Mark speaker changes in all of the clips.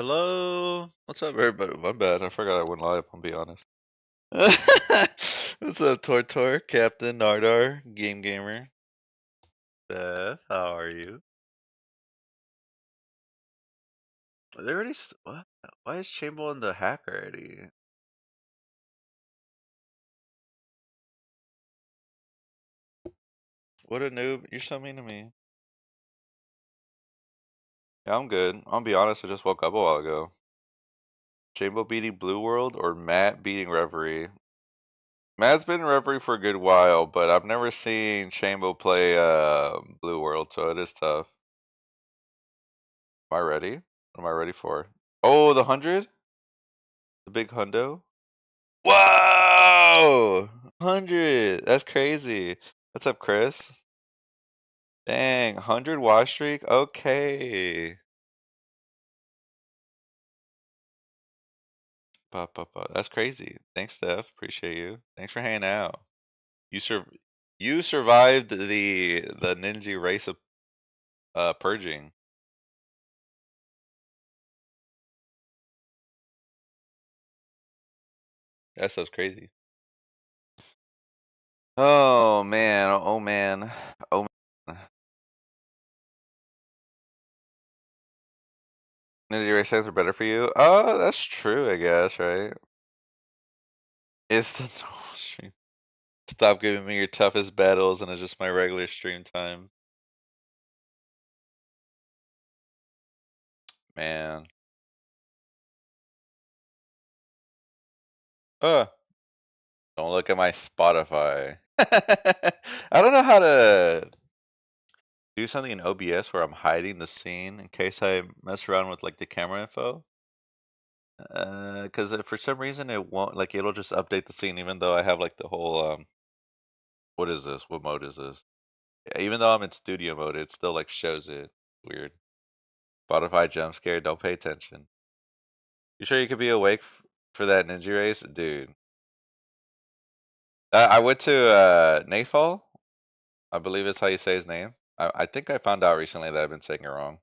Speaker 1: Hello, what's up, everybody? My bad, I forgot I went live. I'll be honest. What's up, Tortor, Captain, Nardar, Game Gamer, Beth? How are you? Are they already? What? Why is Chambo in the hack already? What a noob! You're so mean to me. Yeah, I'm good. I'll be honest. I just woke up a while ago. Chambo beating Blue World or Matt beating Reverie? Matt's been in Reverie for a good while, but I've never seen Chambo play Blue World, so it is tough. Am I ready? What am I ready for? Oh, the 100? The big hundo? Whoa! 100! That's crazy. What's up, Chris? Dang, 100 wash streak? Okay. That's crazy. Thanks, Steph. Appreciate you. Thanks for hanging out. You sur you survived the ninja race of purging. That stuff's crazy. Oh man, oh man, oh man. Ninja race times are better for you? Oh, that's true, I guess, right? It's the normal stream. Stop giving me your toughest battles and it's just my regular stream time. Man. Uh, don't look at my Spotify. I don't know how to do something in OBS where I'm hiding the scene in case I mess around with like the camera info. Because for some reason it won't, like it'll just update the scene even though I have like the whole what is this? What mode is this? Even though I'm in studio mode, it still like shows it. Weird. Spotify jump scare, don't pay attention. You sure you could be awake for that ninja race? Dude. I went to Nafal. I believe is how you say his name. I think I found out recently that I've been saying it wrong.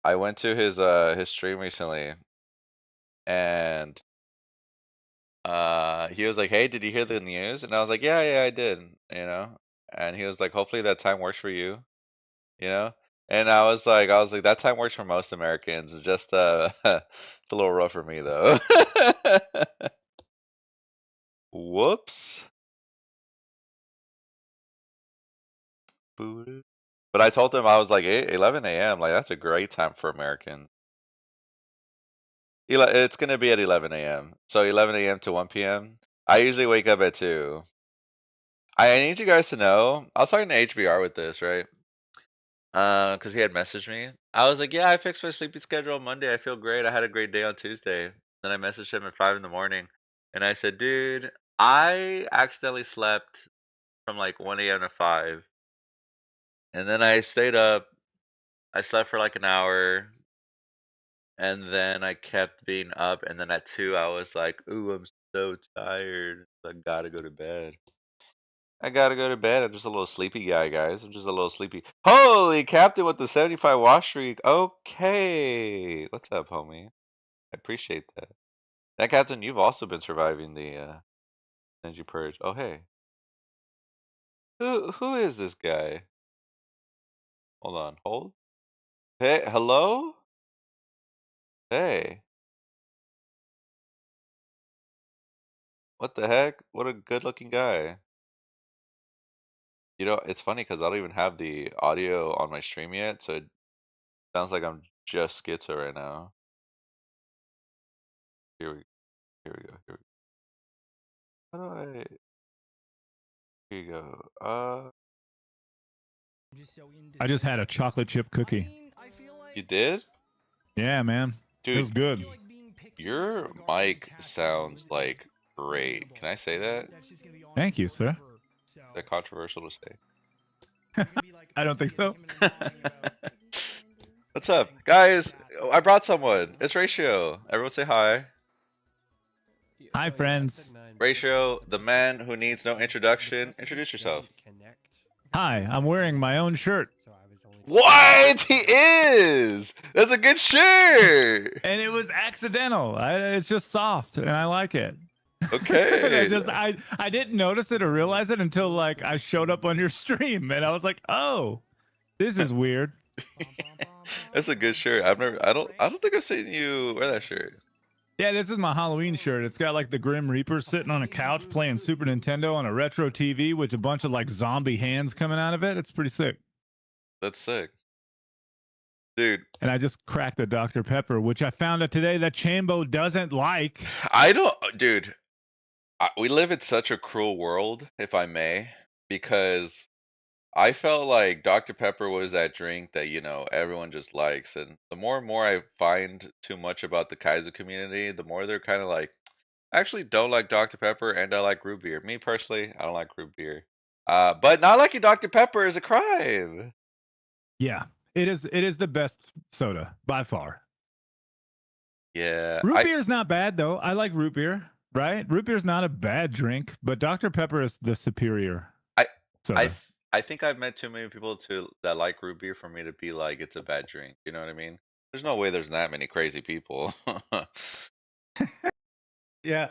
Speaker 1: I went to his stream recently and he was like, "Hey, did you hear the news?" And I was like, "Yeah, yeah, I did." You know? And he was like, "Hopefully that time works for you." You know? And I was like, that time works for most Americans. It's just it's a little rough for me though. Whoops. But I told him I was like 11 a.m. Like that's a great time for Americans. It's gonna be at 11 a.m. So 11 a.m. to 1 p.m. I usually wake up at 2. I need you guys to know. I was talking to HBR with this, right? Because he had messaged me. I was like, "Yeah, I fixed my sleeping schedule on Monday. I feel great. I had a great day on Tuesday." Then I messaged him at 5 in the morning, and I said, "Dude, I accidentally slept from like 1 a.m. to 5, and then I stayed up. I slept for like an hour, and then I kept being up, and then at 2 I was like, ooh, I'm so tired. I gotta go to bed. I gotta go to bed. I'm just a little sleepy guy, guys. I'm just a little sleepy. Holy Captain with the 75 wash streak. Okay. What's up, homie? I appreciate that. That Captain, you've also been surviving the Ninja Purge. Oh hey. Who is this guy? Hold on, hold. Hey, hello? Hey. What the heck? What a good looking guy. You know, it's funny because I don't even have the audio on my stream yet, so it sounds like I'm just schizo right now. Here we, here we go. Here we go. How do I? Here you go.
Speaker 2: I just had a chocolate chip cookie.
Speaker 1: You did?
Speaker 2: Yeah, man. It was
Speaker 1: Dude,
Speaker 2: good.
Speaker 1: your mic sounds like great. Can I say that?
Speaker 2: Thank you, sir.
Speaker 1: Is that controversial to say?
Speaker 2: I don't think so.
Speaker 1: What's up, guys? I brought someone. It's Ratio. Everyone say hi.
Speaker 2: Hi, friends.
Speaker 1: Ratio, the man who needs no introduction. Introduce yourself.
Speaker 2: Hi, I'm wearing my own shirt.
Speaker 1: What? He is. That's a good shirt.
Speaker 2: And it was accidental. It's just soft, and I like it. And
Speaker 1: Okay.
Speaker 2: I didn't notice it or realize it until like I showed up on your stream, and I was like, oh, this is weird.
Speaker 1: That's a good shirt. I don't think I've seen you wear that shirt.
Speaker 2: Yeah, this is my Halloween shirt. It's got like the Grim Reaper sitting on a couch playing Super Nintendo on a retro TV with a bunch of like zombie hands coming out of it. It's pretty sick.
Speaker 1: That's sick. Dude,
Speaker 2: And I just cracked the Dr. Pepper, which I found out today that Chambo doesn't like.
Speaker 1: I don't, dude. We live in such a cruel world, if I may, because I felt like Dr. Pepper was that drink that, everyone just likes. And the more and more I find too much about the Kaiser community, the more they're kind of like, I actually don't like Dr. Pepper and I like root beer. Me personally, I don't like root beer. But not liking Dr. Pepper is a crime.
Speaker 2: Yeah, it is. It is the best soda by far.
Speaker 1: Yeah,
Speaker 2: Root beer is not bad though. I like root beer. Right? Root beer is not a bad drink, but Dr. Pepper is the superior
Speaker 1: I,
Speaker 2: soda.
Speaker 1: I think I've met too many people that like root beer for me to be like it's a bad drink. You know what I mean? There's no way there's that many crazy people.
Speaker 2: Yeah.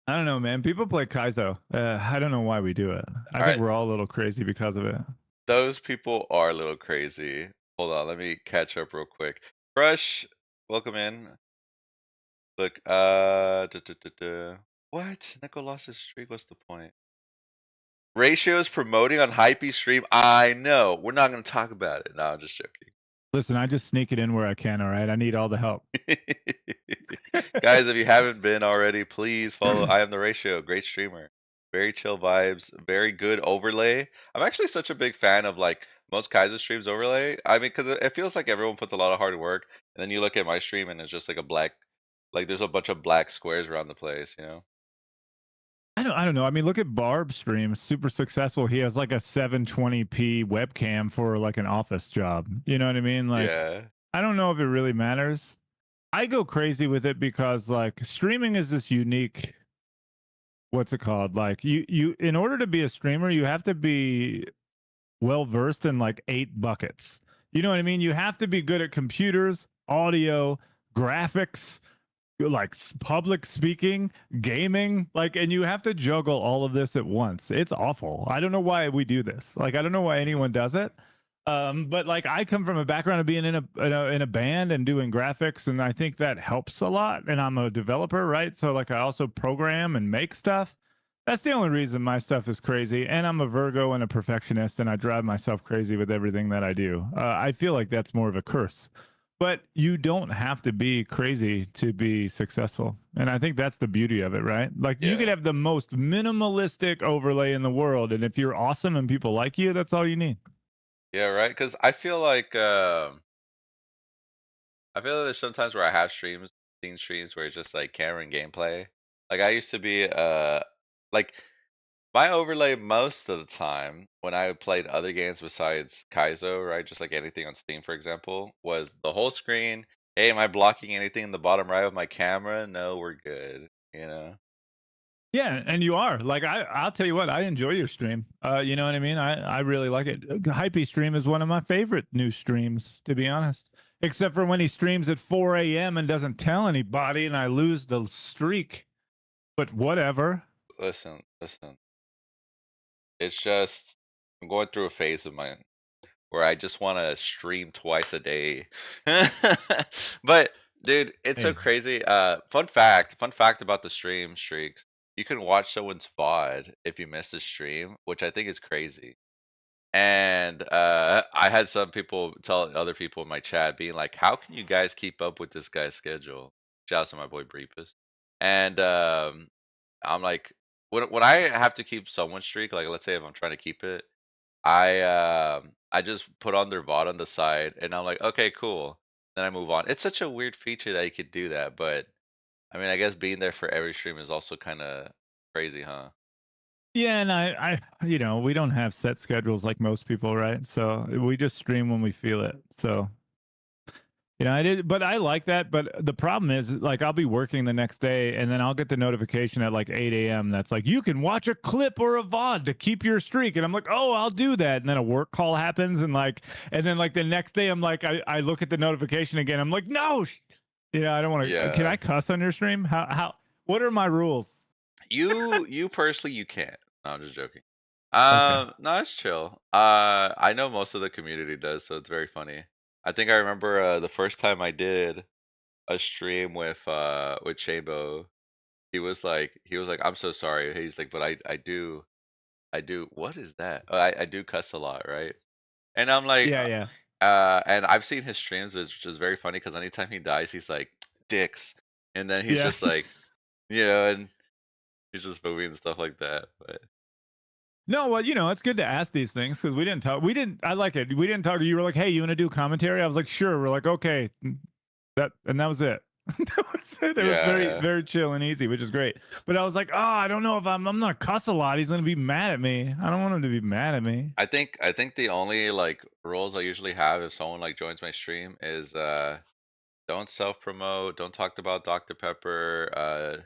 Speaker 2: I don't know, man. People play Kaizo. I don't know why we do it. I
Speaker 1: All
Speaker 2: think
Speaker 1: right,
Speaker 2: we're all a little crazy because of it.
Speaker 1: those people are a little crazy. Hold on, let me catch up real quick. Crush, welcome in. Look, what? Nico lost his streak. What's the point? Ratios promoting on Hype stream. I know. We're not going to talk about it. No, I'm just joking.
Speaker 2: Listen, I just sneak it in where I can, all right? I need all the help.
Speaker 1: Guys, if you haven't been already, please follow I Am the Ratio. Great streamer. Very chill vibes. Very good overlay. I'm actually such a big fan of like most Kaiser streams overlay. I mean, because it feels like everyone puts a lot of hard work. And then you look at my stream and it's just like a black, like there's a bunch of black squares around the place, you know?
Speaker 2: I don't know. I mean, look at Barb's stream. Super successful. He has like a 720p webcam for like an office job. You know what I mean? Like,
Speaker 1: Yeah.
Speaker 2: I don't know if it really matters. I go crazy with it because like streaming is this unique, what's it called? Like you in order to be a streamer, you have to be well versed in like 8 buckets. You know what I mean? You have to be good at computers, audio, graphics, like public speaking, gaming, like, and you have to juggle all of this at once. It's awful. I don't know why we do this. Like, I don't know why anyone does it. But like, I come from a background of being in a band and doing graphics, and I think that helps a lot. And I'm a developer, right? So like, I also program and make stuff. That's the only reason my stuff is crazy. And I'm a Virgo and a perfectionist, and I drive myself crazy with everything that I do. I feel like that's more of a curse. But you don't have to be crazy to be successful. And I think that's the beauty of it, right? Like you could
Speaker 1: Yeah.
Speaker 2: have the most minimalistic overlay in the world. And if you're awesome and people like you, that's all you need.
Speaker 1: Yeah, right. Because I feel like there's sometimes where I have seen streams where it's just like camera and gameplay. Like I used to be like my overlay most of the time when I played other games besides Kaizo, right? Just like anything on Steam, for example, was the whole screen. Hey, am I blocking anything in the bottom right of my camera? No, we're good. You know?
Speaker 2: Yeah, and you are. Like I'll tell you what, I enjoy your stream. You know what I mean? I really like it. Hypey stream is one of my favorite new streams, to be honest. Except for when he streams at 4 a.m. and doesn't tell anybody and I lose the streak. But whatever.
Speaker 1: Listen. It's just I'm going through a phase of mine where I just want to stream twice a day. But dude, it's so
Speaker 2: Hey,
Speaker 1: crazy. Fun fact about the stream streaks. You can watch someone's VOD if you miss a stream, which I think is crazy. And I had some people tell other people in my chat being like, "How can you guys keep up with this guy's schedule?" Shout out to my boy Breepus. And I'm like, when I have to keep someone's streak, like let's say if I'm trying to keep it, I just put on their VOD on the side, and I'm like, okay, cool. Then I move on. It's such a weird feature that you could do that, but I mean, I guess being there for every stream is also kind of crazy, huh?
Speaker 2: yeah, and you know, we don't have set schedules like most people, right? So we just stream when we feel it. So You know, I did, but I like that. But the problem is, like, I'll be working the next day, and then I'll get the notification at like 8 a.m. that's like, you can watch a clip or a VOD to keep your streak. And I'm like, oh, I'll do that. And then a work call happens, and then like the next day, I'm like, I look at the notification again. I'm like, no, I don't want to. Can
Speaker 1: Yeah.
Speaker 2: I cuss on your stream? What are my rules?
Speaker 1: You personally, you can't. No, I'm just joking.
Speaker 2: Okay.
Speaker 1: No, it's chill. I know most of the community does, so it's very funny. I think I remember the first time I did a stream with Chambo. He was like, I'm so sorry. He's like, but I do what is that? Oh, I do cuss a lot, right? And I'm like,
Speaker 2: Yeah, yeah,
Speaker 1: and I've seen his streams, which is very funny because anytime he dies, he's like, dicks, and then he's
Speaker 2: yeah.
Speaker 1: just like, and he's just moving and stuff like that. But
Speaker 2: No, well, it's good to ask these things because we didn't talk. We didn't. I like it. We didn't talk. You were like, "Hey, you want to do commentary?" I was like, "Sure." We're like, "Okay." That was it. That was it. It was
Speaker 1: yeah,
Speaker 2: very
Speaker 1: yeah.
Speaker 2: very chill and easy, which is great. But I was like, "Oh, I don't know if I'm not cuss a lot. He's gonna be mad at me. I don't want him to be mad at me."
Speaker 1: I think the only like rules I usually have if someone like joins my stream is don't self promote, don't talk about Dr. Pepper,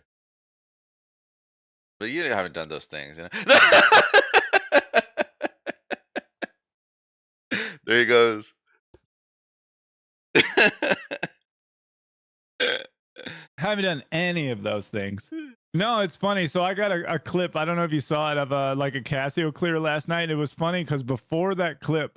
Speaker 1: but you haven't done those things, There he goes.
Speaker 2: Haven't done any of those things. No, it's funny. So I got a clip. I don't know if you saw it of like a Casio clear last night. It was funny because before that clip,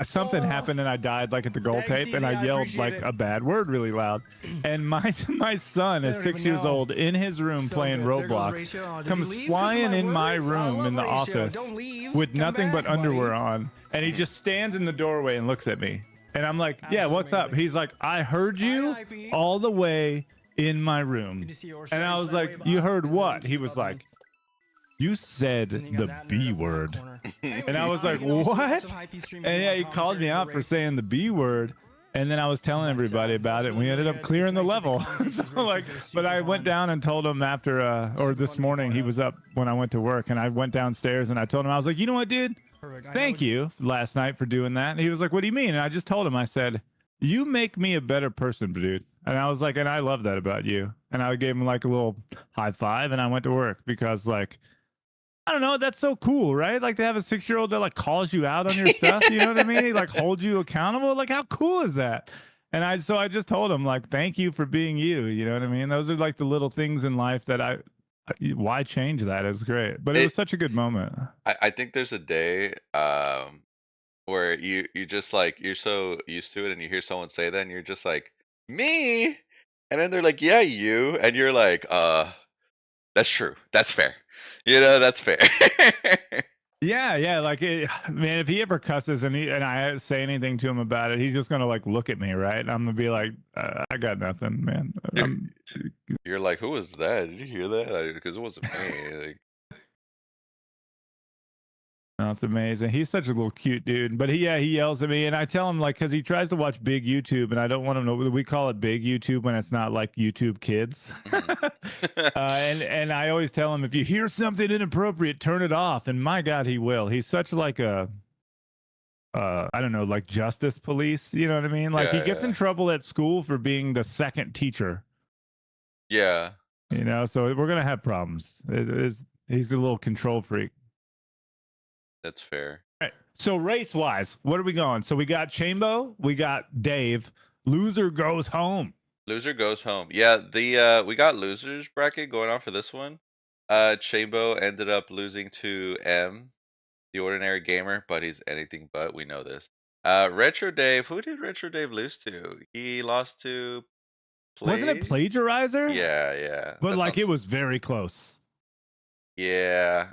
Speaker 2: something happened and I died like at the gold
Speaker 3: Thanks,
Speaker 2: tape, and
Speaker 3: CZ,
Speaker 2: I
Speaker 3: I
Speaker 2: yelled
Speaker 3: appreciate
Speaker 2: like
Speaker 3: it.
Speaker 2: a bad word really loud. And my son
Speaker 3: I
Speaker 2: is
Speaker 3: don't
Speaker 2: 6
Speaker 3: even
Speaker 2: years
Speaker 3: know.
Speaker 2: old in his room
Speaker 3: So
Speaker 2: playing
Speaker 3: good. There goes
Speaker 2: Roblox,
Speaker 3: Ratio. Oh, did he
Speaker 2: comes
Speaker 3: leave 'cause of
Speaker 2: flying
Speaker 3: my
Speaker 2: in my
Speaker 3: words? I
Speaker 2: room
Speaker 3: love
Speaker 2: in the
Speaker 3: Ratio.
Speaker 2: office
Speaker 3: Don't leave.
Speaker 2: with
Speaker 3: Come
Speaker 2: nothing
Speaker 3: back,
Speaker 2: but underwear
Speaker 3: buddy.
Speaker 2: on, and he just stands in the doorway and looks at me. And I'm like, "Yeah,
Speaker 3: Absolutely
Speaker 2: what's up?"
Speaker 3: amazing.
Speaker 2: He's like, "I heard
Speaker 3: Hi,
Speaker 2: you
Speaker 3: IP.
Speaker 2: all the way in my room."
Speaker 3: Good to see you.
Speaker 2: And I was like, "You heard what?" He was like, "You said the B word." And I was like, "What?" And yeah, he called me out for saying the B word. And then I was telling everybody about it, and we ended up clearing the level. So like, but I went down and told him after, or this morning, he was up when I went to work, and I went downstairs and I told him, I was like, "You know what, dude? Thank you last night for doing that." And he was like, "What do you mean?" And I just told him, I said, "You make me a better person, dude." And I was like, "And I love that about you." And I gave him like a little high five, and I went to work because, like, I don't know, that's so cool, right? Like to have a 6-year-old that like calls you out on your stuff. You know what I mean? He like holds you accountable. Like, how cool is that? And I just told him like, thank you for being you. You know what I mean? Those are like the little things in life that why change that? It's great, but it
Speaker 1: it
Speaker 2: was such a good moment.
Speaker 1: I think there's a day where you just like you're so used to it and you hear someone say that and you're just like, me, and then they're like, yeah, you, and you're like, that's true, that's fair, that's fair.
Speaker 2: Yeah, yeah. Like, man, if he ever cusses and I say anything to him about it, he's just gonna like look at me, right? And I'm gonna be like, I got nothing, man.
Speaker 1: you're, you're like, who was that? Did you hear that? Because it wasn't me. Like,
Speaker 2: No, it's amazing. He's such a little cute dude. But he yells at me, and I tell him like, because he tries to watch big YouTube, and I don't want him to. We call it big YouTube when it's not like YouTube Kids.
Speaker 1: mhm.
Speaker 2: And I always tell him, if you hear something inappropriate, turn it off. And my God, he will. He's such like a I don't know, like justice police. You know what I mean? Like he
Speaker 1: Yeah,
Speaker 2: gets in
Speaker 1: yeah,
Speaker 2: trouble at school for being the second teacher.
Speaker 1: yeah.
Speaker 2: So we're gonna have problems. He's a little control freak.
Speaker 1: That's fair.
Speaker 2: Right. So race wise, what are we going? So we got Chambo, we got Dave. Loser goes home.
Speaker 1: Loser goes home. Yeah, the we got losers bracket going on for this one. Chambo ended up losing to M, the ordinary gamer, but he's anything but. We know this. Retro Dave. Who did Retro Dave lose to? He lost to
Speaker 2: Wasn't it
Speaker 1: Play.
Speaker 2: plagiarizer?
Speaker 1: Yeah, yeah.
Speaker 2: But
Speaker 1: That
Speaker 2: like it
Speaker 1: sounds.
Speaker 2: was very close.
Speaker 1: Yeah.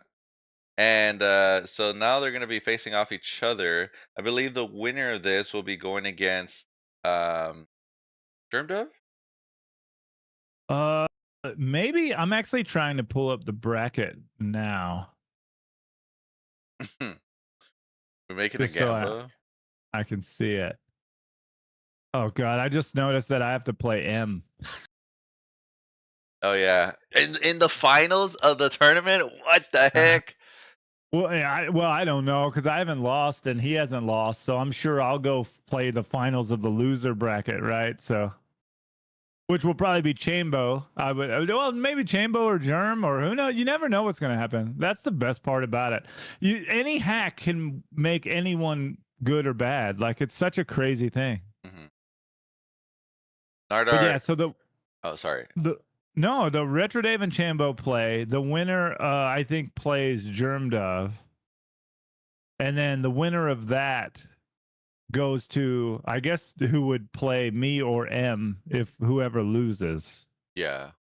Speaker 1: And so now they're gonna be facing off each other. I believe the winner of this will be going against Germ Dove?
Speaker 2: Uh Maybe I'm actually trying to pull up the bracket now.
Speaker 1: We're making a
Speaker 2: Just so
Speaker 1: gamble.
Speaker 2: I can see it. Oh God, I just noticed that I have to play M.
Speaker 1: Oh yeah. In the finals of the tournament? What the
Speaker 2: Uh,
Speaker 1: heck?
Speaker 2: Well, I don't know because I haven't lost and he hasn't lost, so I'm sure I'll go play the finals of the loser bracket, right? So, which will probably be Chambo. Well, maybe Chambo or Germ or who knows. You never know what's going to happen. That's the best part about it. Any hack can make anyone good or bad. Like it's such a crazy thing.
Speaker 1: Hmm.
Speaker 2: But yeah,
Speaker 1: Nardar.
Speaker 2: so
Speaker 1: Oh, sorry.
Speaker 2: the no, the Retro Dave and Chambo play. The winner, I think, plays Germ Dove, and then the winner of that goes to, I guess, who would play me or M if whoever loses.
Speaker 1: Yeah.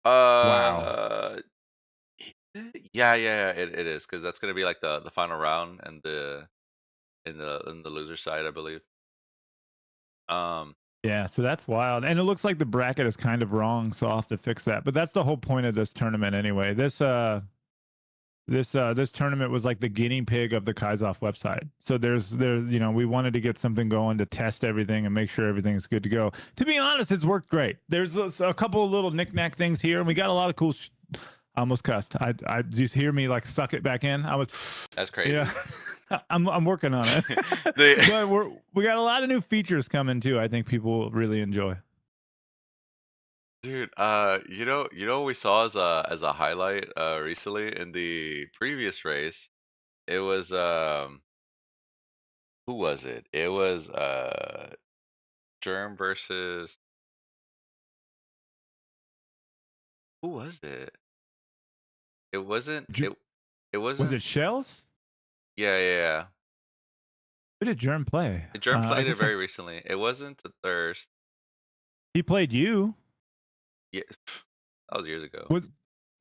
Speaker 2: Wow.
Speaker 1: Uh, yeah. It is because that's gonna be like the final round and the in the loser side, I believe. Um,
Speaker 2: Yeah, so that's wild. And it looks like the bracket is kind of wrong, so I'll have to fix that. But that's the whole point of this tournament anyway. This tournament was like the guinea pig of the Kaizoff website. So there's we wanted to get something going to test everything and make sure everything's good to go. To be honest, it's worked great. There's a couple of little knick-knack things here, and we got a lot of cool I almost cussed. I just hear me like suck it back in. I was
Speaker 1: that's crazy.
Speaker 2: yeah. I'm working on it. But we got a lot of new features coming too. I think people will really enjoy.
Speaker 1: Dude, what we saw as a highlight recently in the previous race, it was who was it? It was Germ versus who was it? It wasn't it
Speaker 2: Was
Speaker 1: wasn't
Speaker 2: it Shells?
Speaker 1: yeah.
Speaker 2: Who did Germ play?
Speaker 1: Germ
Speaker 2: I
Speaker 1: played it
Speaker 2: guess
Speaker 1: very recently. It wasn't the Thirst.
Speaker 2: he played you.
Speaker 1: Yeah, that was years ago.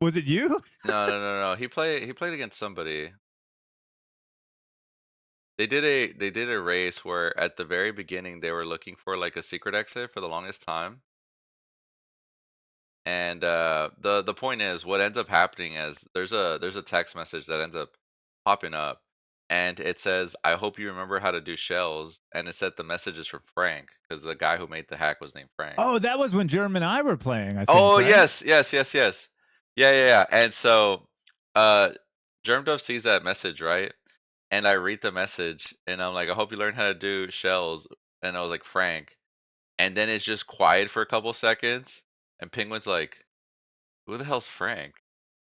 Speaker 2: Was it you?
Speaker 1: No. He played against somebody. They did a race where at the very beginning they were looking for like a secret exit for the longest time. And the point is, what ends up happening is there's a text message that ends up popping up, and it says, "I hope you remember how to do shells." And it said the message is from Frank because the guy who made the hack was named Frank.
Speaker 2: Oh, that was when Germ and I were playing, I think,
Speaker 1: Oh
Speaker 2: right?
Speaker 1: yes. Yeah. And so, uh, Germdove sees that message, right? And I read the message, and I'm like, "I hope you learn how to do shells." And I was like, Frank. And then it's just quiet for a couple seconds, and Penguin's like, who the hell's Frank?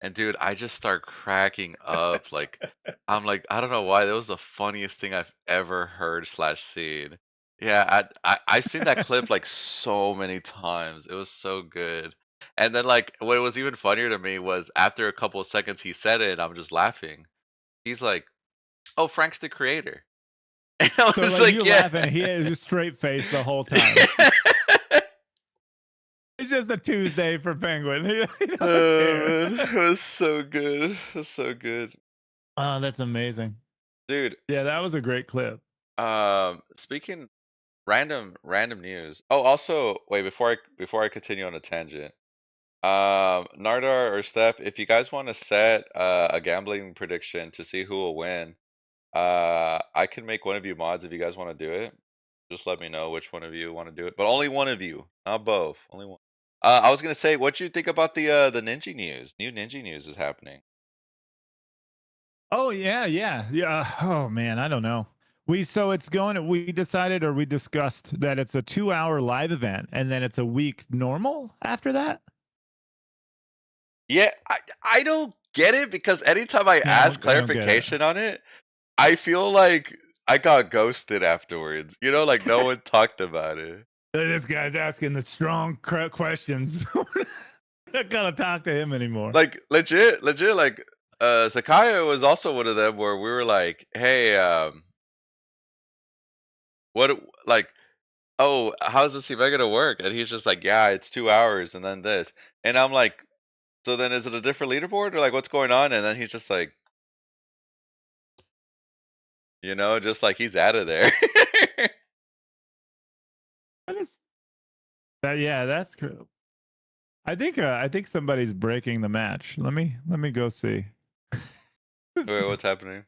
Speaker 1: And dude, I just start cracking up. Like, I'm like, I don't know why. That was the funniest thing I've ever heard slash seen. Yeah, I've seen that clip like so many times. It was so good. And then like what was even funnier to me was after a couple of seconds he said it and I'm just laughing. He's like, "Oh, Frank's the creator." And I
Speaker 2: So
Speaker 1: was
Speaker 2: like
Speaker 1: like,
Speaker 2: you
Speaker 1: "Yeah."
Speaker 2: laughing, he had a straight face the whole time. It's just a Tuesday for Penguin. He don't
Speaker 1: Oh
Speaker 2: care.
Speaker 1: man, it was so good. It was so good.
Speaker 2: Oh, that's amazing.
Speaker 1: Dude,
Speaker 2: Yeah, that was a great clip.
Speaker 1: speaking random news. Oh, also, wait, before I continue on a tangent. Nardar or Steph, if you guys want to set a gambling prediction to see who will win, I can make one of you mods if you guys want to do it. Just let me know which one of you want to do it, but only one of you, not both, only one. I was gonna say, what you think about the Ninja news? New Ninja news is happening.
Speaker 2: Oh yeah. Oh man, I don't know. So it's going. We decided or we discussed that it's a 2-hour live event, and then it's a week normal after that.
Speaker 1: Yeah, I don't get it because anytime I
Speaker 2: Yeah,
Speaker 1: ask
Speaker 2: I don't get it.
Speaker 1: clarification on it, I feel like I got ghosted afterwards. Like no one talked about it.
Speaker 2: This guy's asking the strong questions. Not gonna talk to him anymore.
Speaker 1: Like legit, like Sakaya was also one of them where we were like, "Hey, what like oh, how's this event gonna work?" And he's just like, "Yeah, it's 2 hours and then this." And I'm like, "So then is it a different leaderboard or like what's going on?" And then he's just like, just like he's out of there.
Speaker 2: What is that? Yeah, that's cool. I think somebody's breaking the match. Let me go see.
Speaker 1: Wait, what's happening?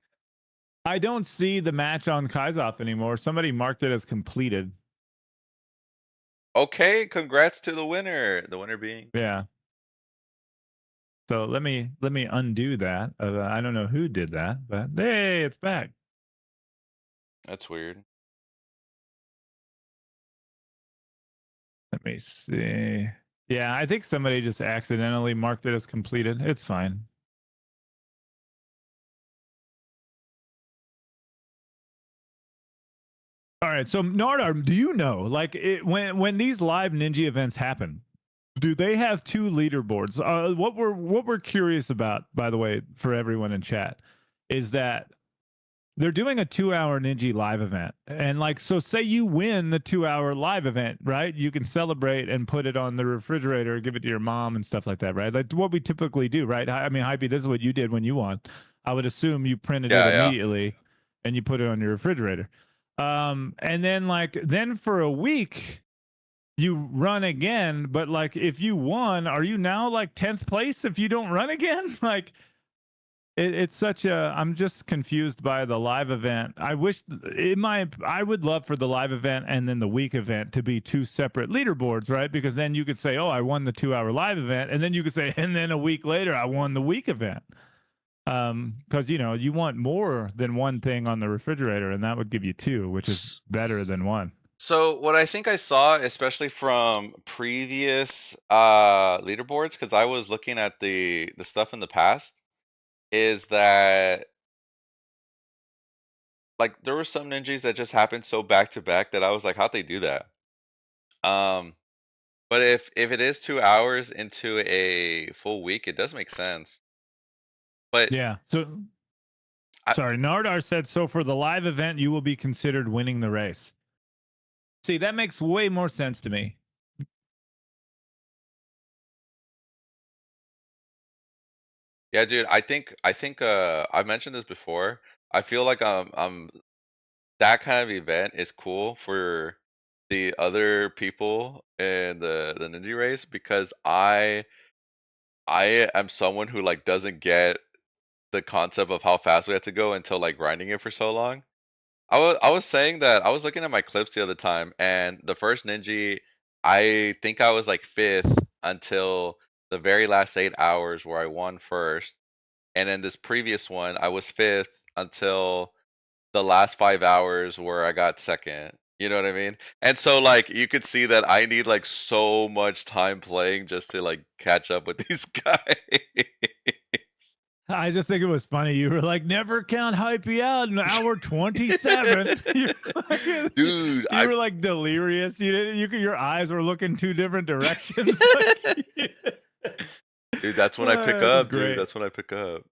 Speaker 2: I don't see the match on Kaizoff anymore. Somebody marked it as completed.
Speaker 1: Okay, congrats to the winner. The winner being
Speaker 2: Yeah. So let me undo that. I don't know who did that, but hey, it's back.
Speaker 1: That's weird.
Speaker 2: Let me see. Yeah, I think somebody just accidentally marked it as completed. It's fine. All right, so Nardar, do you know, like, when these live Ninja events happen, do they have two leaderboards? What we're curious about, by the way, for everyone in chat, is that they're doing a 2-hour Ninja live event, and like, so say you win the 2-hour live event, right? You can celebrate and put it on the refrigerator, give it to your mom and stuff like that, right? Like what we typically do, right? I mean, Hypey, this is what you did when you won. I would assume you printed it
Speaker 1: Yeah, yeah.
Speaker 2: immediately and you put it on your refrigerator. And then like then for a week you run again, but like if you won, are you now like 10th place if you don't run again? Like it's such a, I'm just confused by the live event. I wish I would love for the live event and then the week event to be two separate leaderboards, right? Because then you could say, oh, I won the 2-hour live event, and then you could say, and then a week later I won the week event. Because you want more than one thing on the refrigerator, and that would give you two, which is
Speaker 1: S-
Speaker 2: better than one.
Speaker 1: So what I think I saw, especially from previous leaderboards, because I was looking at the stuff in the past, is that like there were some ninjas that just happened so back to back that I was like, how'd they do that? Um, but if it is 2 hours into a full week, it does make sense. But
Speaker 2: Yeah. So
Speaker 1: I,
Speaker 2: sorry, Nardar said, so for the live event, you will be considered winning the race. See, that makes way more sense to me.
Speaker 1: yeah, dude, I think I've mentioned this before. I feel like that kind of event is cool for the other people in the ninja race because I am someone who like doesn't get the concept of how fast we have to go until like grinding it for so long. I was saying that I was looking at my clips the other time, and the first ninja, I think I was like fifth until the very last 8 hours where I won first, and then this previous one I was fifth until the last 5 hours where I got second. You know what I mean? And so like you could see that I need like so much time playing just to like catch up with these guys.
Speaker 2: I just think it was funny. You were like, never count Hypey out in hour 27.
Speaker 1: Dude,
Speaker 2: You
Speaker 1: I
Speaker 2: were like delirious. You didn't, your eyes were looking two different directions. Like,
Speaker 1: dude, that's when I pick
Speaker 2: it was
Speaker 1: up, dude.
Speaker 2: great.
Speaker 1: That's when I pick up.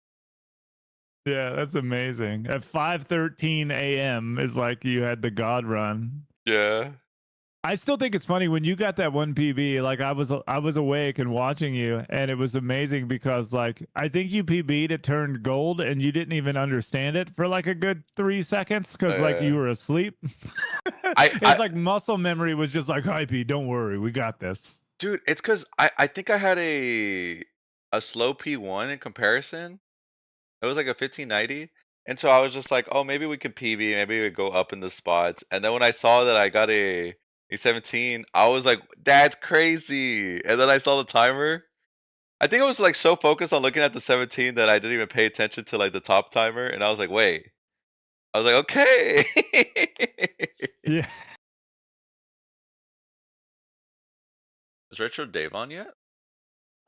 Speaker 2: Yeah, that's amazing. At 5:13 a.m. is like you had the God run.
Speaker 1: Yeah.
Speaker 2: I still think it's funny when you got that one PB. Like I was awake and watching you, and it was amazing because like I think you PB'd, it turned gold, and you didn't even understand it for like a good 3 seconds because like you were asleep.
Speaker 1: I
Speaker 2: It's like muscle memory was just like, "Hypey, don't worry, we got this."
Speaker 1: dude, it's cuz I think I had a slow P1 in comparison. It was like a 1590. And so I was just like, "Oh, maybe we can PB, maybe we go up in the spots." And then when I saw that I got a 17, I was like, "That's crazy." And then I saw the timer. I think I was like so focused on looking at the 17 that I didn't even pay attention to like the top timer, and I was like, "Wait." I was like, "Okay."
Speaker 2: Yeah.
Speaker 1: Is Retro Dave on yet?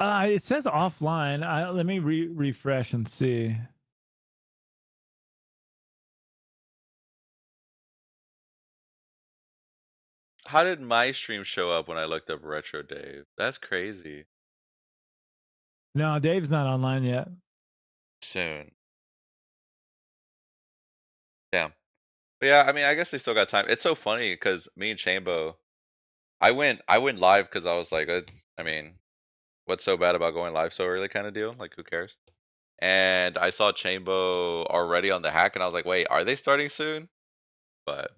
Speaker 2: It says offline. Let me refresh and see.
Speaker 1: How did my stream show up when I looked up Retro Dave? That's crazy.
Speaker 2: No, Dave's not online yet.
Speaker 1: Soon. Damn. But yeah, I mean, I guess they still got time. It's so funny because me and Chambo, I went live because I was like, I mean, what's so bad about going live so early kind of deal? Like, who cares? And I saw Chambo already on the hack, and I was like, wait, are they starting soon? But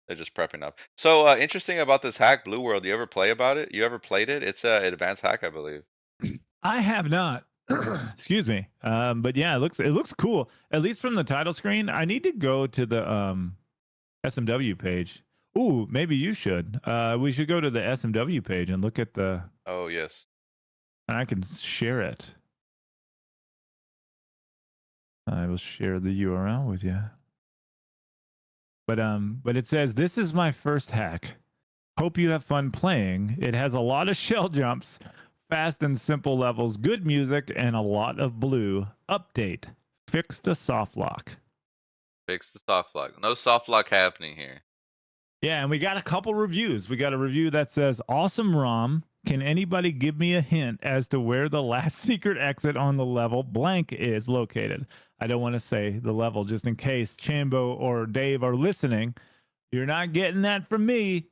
Speaker 1: they're just prepping up. So interesting about this hack, Blue World. You ever play about it? You ever played it? It's an advanced hack, I believe.
Speaker 2: I have not. Excuse me. But yeah, it looks cool. At least from the title screen. I need to go to the SMW page. Ooh, maybe you should. We should go to the SMW page and look at the.
Speaker 1: Oh yes.
Speaker 2: And I can share it. I will share the URL with you. But it says this is my first hack. Hope you have fun playing. It has a lot of shell jumps, fast and simple levels, good music, and a lot of blue. Update. Fix the soft lock.
Speaker 1: Fix the soft lock. No soft lock happening here.
Speaker 2: Yeah, and we got a couple reviews. We got a review that says, "Awesome ROM. Can anybody give me a hint as to where the last secret exit on the level blank is located?" I don't want to say the level just in case Chambo or Dave are listening. You're not getting that from me.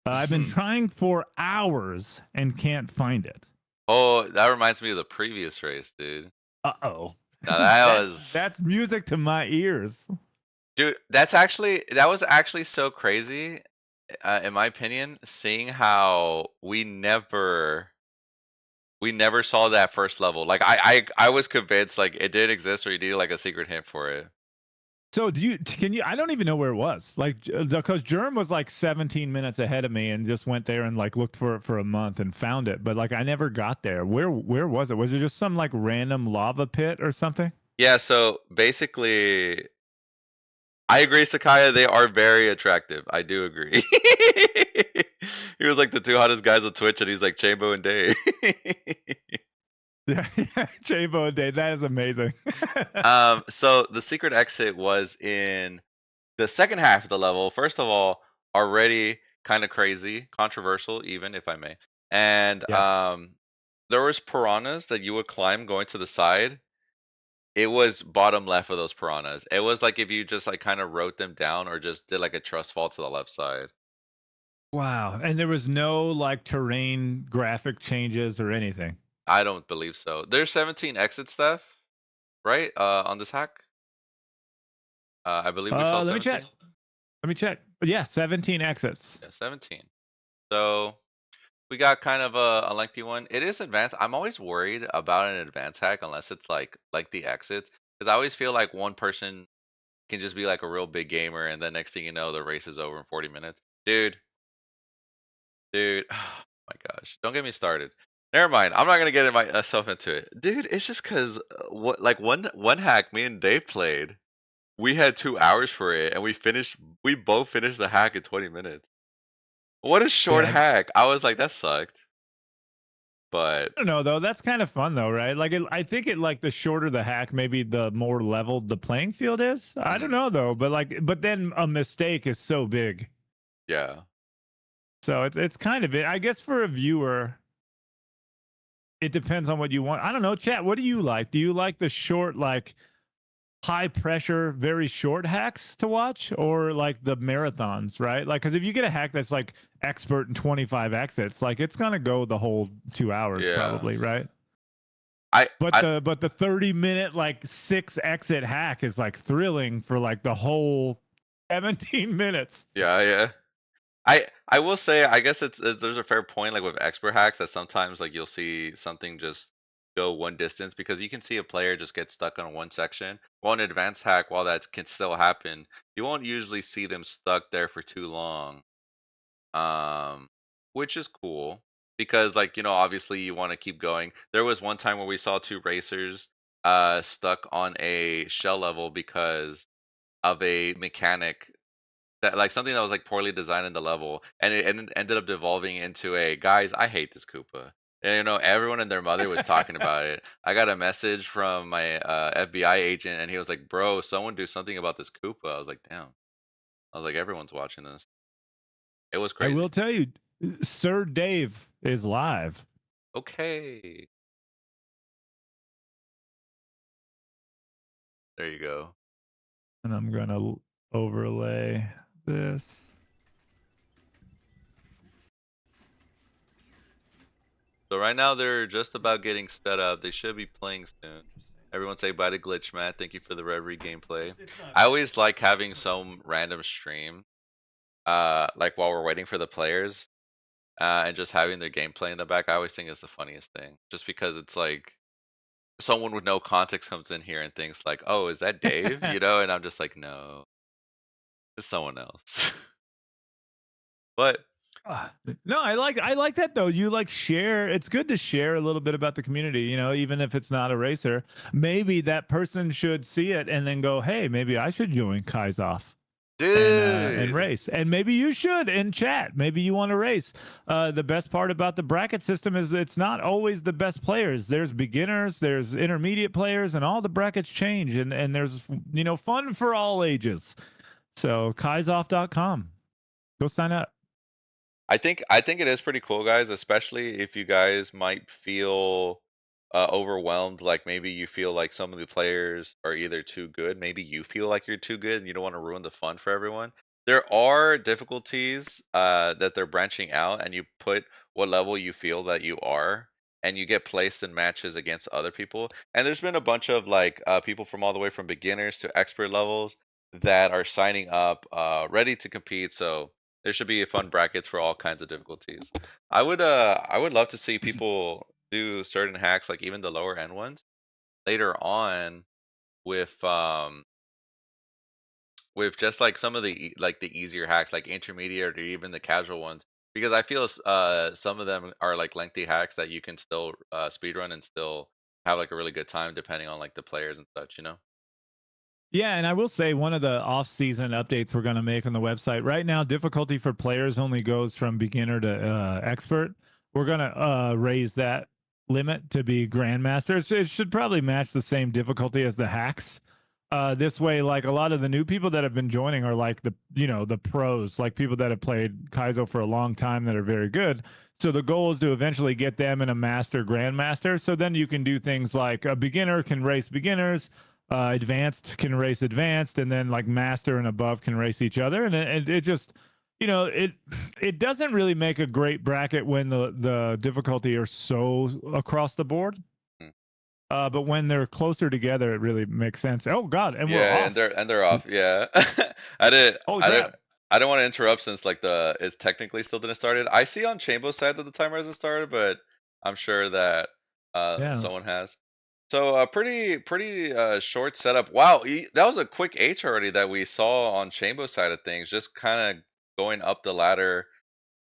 Speaker 2: I've been trying for hours and can't find it.
Speaker 1: Oh, that reminds me of the previous race, dude.
Speaker 2: Uh-oh.
Speaker 1: Now that
Speaker 2: that's
Speaker 1: was,
Speaker 2: that's music to my ears.
Speaker 1: dude. That was actually so crazy, in my opinion. Seeing how we never saw that first level. Like I was convinced like it did exist, or you needed like a secret hint for it.
Speaker 2: So can you I don't even know where it was. Like because Germ was like 17 minutes ahead of me and just went there and like looked for it for a month and found it, but like I never got there. Where was it? Was it just some like random lava pit or something?
Speaker 1: Yeah. So basically, I agree, Sakaya. They are very attractive. I do agree. He was like the two hottest guys on Twitch, and he's like Chambo and Day.
Speaker 2: Yeah, Chambo Day. That is amazing.
Speaker 1: So the secret exit was in the second half of the level. First of all, already kind of crazy, controversial, even if I may. And
Speaker 2: Yeah.
Speaker 1: there was piranhas that you would climb going to the side. It was bottom left of those piranhas. It was like if you just like kind of wrote them down or just did like a trust fall to the left side.
Speaker 2: Wow. And there was no like terrain graphic changes or anything.
Speaker 1: I don't believe so. There's 17 exit stuff, right? On this hack. I believe we saw
Speaker 2: Let me check.
Speaker 1: 17.
Speaker 2: Let me check. But yeah, 17 exits.
Speaker 1: Yeah, 17. So we got kind of a lengthy one. It is advanced. I'm always worried about an advanced hack unless it's like the exits, because I always feel like one person can just be like a real big gamer, and then next thing you know, the race is over in 40 minutes. Dude, oh my gosh, don't get me started. Never mind. I'm not gonna get myself into it, dude. It's just because what like one hack me and Dave played. We had 2 hours for it, and We both finished the hack in 20 minutes. What a short
Speaker 2: Yeah.
Speaker 1: hack! I was like, that sucked. But
Speaker 2: I don't know though. That's kind of fun though, right? Like I think it like the shorter the hack, maybe the more leveled the playing field is. I don't
Speaker 1: mhm,
Speaker 2: know though, but then a mistake is so big.
Speaker 1: yeah,
Speaker 2: So it's kind of it. I guess for a viewer, it depends on what you want. I don't know, chat. What do you like? Do you like the short, like high pressure, very short hacks to watch, or like the marathons, right? Like, because if you get a hack that's like expert in 25 exits, like it's gonna go the whole 2 hours
Speaker 1: yeah.
Speaker 2: probably, right?
Speaker 1: I
Speaker 2: But
Speaker 1: I
Speaker 2: the 30-minute like 6 exit hack is like thrilling for like the whole 17 minutes.
Speaker 1: yeah. I will say, I guess there's a fair point, like with expert hacks, that sometimes like you'll see something just go one distance, because you can see a player just get stuck on one section. While an advanced hack, while that can still happen, you won't usually see them stuck there for too long. Um, which is cool, because like, obviously you want to keep going. There was one time where we saw two racers stuck on a shell level because of a mechanic, that like something that was like poorly designed in the level, and it ended up devolving into a, guys, I hate this Koopa. And everyone and their mother was talking about it. I got a message from my FBI agent, and he was like, bro, someone do something about this Koopa. I was like, damn. I was like, everyone's watching this. It was
Speaker 2: I will
Speaker 1: crazy.
Speaker 2: tell you, Sir Dave is live.
Speaker 1: Okay, there you go.
Speaker 2: And I'm gonna overlay this.
Speaker 1: So right now they're just about getting set up. They should be playing soon. Everyone say bye to Glitch Matt. Thank you for the Reverie gameplay. I always like having some random stream, like while we're waiting for the players, and just having their gameplay in the back. I always think is the funniest thing, just because it's like someone with no context comes in here and thinks like, "Oh, is that Dave?" And I'm just like, "No, it's someone else." But
Speaker 2: Uh, No, I like that though. You like share. It's good to share a little bit about the community, even if it's not a racer. Maybe that person should see it and then go, "Hey, maybe I should join Kaizoff and
Speaker 1: Dude,
Speaker 2: race." And maybe you should in chat. Maybe you want to race. The best part about the bracket system is that it's not always the best players. There's beginners, there's intermediate players, and all the brackets change. And there's fun for all ages. So Kaizoff.com. Go sign up.
Speaker 1: I think it is pretty cool, guys, especially if you guys might feel overwhelmed. Like maybe you feel like some of the players are either too good. Maybe you feel like you're too good and you don't want to ruin the fun for everyone. There are difficulties that they're branching out, and you put what level you feel that you are, and you get placed in matches against other people. And there's been a bunch of like people from all the way from beginners to expert levels that are signing up, ready to compete. So there should be fun brackets for all kinds of difficulties. I would love to see people do certain hacks, like even the lower end ones, later on with with just like some of the like the easier hacks, like intermediate or even the casual ones. Because I feel some of them are like lengthy hacks that you can still speedrun and still have like a really good time depending on like the players and such, you know?
Speaker 2: Yeah, and I will say one of the off-season updates we're going to make on the website right now, difficulty for players only goes from beginner to expert. We're going to raise that limit to be grandmaster. It should probably match the same difficulty as the hacks. This way, like a lot of the new people that have been joining are like the pros, like people that have played Kaizo for a long time that are very good. So the goal is to eventually get them in a master grandmaster. So then you can do things like a beginner can race beginners, advanced can race advanced, and then like master and above can race each other. And it just it doesn't really make a great bracket when the difficulty are so across the board.
Speaker 1: Mm.
Speaker 2: But when they're closer together, it really makes sense. Oh God, and we're
Speaker 1: Yeah, and
Speaker 2: off.
Speaker 1: they're off. Yeah. I didn't
Speaker 2: Holy
Speaker 1: I didn't
Speaker 2: crap!
Speaker 1: I don't want to interrupt since like the it's technically still didn't started. I see on Chambo's side that the timer hasn't started, but I'm sure that
Speaker 2: Yeah,
Speaker 1: someone has. So pretty short setup. Wow, that was a quick H already that we saw on Chambo's side of things, just kind of going up the ladder.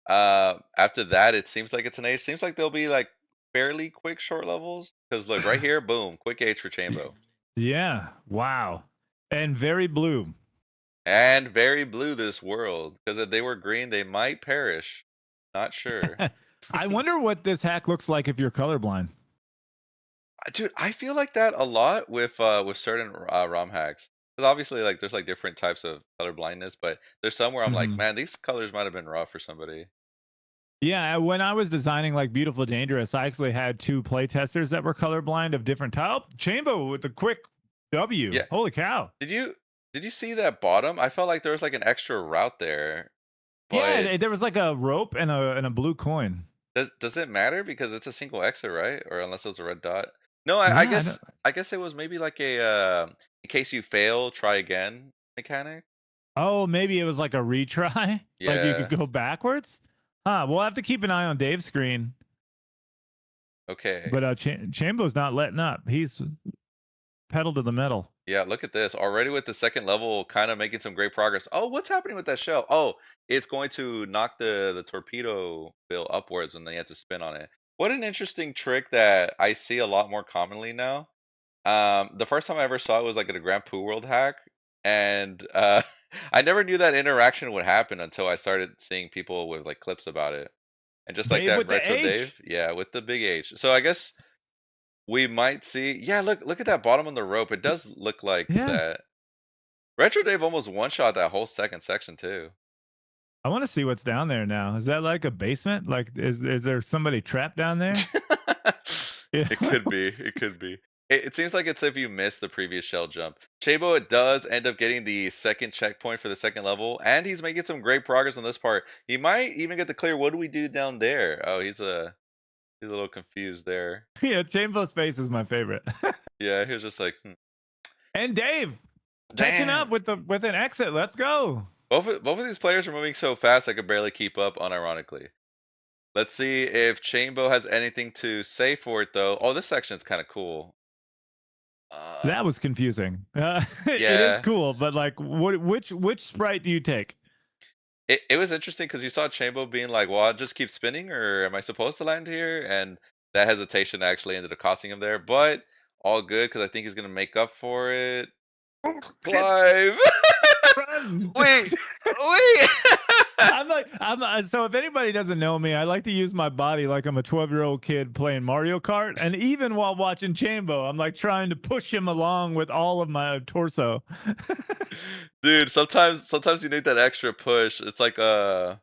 Speaker 1: After that it seems like it's an H. Seems like they'll be like fairly quick short levels, cuz look right here, boom, quick H for Chambo.
Speaker 2: yeah. Wow, and very blue.
Speaker 1: And very blue this world, because if they were green, they might perish. Not sure.
Speaker 2: I wonder what this hack looks like if you're colorblind.
Speaker 1: Dude, I feel like that a lot with certain ROM hacks. Because obviously, like, there's like different types of color blindness, but there's some where I'm like,
Speaker 2: Mhm.
Speaker 1: man, these colors might have been rough for somebody.
Speaker 2: Yeah, when I was designing like Beautiful Dangerous, I actually had two play testers that were colorblind of different type. Chambo with the quick W.
Speaker 1: Yeah.
Speaker 2: Holy cow!
Speaker 1: Did you did you see that bottom? I felt like there was like an extra route there,
Speaker 2: Yeah,
Speaker 1: but
Speaker 2: there was like a rope and a blue coin.
Speaker 1: does it matter because it's a single exit, right? Or unless it was a red dot. No, I
Speaker 2: Yeah, I know.
Speaker 1: guess it was maybe like a in case you fail, try again mechanic.
Speaker 2: Oh, maybe it was like a retry. Like you could
Speaker 1: Yeah.
Speaker 2: go backwards. Huh. We'll have to keep an eye on Dave's screen.
Speaker 1: Okay.
Speaker 2: But Chambo's not letting up. He's pedal to the metal.
Speaker 1: Yeah, look at this. Already with the second level kind of making some great progress. Oh, what's happening with that shell? Oh, it's going to knock the torpedo bill upwards and then you have to spin on it. What an interesting trick that I see a lot more commonly now. The first time I ever saw it was like at a Grand Poo World hack, and I never knew that interaction would happen until I started seeing people with like clips about it. And just like
Speaker 2: Dave
Speaker 1: that
Speaker 2: with the
Speaker 1: retro Dave,
Speaker 2: H.
Speaker 1: yeah, with the big H. So I guess we might see. Yeah, look at that bottom on the rope. It does look like
Speaker 2: Yeah.
Speaker 1: that. Retro Dave almost one shot that whole second section too.
Speaker 2: I want to see what's down there now. Is that like a basement? Like is there somebody trapped down there? Yeah.
Speaker 1: It could be. It could be. It seems like it's if you miss the previous shell jump. Chabo it does end up getting the second checkpoint for the second level, and he's making some great progress on this part. He might even get the clear. What do we do down there? Oh, he's a little confused there.
Speaker 2: Yeah, Chambo's face is my favorite.
Speaker 1: Yeah, he was just like,
Speaker 2: And Dave catching up
Speaker 1: damn.
Speaker 2: with an exit. Let's go.
Speaker 1: Both of these players are moving so fast I could barely keep up. Unironically. Let's see if Chambo has anything to say for it though. Oh, this section is kind of cool.
Speaker 2: That
Speaker 1: Uh,
Speaker 2: was confusing. It is
Speaker 1: yeah.
Speaker 2: cool, but like, which sprite do you take?
Speaker 1: it was interesting because you saw Chambo being like, "Well, I'll just keep spinning, or am I supposed to land here?" And that hesitation actually ended up costing him there, but all good because I think he's gonna make up for it.
Speaker 2: Oh, kid,
Speaker 1: Climb!
Speaker 2: run!
Speaker 1: Wait, wait!
Speaker 2: So if anybody doesn't know me, I like to use my body like I'm a 12-year-old kid playing Mario Kart. And even while watching Chambo, I'm like trying to push him along with all of my torso.
Speaker 1: Dude, sometimes you need that extra push. It's like that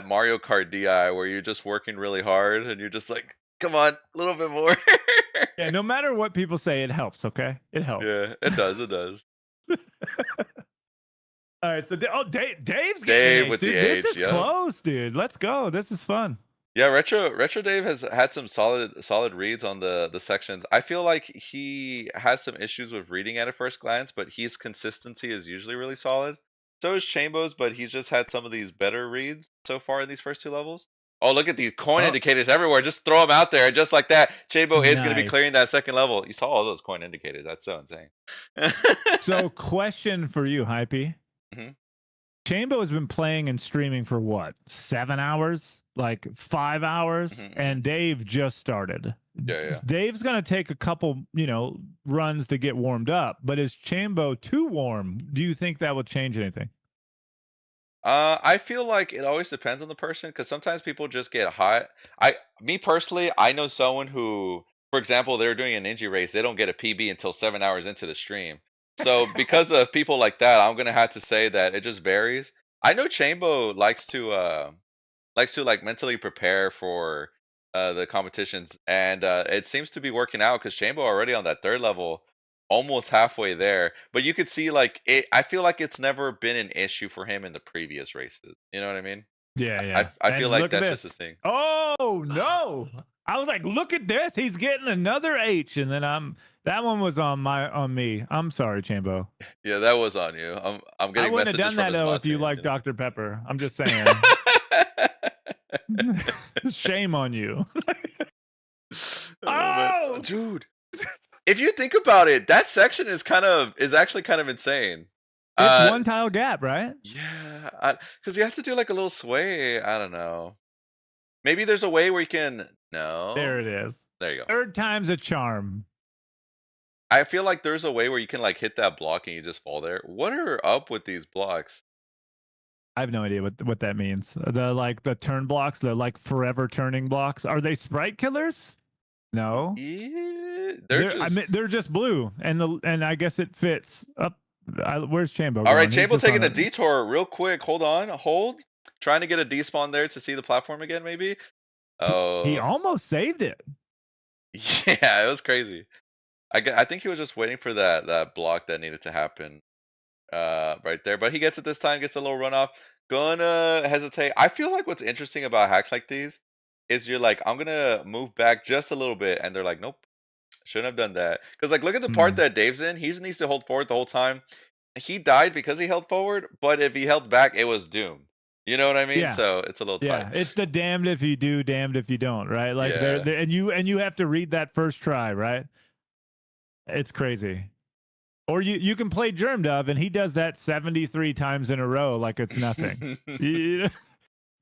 Speaker 1: Mario Kart DI where you're just working really hard and you're just like, come on, a little bit more.
Speaker 2: Yeah, no matter what people say, it helps, okay? It helps.
Speaker 1: Yeah, it does, it does.
Speaker 2: All right, so Dave's getting an
Speaker 1: Dave
Speaker 2: H,
Speaker 1: with the
Speaker 2: dude. This
Speaker 1: H,
Speaker 2: is
Speaker 1: yep.
Speaker 2: close, dude. Let's go. This is fun.
Speaker 1: Yeah, Retro Dave has had some solid reads on the sections. I feel like he has some issues with reading at a first glance, but his consistency is usually really solid. So is Chambo's, but he's just had some of these better reads so far in these first two levels. Oh, look at these coin
Speaker 2: Oh,
Speaker 1: indicators everywhere. Just throw them out there, just like that. Chambo is going to be
Speaker 2: nice.
Speaker 1: clearing that second level. You saw all those coin indicators. That's so insane.
Speaker 2: So, question for you, Hypey.
Speaker 1: Mhm,
Speaker 2: Chambo has been playing and streaming for what, 7 hours, like 5 hours,
Speaker 1: mhm, mhm.
Speaker 2: and Dave just started.
Speaker 1: Yeah, yeah.
Speaker 2: Dave's gonna take a couple, runs to get warmed up. But is Chambo too warm? Do you think that will change anything?
Speaker 1: I feel like it always depends on the person because sometimes people just get hot. Me personally, I know someone who, for example, they're doing a ninja race. They don't get a PB until 7 hours into the stream. So because of people like that, I'm gonna have to say that it just varies. I know Chambo likes to like mentally prepare for the competitions, and it seems to be working out because Chambo already on that third level, almost halfway there. But you could see like it. I feel like it's never been an issue for him in the previous races. You know what I mean?
Speaker 2: Yeah,
Speaker 1: I
Speaker 2: yeah.
Speaker 1: I feel
Speaker 2: And
Speaker 1: like
Speaker 2: look at
Speaker 1: that's just his
Speaker 2: this.
Speaker 1: thing.
Speaker 2: Oh no! I was like, look at this. He's getting another H, and then that one was on me. I'm sorry, Chambo.
Speaker 1: Yeah, that was on you. I'm
Speaker 2: I
Speaker 1: getting
Speaker 2: wouldn't have
Speaker 1: messages
Speaker 2: done
Speaker 1: from
Speaker 2: that
Speaker 1: his
Speaker 2: though
Speaker 1: mod
Speaker 2: if you
Speaker 1: team.
Speaker 2: like
Speaker 1: You know.
Speaker 2: Dr. Pepper. I'm just saying. Shame on you.
Speaker 1: Oh man,
Speaker 2: Oh,
Speaker 1: dude. If you think about it, that section is actually kind of insane.
Speaker 2: it's
Speaker 1: Uh,
Speaker 2: one tile gap, right?
Speaker 1: yeah, because you have to do like a little sway. I don't know. Maybe there's a way where you can.
Speaker 2: There
Speaker 1: No,
Speaker 2: it is.
Speaker 1: there you go.
Speaker 2: Third time's a charm.
Speaker 1: I feel like there's a way where you can like hit that block and you just fall there. What are up with these blocks?
Speaker 2: I have no idea what that means. The turn blocks, the like forever turning blocks. Are they sprite killers? No.
Speaker 1: Yeah, they're just.
Speaker 2: They're just blue, and I guess it fits up. Where's Chambo
Speaker 1: All right,
Speaker 2: going? He's
Speaker 1: Chambo
Speaker 2: just on
Speaker 1: taking a
Speaker 2: a.
Speaker 1: detour real quick. Hold on, hold. Trying to get a despawn there to see the platform again, maybe.
Speaker 2: He
Speaker 1: Oh,
Speaker 2: almost saved it.
Speaker 1: yeah, it was crazy. I think he was just waiting for that block that needed to happen right there. But he gets it this time, gets a little runoff. Gonna hesitate. I feel like what's interesting about hacks like these is you're like, I'm gonna move back just a little bit, and they're like, nope, shouldn't have done that. Because like, look at the part
Speaker 2: Hmm.
Speaker 1: that Dave's in. He needs to hold forward the whole time. He died because he held forward, but if he held back, it was doom. You know what I mean?
Speaker 2: Yeah,
Speaker 1: So it's a little tight.
Speaker 2: yeah. It's the damned if you do, damned if you don't, right? Like
Speaker 1: Yeah.
Speaker 2: and you have to read that first try, right? It's crazy. Or you can play Germ Dove, and he does that 73 times in a row like it's nothing. You-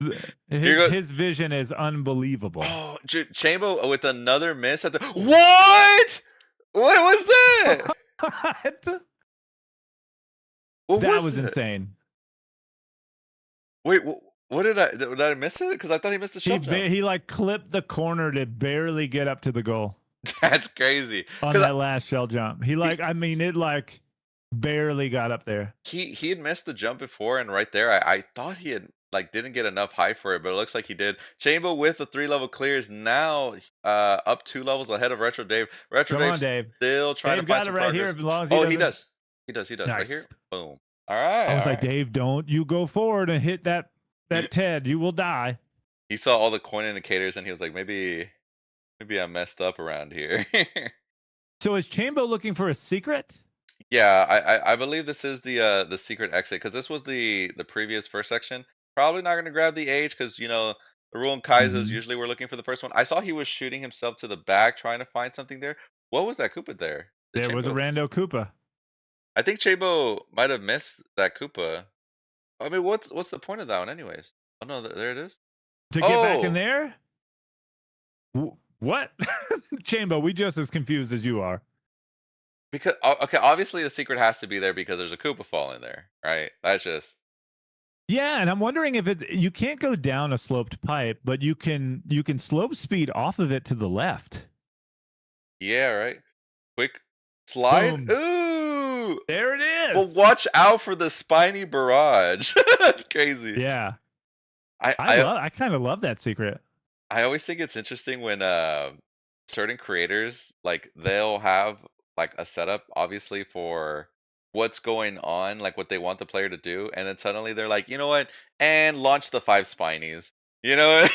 Speaker 1: Here
Speaker 2: his
Speaker 1: goes.
Speaker 2: his vision is unbelievable.
Speaker 1: Oh, Chambo with another miss at the. What? What was that?
Speaker 2: What?
Speaker 1: What
Speaker 2: That
Speaker 1: was
Speaker 2: was
Speaker 1: that?
Speaker 2: insane.
Speaker 1: Wait, what did I miss it? Because I thought he missed the shell jump.
Speaker 2: He like clipped the corner to barely get up to the goal
Speaker 1: That's crazy.
Speaker 2: on
Speaker 1: Because
Speaker 2: that last shell jump.
Speaker 1: he
Speaker 2: It like barely got up there.
Speaker 1: he had missed the jump before, and right there, I thought he had like didn't get enough height for it, but it looks like he did. Chambo with the 3 level clears now, up 2 levels ahead of Retro Dave. Retro
Speaker 2: Come on,
Speaker 1: Dave's
Speaker 2: Dave.
Speaker 1: still trying to
Speaker 2: Dave
Speaker 1: find
Speaker 2: got it
Speaker 1: some
Speaker 2: right here
Speaker 1: progress.
Speaker 2: as long as he
Speaker 1: Oh, he
Speaker 2: doesn't.
Speaker 1: does. He does right
Speaker 2: Nice.
Speaker 1: here. Boom. All right,
Speaker 2: I was
Speaker 1: all
Speaker 2: like,
Speaker 1: right.
Speaker 2: Dave, don't you go forward and hit that Ted. You will die.
Speaker 1: He saw all the coin indicators and he was like, maybe I messed up around here.
Speaker 2: So is Chambo looking for a secret?
Speaker 1: Yeah, I believe this is the secret exit because this was the previous first section. Probably not gonna grab the H because the rule in Kaizo's
Speaker 2: Hmm.
Speaker 1: usually we're looking for the first one. I saw he was shooting himself to the back trying to find something there. What was that Koopa there? The
Speaker 2: There was a
Speaker 1: Chambo?
Speaker 2: rando Koopa.
Speaker 1: I think Chambo might have missed that Koopa. I mean, what's the point of that one, anyways? Oh no, there it is.
Speaker 2: To get back in
Speaker 1: Oh,
Speaker 2: there? What? Chambo, we just as confused as you are.
Speaker 1: because okay, obviously the secret has to be there because there's a Koopa falling there, right? That's just
Speaker 2: Yeah, and I'm wondering if you can't go down a sloped pipe, but you can slope speed off of it to the left.
Speaker 1: yeah, right. Quick slide.
Speaker 2: Boom.
Speaker 1: Ooh,
Speaker 2: There it
Speaker 1: but
Speaker 2: is.
Speaker 1: watch out for the spiny barrage. That's crazy.
Speaker 2: Yeah.
Speaker 1: I
Speaker 2: I
Speaker 1: I
Speaker 2: love I kind of love that secret.
Speaker 1: I always think it's interesting when certain creators like they'll have like a setup obviously for what's going on, like what they want the player to do, and then suddenly they're like, you know what, and launch the five spinies. You know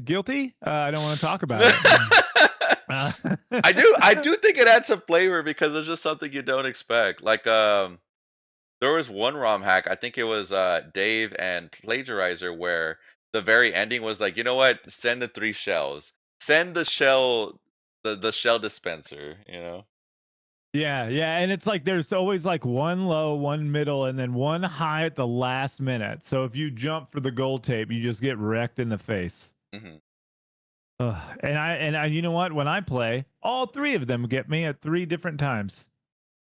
Speaker 2: Guilty? I don't want to talk about it.
Speaker 1: what?
Speaker 2: Uh,
Speaker 1: I do think it adds some flavor because it's just something you don't expect. Like there was one ROM hack, I think it was Dave and Plagiarizer, where the very ending was like, you know what? Send the three shells. Send the shell, the shell dispenser. You know.
Speaker 2: yeah, yeah, and it's like there's always like one low, one middle, and then one high at the last minute. So if you jump for the gold tape, you just get wrecked in the face.
Speaker 1: Hmm.
Speaker 2: And you know what? When I play, all three of them get me at three different times.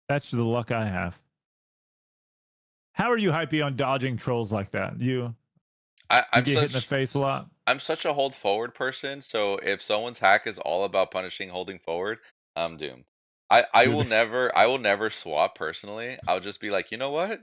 Speaker 2: That's the luck I have. How are you hypey on dodging trolls like that?
Speaker 1: I,
Speaker 2: You
Speaker 1: I'm
Speaker 2: get hit in the
Speaker 1: such
Speaker 2: face a lot.
Speaker 1: I'm such a hold forward person. So if someone's hack is all about punishing holding forward, I'm doomed.
Speaker 2: Dude,
Speaker 1: I will never swap personally. I'll just be like, you know what?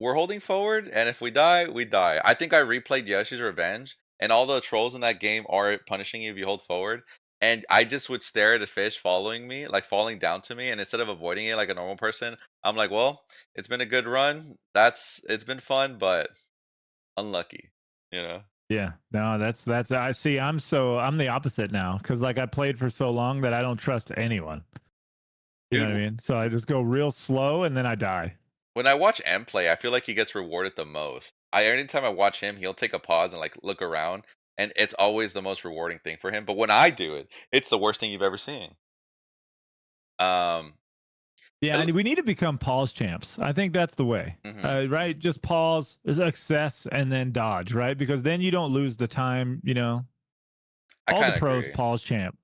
Speaker 1: We're holding forward, and if we die, we die. I think I replayed Yoshi's Revenge, and all the trolls in that game are punishing you if you hold forward. And I just would stare at a fish following me, like falling down to me, and instead of avoiding it like a normal person, I'm like, well, it's been a good run. It's been fun, but unlucky, you know?
Speaker 2: yeah, no, that's I see. I'm the opposite now because like I played for so long that I don't trust anyone. You know
Speaker 1: Dude,
Speaker 2: what I mean? So I just go real slow and then I die.
Speaker 1: when I watch M play, I feel like he gets rewarded the most. Anytime I watch him, he'll take a pause and like look around, and it's always the most rewarding thing for him. But when I do it, it's the worst thing you've ever seen. Um,
Speaker 2: Yeah,
Speaker 1: it,
Speaker 2: and we need to become pause champs. I think that's the way.
Speaker 1: mhm,
Speaker 2: Right? Just pause, access, and then dodge, right? Because then you don't lose the time,
Speaker 1: I
Speaker 2: All the
Speaker 1: kind of
Speaker 2: pros
Speaker 1: agree.
Speaker 2: pause champ.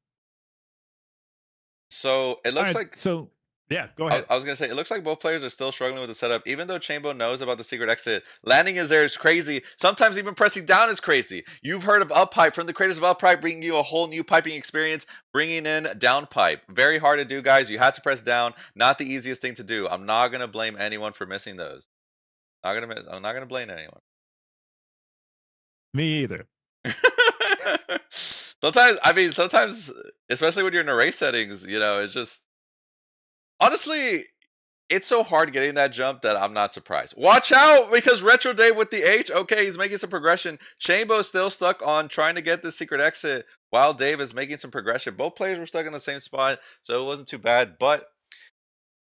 Speaker 1: So it
Speaker 2: All
Speaker 1: looks
Speaker 2: right,
Speaker 1: like
Speaker 2: so yeah, go ahead.
Speaker 1: I was gonna say it looks like both players are still struggling with the setup, even though Chambo knows about the secret exit. Landing is there is crazy. Sometimes even pressing down is crazy. You've heard of up pipe from the creators of up pipe, bringing you a whole new piping experience, bringing in down pipe. Very hard to do, guys. You had to press down. Not the easiest thing to do. I'm not gonna blame anyone for missing those. I'm not gonna blame anyone.
Speaker 2: Me either.
Speaker 1: Sometimes, especially when you're in array settings, it's just honestly, it's so hard getting that jump that I'm not surprised. Watch out because Retro Dave with the H. Okay, he's making some progression. Chambo's still stuck on trying to get the secret exit while Dave is making some progression. Both players were stuck in the same spot, so it wasn't too bad. But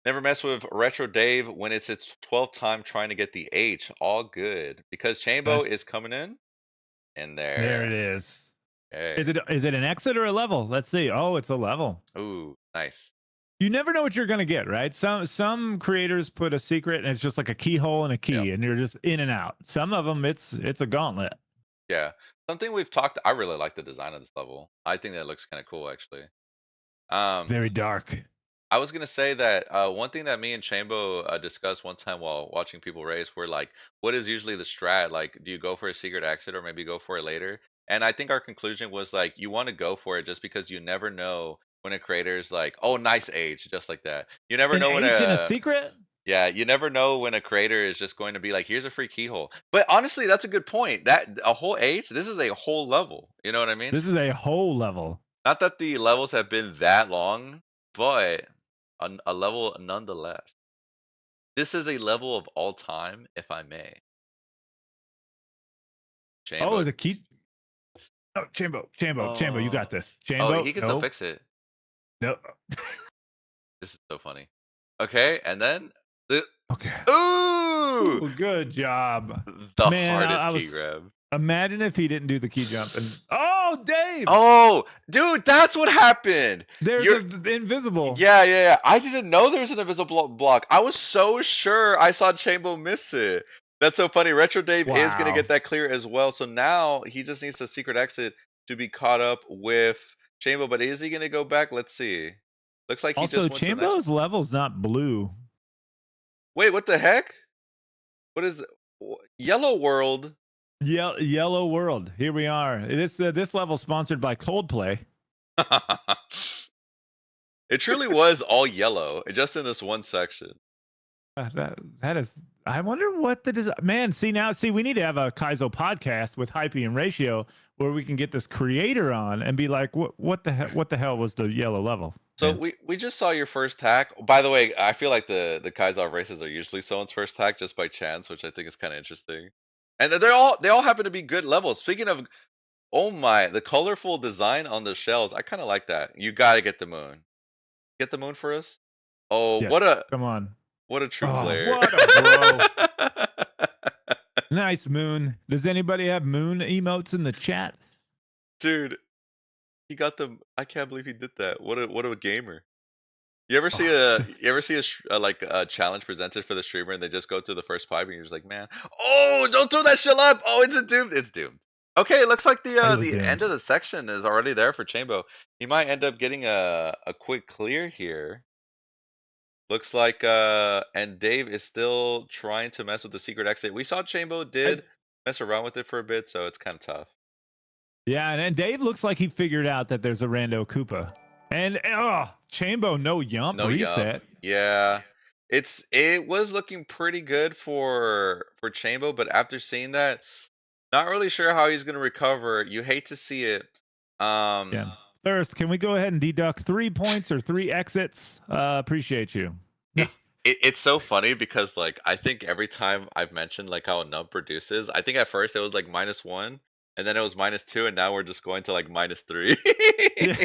Speaker 1: never mess with Retro Dave when it's its 12th time trying to get the H. All good because Chambo
Speaker 2: That's
Speaker 1: is coming in
Speaker 2: There it
Speaker 1: there.
Speaker 2: is.
Speaker 1: Hey,
Speaker 2: Is it an exit or a level? Let's see. Oh, it's a level.
Speaker 1: ooh, nice.
Speaker 2: You never know what you're gonna get, right? Some creators put a secret and it's just like a keyhole and a
Speaker 1: Yep.
Speaker 2: key, and you're just in and out. Some of them, it's a gauntlet.
Speaker 1: Yeah. Something we've talked. I really like the design of this level. I think that looks kind of cool, actually. Um,
Speaker 2: Very dark.
Speaker 1: I was gonna say that one thing that me and Chambo discussed one time while watching people race were like, what is usually the strat? Like, do you go for a secret exit or maybe go for it later? And I think our conclusion was like, you want to go for it just because you never know when a creator's like, oh, nice age, just like that. You never
Speaker 2: An
Speaker 1: know when
Speaker 2: H in a secret?
Speaker 1: yeah, you never know when a creator is just going to be like, here's a free keyhole. But honestly, that's a good point. That a whole age, this is a whole level. You know what I mean?
Speaker 2: This is a whole level.
Speaker 1: Not that the levels have been that long, but a level nonetheless. This is a level of all time, if I may.
Speaker 2: Oh,
Speaker 1: Chambo.
Speaker 2: is it keep? Oh, Chambo, you got
Speaker 1: Oh,
Speaker 2: this.
Speaker 1: oh,
Speaker 2: Chambo,
Speaker 1: he can still
Speaker 2: no,
Speaker 1: fix it.
Speaker 2: no.
Speaker 1: This is so funny. Okay, and then the
Speaker 2: Okay.
Speaker 1: ooh,
Speaker 2: Ooh, good job,
Speaker 1: the
Speaker 2: man.
Speaker 1: hardest key grab.
Speaker 2: Imagine if he didn't do the key jump and Dave,
Speaker 1: Oh, dude, that's what happened.
Speaker 2: there's
Speaker 1: You're
Speaker 2: a invisible.
Speaker 1: yeah. I didn't know there was an invisible block. I was so sure I saw Chambo miss it. That's so funny. Retro Dave is gonna
Speaker 2: Wow.
Speaker 1: get that clear as well. So now he just needs the secret exit to be caught up with Chambo. But is he gonna go back? Let's see. Looks like he
Speaker 2: Also,
Speaker 1: just went to the next one.
Speaker 2: Chambo's level's not blue.
Speaker 1: Wait, what the heck? What is Yellow World?
Speaker 2: Yellow World. Here we are. This level sponsored by Coldplay.
Speaker 1: It truly was all yellow, just in this one section.
Speaker 2: That is. I wonder what man. See, we need to have a Kaizo podcast with Hype and Ratio where we can get this creator on and be like, what the hell was the yellow level?
Speaker 1: So
Speaker 2: Man?
Speaker 1: we just saw your first hack. By the way, I feel like the Kaizoff races are usually someone's first hack just by chance, which I think is kind of interesting. And they all happen to be good levels. Speaking of, oh my, the colorful design on the shells, I kind of like that. You got to get the moon. Get the moon for us. Oh,
Speaker 2: Yes. Come on.
Speaker 1: what a true
Speaker 2: Oh,
Speaker 1: player.
Speaker 2: what a bro. Nice moon. Does anybody have moon emotes in the chat?
Speaker 1: Dude, he got them. I can't believe he did that. What a gamer. You ever see like a challenge presented for the streamer and they just go through the first pipe and you're just like, man, oh, don't throw that shit up. Oh, it's doomed. It's doomed. Okay, it looks like
Speaker 2: It was
Speaker 1: the end
Speaker 2: doomed.
Speaker 1: of the section is already there for Chambo. He might end up getting a quick clear here. Looks like and Dave is still trying to mess with the secret exit. We saw Chambo did mess around with it for a bit, so it's kind of tough.
Speaker 2: Yeah, and Dave looks like he figured out that there's a rando Koopa. And Chambo no yump
Speaker 1: No
Speaker 2: reset.
Speaker 1: yump. Yeah. It was looking pretty good for Chambo, but after seeing that, not really sure how he's gonna recover. You hate to see it.
Speaker 2: Yeah. First, can we go ahead and deduct 3 points or 3 exits? Appreciate you.
Speaker 1: It's so funny because like I think every time I've mentioned like how a nub produces, I think at first it was like -1, and then it was -2, and now we're just going to like -3.
Speaker 2: Yeah,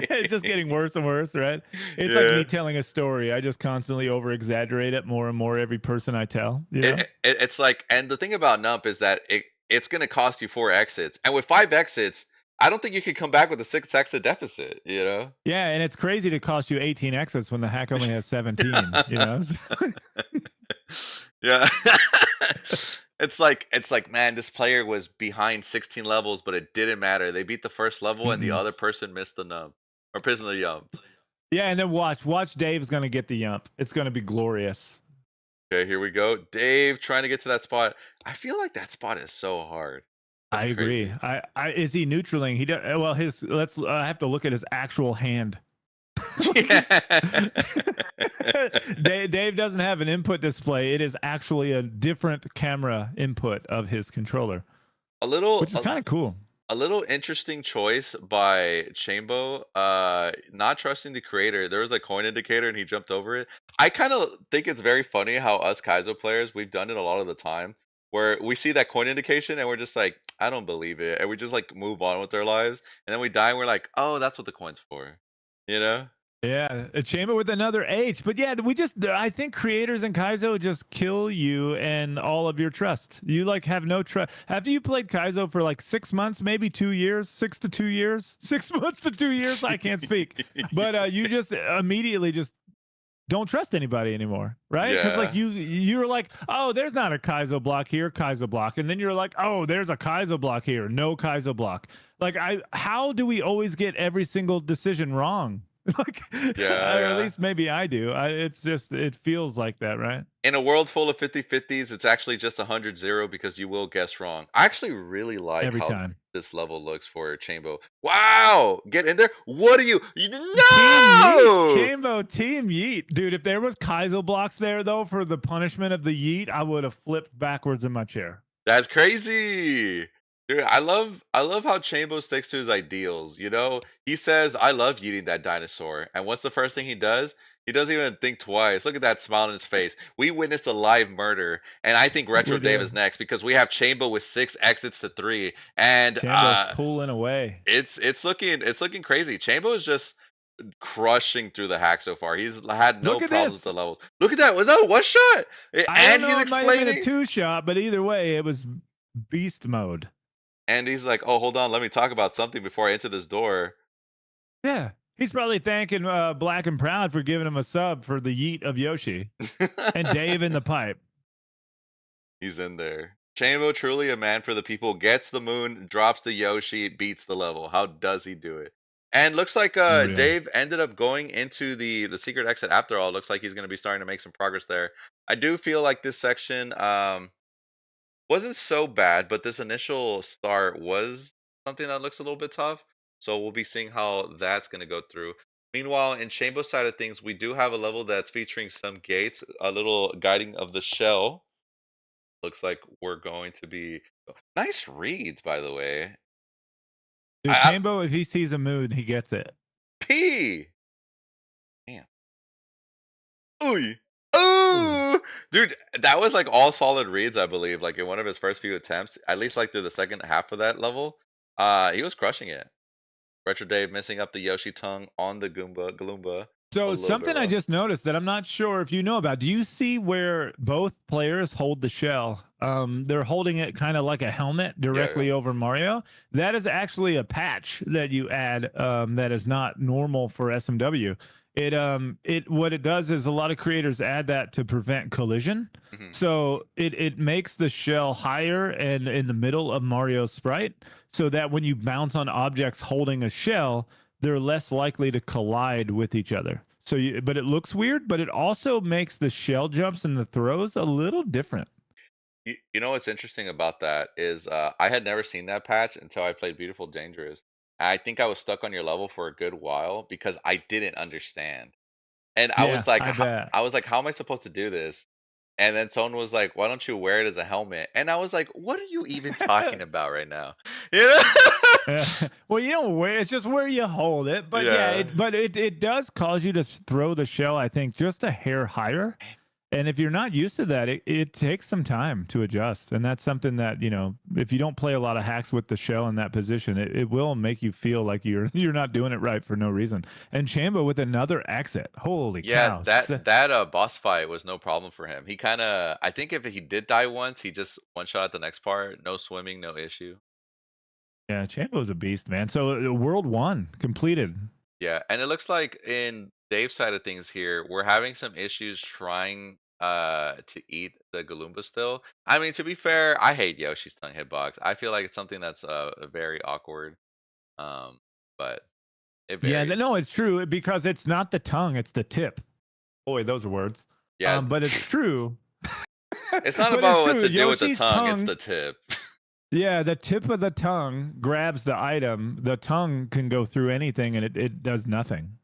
Speaker 2: it's just getting worse and worse, right? It's like
Speaker 1: Yeah.
Speaker 2: me telling a story. I just constantly over exaggerate it more and more every person I tell. You know?
Speaker 1: It's like, and the thing about Nump is that it's gonna cost you 4 exits, and with 5 exits, I don't think you can come back with a 6 exit deficit. You know?
Speaker 2: Yeah, and it's crazy to cost you 18 exits when the hack only has 17. You know?
Speaker 1: Yeah. It's like, man, this player was behind 16 levels, but it didn't matter. They beat the first level, and the other person missed the Nump or prison the Yump.
Speaker 2: Yeah, and then watch Dave's gonna get the yump. It's gonna be glorious.
Speaker 1: Okay, here we go. Dave trying to get to that spot. I feel like that spot is so hard. That's
Speaker 2: I agree.
Speaker 1: crazy.
Speaker 2: I is he neutraling? He does well. I have to look at his actual hand. Dave doesn't have an input display. It is actually a different camera input of his controller, which is kind of cool.
Speaker 1: A little interesting choice by Chambo, not trusting the creator. There was a coin indicator and he jumped over it. I kind of think it's very funny how us Kaizo players, we've done it a lot of the time, where we see that coin indication and we're just like, I don't believe it. And we just like move on with our lives. And then we die and we're like, oh, that's what the coin's for. You know?
Speaker 2: Yeah, a chamber with another H. But yeah, I think creators in Kaizo just kill you and all of your trust. You like have no trust. After you played Kaizo for like 6 months, maybe 2 years, 6 to 2 years, 6 months to 2 years, I can't speak. But you just immediately just don't trust anybody anymore, right? Because like you're like, oh, there's not a Kaizo block here, Kaizo block, and then you're like, oh, there's a Kaizo block here, no Kaizo block. Like how do we always get every single decision wrong? Like, at least maybe I do. It's just it feels like that, right?
Speaker 1: In a world full of 50-50s, it's actually just 100-0 because you will guess wrong. I actually really like
Speaker 2: every
Speaker 1: how
Speaker 2: time
Speaker 1: this level looks for Chambo. Wow! Get in there. What are you? No!
Speaker 2: Team Yeet, Chambo, Team Yeet. Dude, if there was Kaizo blocks there, though, for the punishment of the Yeet, I would have flipped backwards in my chair.
Speaker 1: That's crazy. Dude, I love how Chambo sticks to his ideals. You know, he says, I love eating that dinosaur. And what's the first thing he does? He doesn't even think twice. Look at that smile on his face. We witnessed a live murder, and I think Retro Dave is next because we have Chambo with 6 exits to 3, and
Speaker 2: Chambo's pulling away.
Speaker 1: It's looking crazy. Chambo is just crushing through the hack so far. He's had no problems with the levels. Look at that. Was that a one shot?
Speaker 2: I don't know, it might have been a 2 shot, but either way, it was beast mode.
Speaker 1: And he's like, "Oh, hold on, let me talk about something before I enter this door."
Speaker 2: Yeah. He's probably thanking Black and Proud for giving him a sub for the yeet of Yoshi and Dave in the pipe.
Speaker 1: He's in there. Chambo, truly a man for the people, gets the moon, drops the Yoshi, beats the level. How does he do it? And looks like
Speaker 2: Unreal.
Speaker 1: Dave ended up going into the secret exit after all. Looks like he's going to be starting to make some progress there. I do feel like this section wasn't so bad, but this initial start was something that looks a little bit tough. So we'll be seeing how that's going to go through. Meanwhile, in Chambo's side of things, we do have a level that's featuring some gates, a little guiding of the shell. Looks like we're going to be nice reads, by the way.
Speaker 2: Dude,
Speaker 1: I
Speaker 2: Chambo, if he sees a mood, he gets it.
Speaker 1: P. Damn. Ooh.
Speaker 2: Ooh.
Speaker 1: Ooh. Dude, that was like all solid reads, I believe. Like in one of his first few attempts, at least like through the second half of that level, he was crushing it. Retro Dave messing up the Yoshi tongue on the Gloomba a
Speaker 2: So
Speaker 1: little bit
Speaker 2: something I
Speaker 1: rough.
Speaker 2: just noticed that I'm not sure if you know about. Do you see where both players hold the shell? They're holding it kind of like a helmet
Speaker 1: Yeah, yeah.
Speaker 2: directly over Mario. That is actually a patch that you add that is not normal for SMW. It what it does is a lot of creators add that to prevent collision.
Speaker 1: Hmm.
Speaker 2: So it makes the shell higher and in the middle of Mario's sprite, so that when you bounce on objects holding a shell, they're less likely to collide with each other. So, but it looks weird, but it also makes the shell jumps and the throws a little different.
Speaker 1: You know what's interesting about that is I had never seen that patch until I played Beautiful Dangerous. I think I was stuck on your level for a good while because I didn't understand. And
Speaker 2: Yeah, I bet.
Speaker 1: I was like, how am I supposed to do this? And then someone was like, why don't you wear it as a helmet? And I was like, what are you even talking about right now? You know?
Speaker 2: Yeah. Well, you don't wear it's just where you hold it, but yeah,
Speaker 1: Yeah.
Speaker 2: it does cause you to throw the shell, I think, just a hair higher. And if you're not used to that, it takes some time to adjust. And that's something that, if you don't play a lot of hacks with the shell in that position, it will make you feel like you're not doing it right for no reason. And Chambo with another exit. Holy
Speaker 1: Yeah,
Speaker 2: cow.
Speaker 1: that boss fight was no problem for him. He kind of, I think if he did die once, he just one shot at the next part. No swimming, no issue.
Speaker 2: Yeah, Chambo's a beast, man. So World 1 completed.
Speaker 1: Yeah, and it looks like in Dave's side of things here, we're having some issues trying to eat the Galumba still. I mean, to be fair, I hate Yoshi's tongue hitbox. I feel like it's something that's very awkward. Um, but it
Speaker 2: Yeah,
Speaker 1: varies.
Speaker 2: no, it's true because it's not the tongue, it's the tip. Boy, those are words.
Speaker 1: Yeah,
Speaker 2: But it's true.
Speaker 1: it's not
Speaker 2: But it's
Speaker 1: about what
Speaker 2: true.
Speaker 1: to do with the
Speaker 2: Yoshi's
Speaker 1: tongue, it's
Speaker 2: tongue,
Speaker 1: the tip.
Speaker 2: yeah, the tip of the tongue grabs the item. The tongue can go through anything and it does nothing,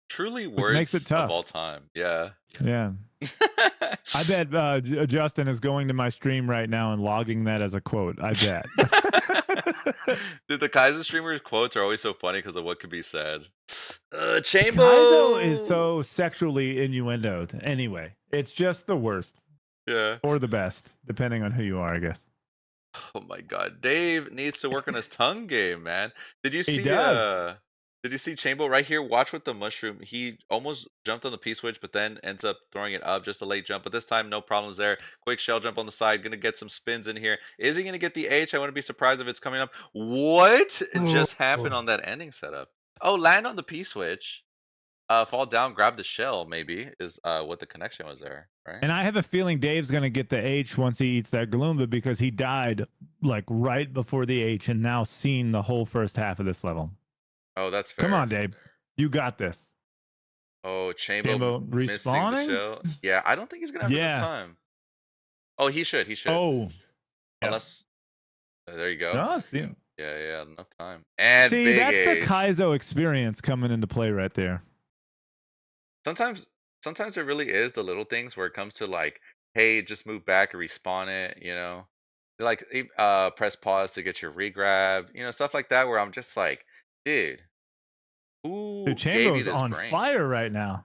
Speaker 1: Truly
Speaker 2: which makes it
Speaker 1: words of all
Speaker 2: tough.
Speaker 1: time. Yeah.
Speaker 2: Yeah. I bet Justin is going to my stream right now and logging that as a quote. I bet.
Speaker 1: Dude, the Kaiser streamers quotes are always so funny because of what could be said.
Speaker 2: Kaizo is
Speaker 1: Chambo.
Speaker 2: so sexually innuendoed. Anyway, it's just the worst
Speaker 1: Yeah.
Speaker 2: or the best, depending on who you are, I guess.
Speaker 1: Oh my God, Dave needs to work on his tongue game, man. Did you
Speaker 2: He
Speaker 1: see?
Speaker 2: does.
Speaker 1: Did you see Chambo right here? Watch with the mushroom. He almost jumped on the P switch, but then ends up throwing it up. Just a late jump, but this time no problems there. Quick shell jump on the side. Gonna get some spins in here. Is he gonna get the H? I wouldn't be surprised if it's coming up. What just happened
Speaker 2: Oh.
Speaker 1: on that ending setup? Oh, land on the P switch. Fall down, grab the shell. Maybe is what the connection was there, right?
Speaker 2: And I have a feeling Dave's going to get the H once he eats that Galumba because he died like right before the H and now seen the whole first half of this level.
Speaker 1: Oh, that's
Speaker 2: Come
Speaker 1: fair.
Speaker 2: on, Dave. You got this.
Speaker 1: Oh, Chambo
Speaker 2: Chambo
Speaker 1: missing the
Speaker 2: respawning?
Speaker 1: shell. Yeah, I don't think he's gonna have enough
Speaker 2: Yeah.
Speaker 1: time. Oh, he should. He should.
Speaker 2: Oh, yeah.
Speaker 1: Unless there you go.
Speaker 2: No, see,
Speaker 1: Yeah, yeah, enough time. And
Speaker 2: see,
Speaker 1: big
Speaker 2: that's the
Speaker 1: H.
Speaker 2: Kaizo experience coming into play right there.
Speaker 1: Sometimes, sometimes it really is the little things where it comes to like, hey, just move back and respawn it. Like press pause to get your regrab. Stuff like that. Where I'm just like, dude,
Speaker 2: Dude,
Speaker 1: who gave you
Speaker 2: Chambo's
Speaker 1: this
Speaker 2: on
Speaker 1: brain?
Speaker 2: fire right now.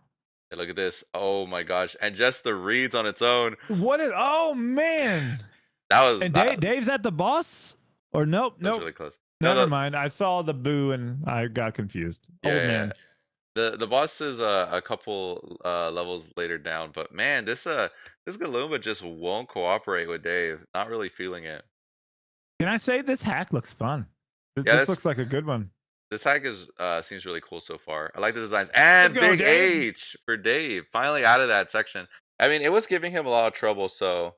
Speaker 1: Hey, look at this. Oh my gosh! And just the reads on its own.
Speaker 2: What is, oh, man.
Speaker 1: That was
Speaker 2: And
Speaker 1: that was
Speaker 2: Dave's at the boss? Or nope,
Speaker 1: that was
Speaker 2: nope.
Speaker 1: really close. No,
Speaker 2: Never mind. I saw the boo and I got confused.
Speaker 1: yeah,
Speaker 2: Old
Speaker 1: yeah.
Speaker 2: man.
Speaker 1: The boss is a couple levels later down, but man, this Galumba just won't cooperate with Dave. Not really feeling it.
Speaker 2: Can I say this hack looks fun?
Speaker 1: Yeah,
Speaker 2: This looks like a good one.
Speaker 1: this hack is seems really cool so far. I like the designs.
Speaker 2: Let's
Speaker 1: And
Speaker 2: go,
Speaker 1: big
Speaker 2: Dave.
Speaker 1: H for Dave. Finally out of that section. I mean, it was giving him a lot of trouble, so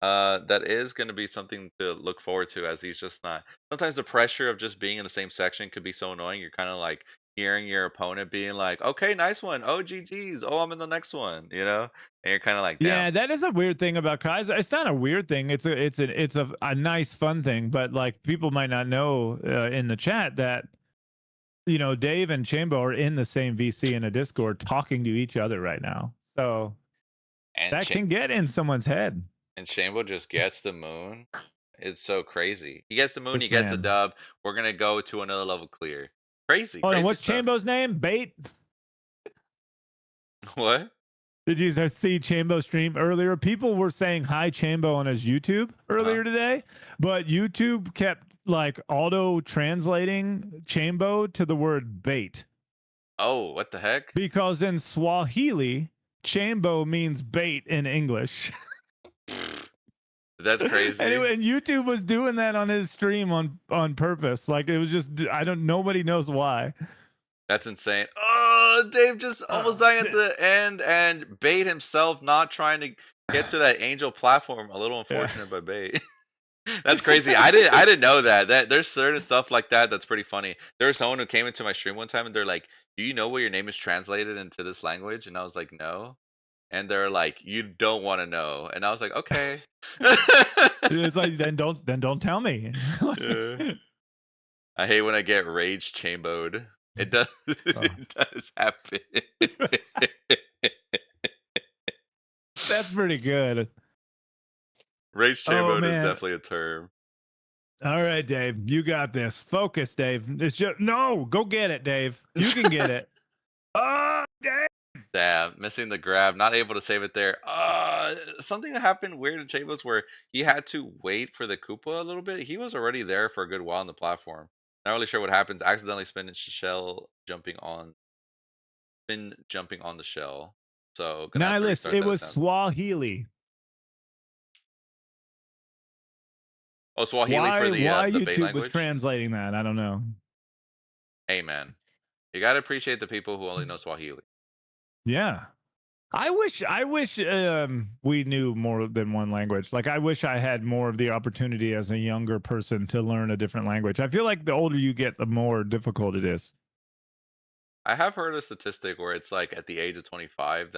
Speaker 1: that is going to be something to look forward to, as he's just not. Sometimes the pressure of just being in the same section could be so annoying. You're kind of like hearing your opponent being like, "Okay, nice one. Oh, GG's. Oh, I'm in the next one." And you're kind of like,
Speaker 2: Yeah,
Speaker 1: "Damn."
Speaker 2: that is a weird thing about Kaiser. It's not a weird thing. It's a nice fun thing. But like people might not know in the chat that Dave and Chambo are in the same VC in a Discord talking to each other right now. So
Speaker 1: And
Speaker 2: that can get in someone's head.
Speaker 1: Chambo just gets the moon. It's so crazy. He gets the moon. He
Speaker 2: This
Speaker 1: gets the
Speaker 2: man.
Speaker 1: dub. We're gonna go to another level clear. Crazy,
Speaker 2: Hold on,
Speaker 1: crazy
Speaker 2: what's
Speaker 1: stuff.
Speaker 2: Chambo's name? Bait.
Speaker 1: What?
Speaker 2: Did you see Chambo stream earlier? People were saying hi Chambo on his YouTube
Speaker 1: Huh?
Speaker 2: earlier today, but YouTube kept like auto translating Chambo to the word bait.
Speaker 1: Oh, what the heck?
Speaker 2: Because in Swahili, Chambo means bait in English.
Speaker 1: That's crazy.
Speaker 2: Anyway, and YouTube was doing that on his stream on purpose. Like it was just nobody knows why.
Speaker 1: That's insane. Oh, Dave just almost dying at the end, and Bait himself not trying to get to that angel platform. A little
Speaker 2: Yeah.
Speaker 1: unfortunate by Bait. That's crazy. I didn't know that. There's certain stuff like that that's pretty funny. There was someone who came into my stream one time and they're like, "Do you know what your name is translated into this language?" And I was like, "No." And they're like, "You don't want to know." And I was like, "Okay."
Speaker 2: It's like then don't tell me.
Speaker 1: Yeah. I hate when I get rage chambered. It does
Speaker 2: Oh.
Speaker 1: it does happen.
Speaker 2: That's pretty good.
Speaker 1: Rage
Speaker 2: Oh
Speaker 1: chambered is
Speaker 2: man.
Speaker 1: definitely a term.
Speaker 2: All right, Dave. You got this. Focus, Dave. It's just no, go get it, Dave. You can get it. Oh, Dave.
Speaker 1: Damn, missing the grab, not able to save it there. Something that happened weird in Chavos where he had to wait for the Koopa a little bit. He was already there for a good while on the platform. Not really sure what happens. Accidentally spinning shell, jumping on the shell. So gonna have to
Speaker 2: Nihilist,
Speaker 1: restart
Speaker 2: it
Speaker 1: that
Speaker 2: was
Speaker 1: attempt.
Speaker 2: Swahili.
Speaker 1: Oh, Swahili for
Speaker 2: Why
Speaker 1: the bait
Speaker 2: YouTube was
Speaker 1: language.
Speaker 2: translating that? I don't know.
Speaker 1: Hey man, you gotta appreciate the people who only know Swahili.
Speaker 2: Yeah. I wish we knew more than one language. Like I wish I had more of the opportunity as a younger person to learn a different language. I feel like the older you get, the more difficult it is.
Speaker 1: I have heard a statistic where it's like at the age of 25,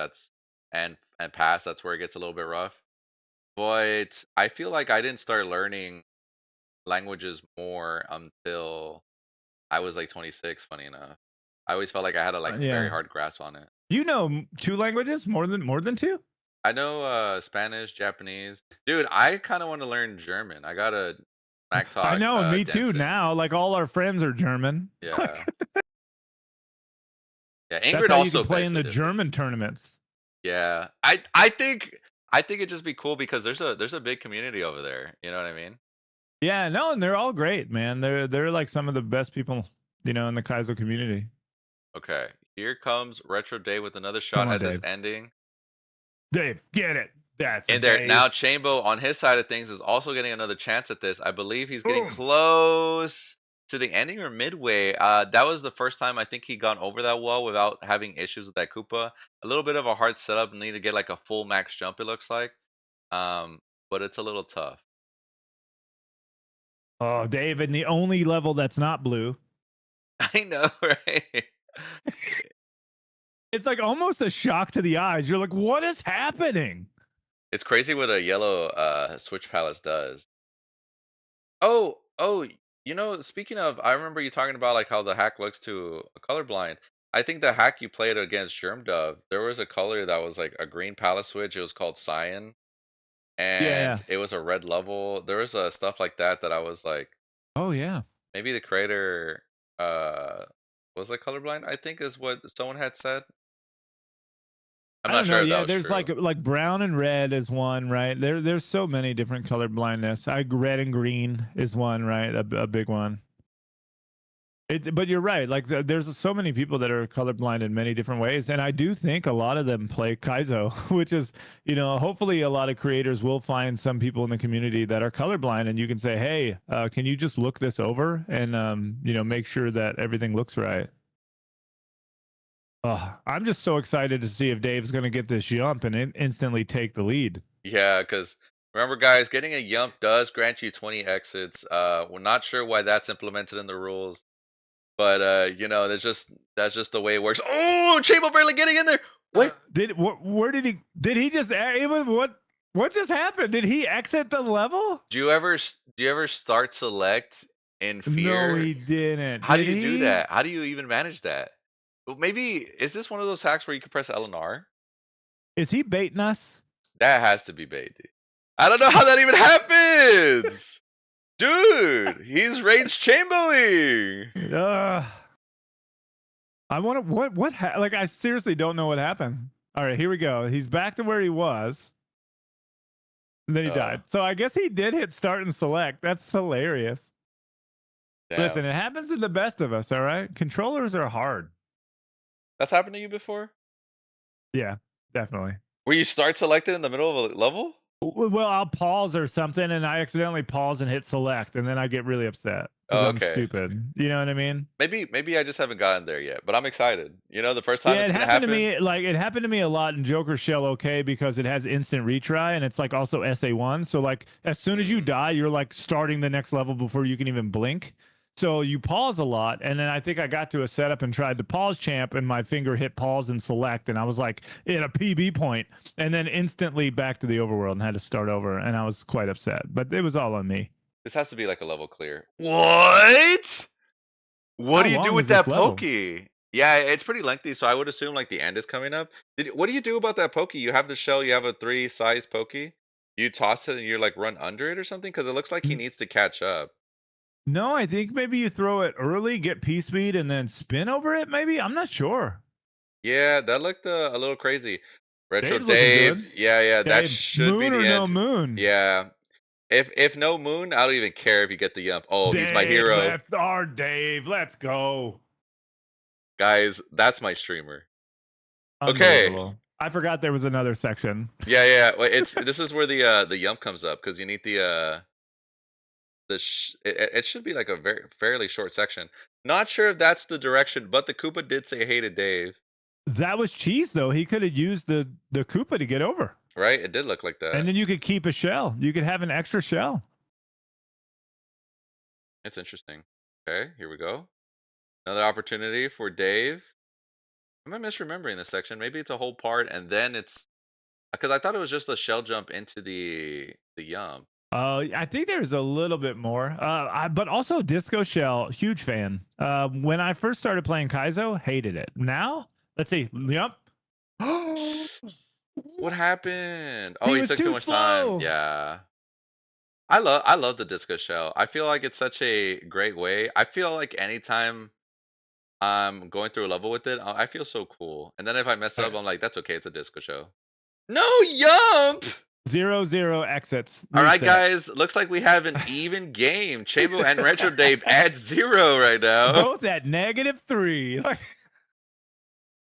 Speaker 1: and past, that's where it gets a little bit rough. But I feel like I didn't start learning languages more until I was like 26, funny enough. I always felt like I had a like very
Speaker 2: Yeah.
Speaker 1: hard grasp on it.
Speaker 2: You know two languages? More than two?
Speaker 1: I know Spanish, Japanese. Dude, I kind of want to learn German. I got a smack
Speaker 2: I
Speaker 1: talk
Speaker 2: know, and me too
Speaker 1: dancing.
Speaker 2: now. Like all our friends are German.
Speaker 1: Yeah. Yeah,
Speaker 2: That's
Speaker 1: Ingrid
Speaker 2: how you can
Speaker 1: also
Speaker 2: play
Speaker 1: begs
Speaker 2: in
Speaker 1: to
Speaker 2: the
Speaker 1: differ.
Speaker 2: German tournaments.
Speaker 1: Yeah. I think it'd just be cool because there's a big community over there. You know what I mean?
Speaker 2: Yeah, no, and they're all great, man. They're like some of the best people, in the Kaizo community.
Speaker 1: Okay. Here comes Retro Day with another
Speaker 2: Come
Speaker 1: shot
Speaker 2: on,
Speaker 1: at this
Speaker 2: Dave.
Speaker 1: ending.
Speaker 2: Dave, get it. That's
Speaker 1: And there now
Speaker 2: Dave.
Speaker 1: Chambo on his side of things is also getting another chance at this. I believe he's getting
Speaker 2: Boom.
Speaker 1: close to the ending or midway. That was the first time I think he gone over that wall without having issues with that Koopa. A little bit of a hard setup, need to get like a full max jump, it looks like. But it's a little tough.
Speaker 2: Oh, Dave, and the only level that's not blue.
Speaker 1: I know, right?
Speaker 2: It's like almost a shock to the eyes. You're like, what is happening?
Speaker 1: It's crazy what a yellow Switch Palace does. Oh, speaking of, I remember you talking about like how the hack looks to a colorblind. I think the hack you played against Germdove, there was a color that was like a green palace switch. It was called Cyan,
Speaker 2: Yeah.
Speaker 1: and it was a red level. There was stuff like that that I was like,
Speaker 2: Oh yeah.
Speaker 1: maybe the creator uh was like colorblind, I think is what someone had said. I'm
Speaker 2: I
Speaker 1: not
Speaker 2: don't know.
Speaker 1: sure if that
Speaker 2: Yeah,
Speaker 1: was
Speaker 2: there's
Speaker 1: true.
Speaker 2: like brown and red is one, right? There's so many different color blindness. Red and green is one, right? A big one. But you're right. Like there's so many people that are colorblind in many different ways, and I do think a lot of them play Kaizo, which is, hopefully a lot of creators will find some people in the community that are colorblind, and you can say, hey, can you just look this over and make sure that everything looks right. I'm just so excited to see if Dave's going to get this jump and instantly take the lead.
Speaker 1: Yeah, because remember, guys, getting a Yump does grant you 20 exits. We're not sure why that's implemented in the rules, but that's just the way it works. Oh, Chambo barely getting in there. What?
Speaker 2: Where did he just what just happened? Did he exit the level?
Speaker 1: Do you ever start select in
Speaker 2: No,
Speaker 1: fear?
Speaker 2: he didn't.
Speaker 1: How do
Speaker 2: Did
Speaker 1: you do
Speaker 2: he?
Speaker 1: that? How do you even manage that? Well, maybe is this one of those hacks where you can press L and R?
Speaker 2: Is he baiting us?
Speaker 1: That has to be bait, dude. I don't know how that even happens. Dude, he's rage chamboing.
Speaker 2: I want to like I seriously don't know what happened. All right, here we go. He's back to where he was. And then he
Speaker 1: Uh,
Speaker 2: died. So I guess he did hit start and select. That's hilarious. Listen,
Speaker 1: damn.
Speaker 2: it happens to the best of us, all right? Controllers are hard.
Speaker 1: That's happened to you before?
Speaker 2: Yeah, definitely.
Speaker 1: Where you start selected in the middle of a level?
Speaker 2: Well, I'll pause or something, and I accidentally pause and hit select, and then I get really upset because
Speaker 1: Oh,
Speaker 2: I'm
Speaker 1: okay.
Speaker 2: stupid. You know what I mean?
Speaker 1: Maybe I just haven't gotten there yet, but I'm excited. The first time
Speaker 2: Yeah,
Speaker 1: it's
Speaker 2: it
Speaker 1: gonna
Speaker 2: happened to
Speaker 1: happen.
Speaker 2: me. Like it happened to me a lot in Joker Shell. Okay, because it has instant retry, and it's like also SA1. So like as soon as you
Speaker 1: Mm,
Speaker 2: die, you're like starting the next level before you can even blink. So you pause a lot, and then I think I got to a setup and tried to pause champ, and my finger hit pause and select, and I was like at a PB point, and then instantly back to the overworld and had to start over, and I was quite upset. But it was all on me.
Speaker 1: this has to be like a level clear. What? What
Speaker 2: How
Speaker 1: do you do
Speaker 2: long
Speaker 1: with
Speaker 2: is this
Speaker 1: that
Speaker 2: level?
Speaker 1: pokey? Yeah, it's pretty lengthy, so I would assume like the end is coming up. What do you do about that pokey? You have the shell, you have a 3 size pokey. You toss it and you're like run under it or something? Because it looks like he needs to catch up.
Speaker 2: No, I think maybe you throw it early, get P speed, and then spin over it. Maybe I'm not sure.
Speaker 1: Yeah, that looked a little crazy. Retro
Speaker 2: Dave's looking
Speaker 1: Dave.
Speaker 2: good.
Speaker 1: Yeah, yeah, that
Speaker 2: Hey,
Speaker 1: should be
Speaker 2: moon
Speaker 1: the
Speaker 2: or no
Speaker 1: end.
Speaker 2: moon?
Speaker 1: Yeah. If no moon, I don't even care if you get the yump. Oh, he's my
Speaker 2: Dave,
Speaker 1: hero.
Speaker 2: that's our Dave. Let's go.
Speaker 1: Guys, that's my streamer. Okay.
Speaker 2: Unbelievable. I forgot there was another section.
Speaker 1: Yeah, yeah. Wait, this is where the yump comes up because you need it should be like a very fairly short section. Not sure if that's the direction, but the Koopa did say hey to Dave,
Speaker 2: That was cheese, though. He could have used the Koopa to get over.
Speaker 1: right? It did look like
Speaker 2: And
Speaker 1: that.
Speaker 2: then you could keep a shell. You could have an extra shell.
Speaker 1: It's interesting. Okay, here we go. Another opportunity for Dave. Am I misremembering this section? Maybe it's a whole part and then it's because I thought it was just a shell jump into the yump.
Speaker 2: I think there's a little bit more. But also Disco Shell, huge fan. When I first started playing Kaizo, hated it. Now, let's see. Yep.
Speaker 1: What happened? Oh,
Speaker 2: He
Speaker 1: he
Speaker 2: was
Speaker 1: took too
Speaker 2: too
Speaker 1: much time.
Speaker 2: slow.
Speaker 1: Yeah. I love the disco shell. I feel like it's such a great way. I feel like anytime I'm going through a level with it, I feel so cool. And then if I mess
Speaker 2: All
Speaker 1: up,
Speaker 2: right.
Speaker 1: I'm like, that's okay. It's a disco show. No yump.
Speaker 2: 0-0 exits.
Speaker 1: All right,
Speaker 2: Reset.
Speaker 1: guys. Looks like we have an even game. Chambo and Retro Dave at 0 right now.
Speaker 2: Both at -3.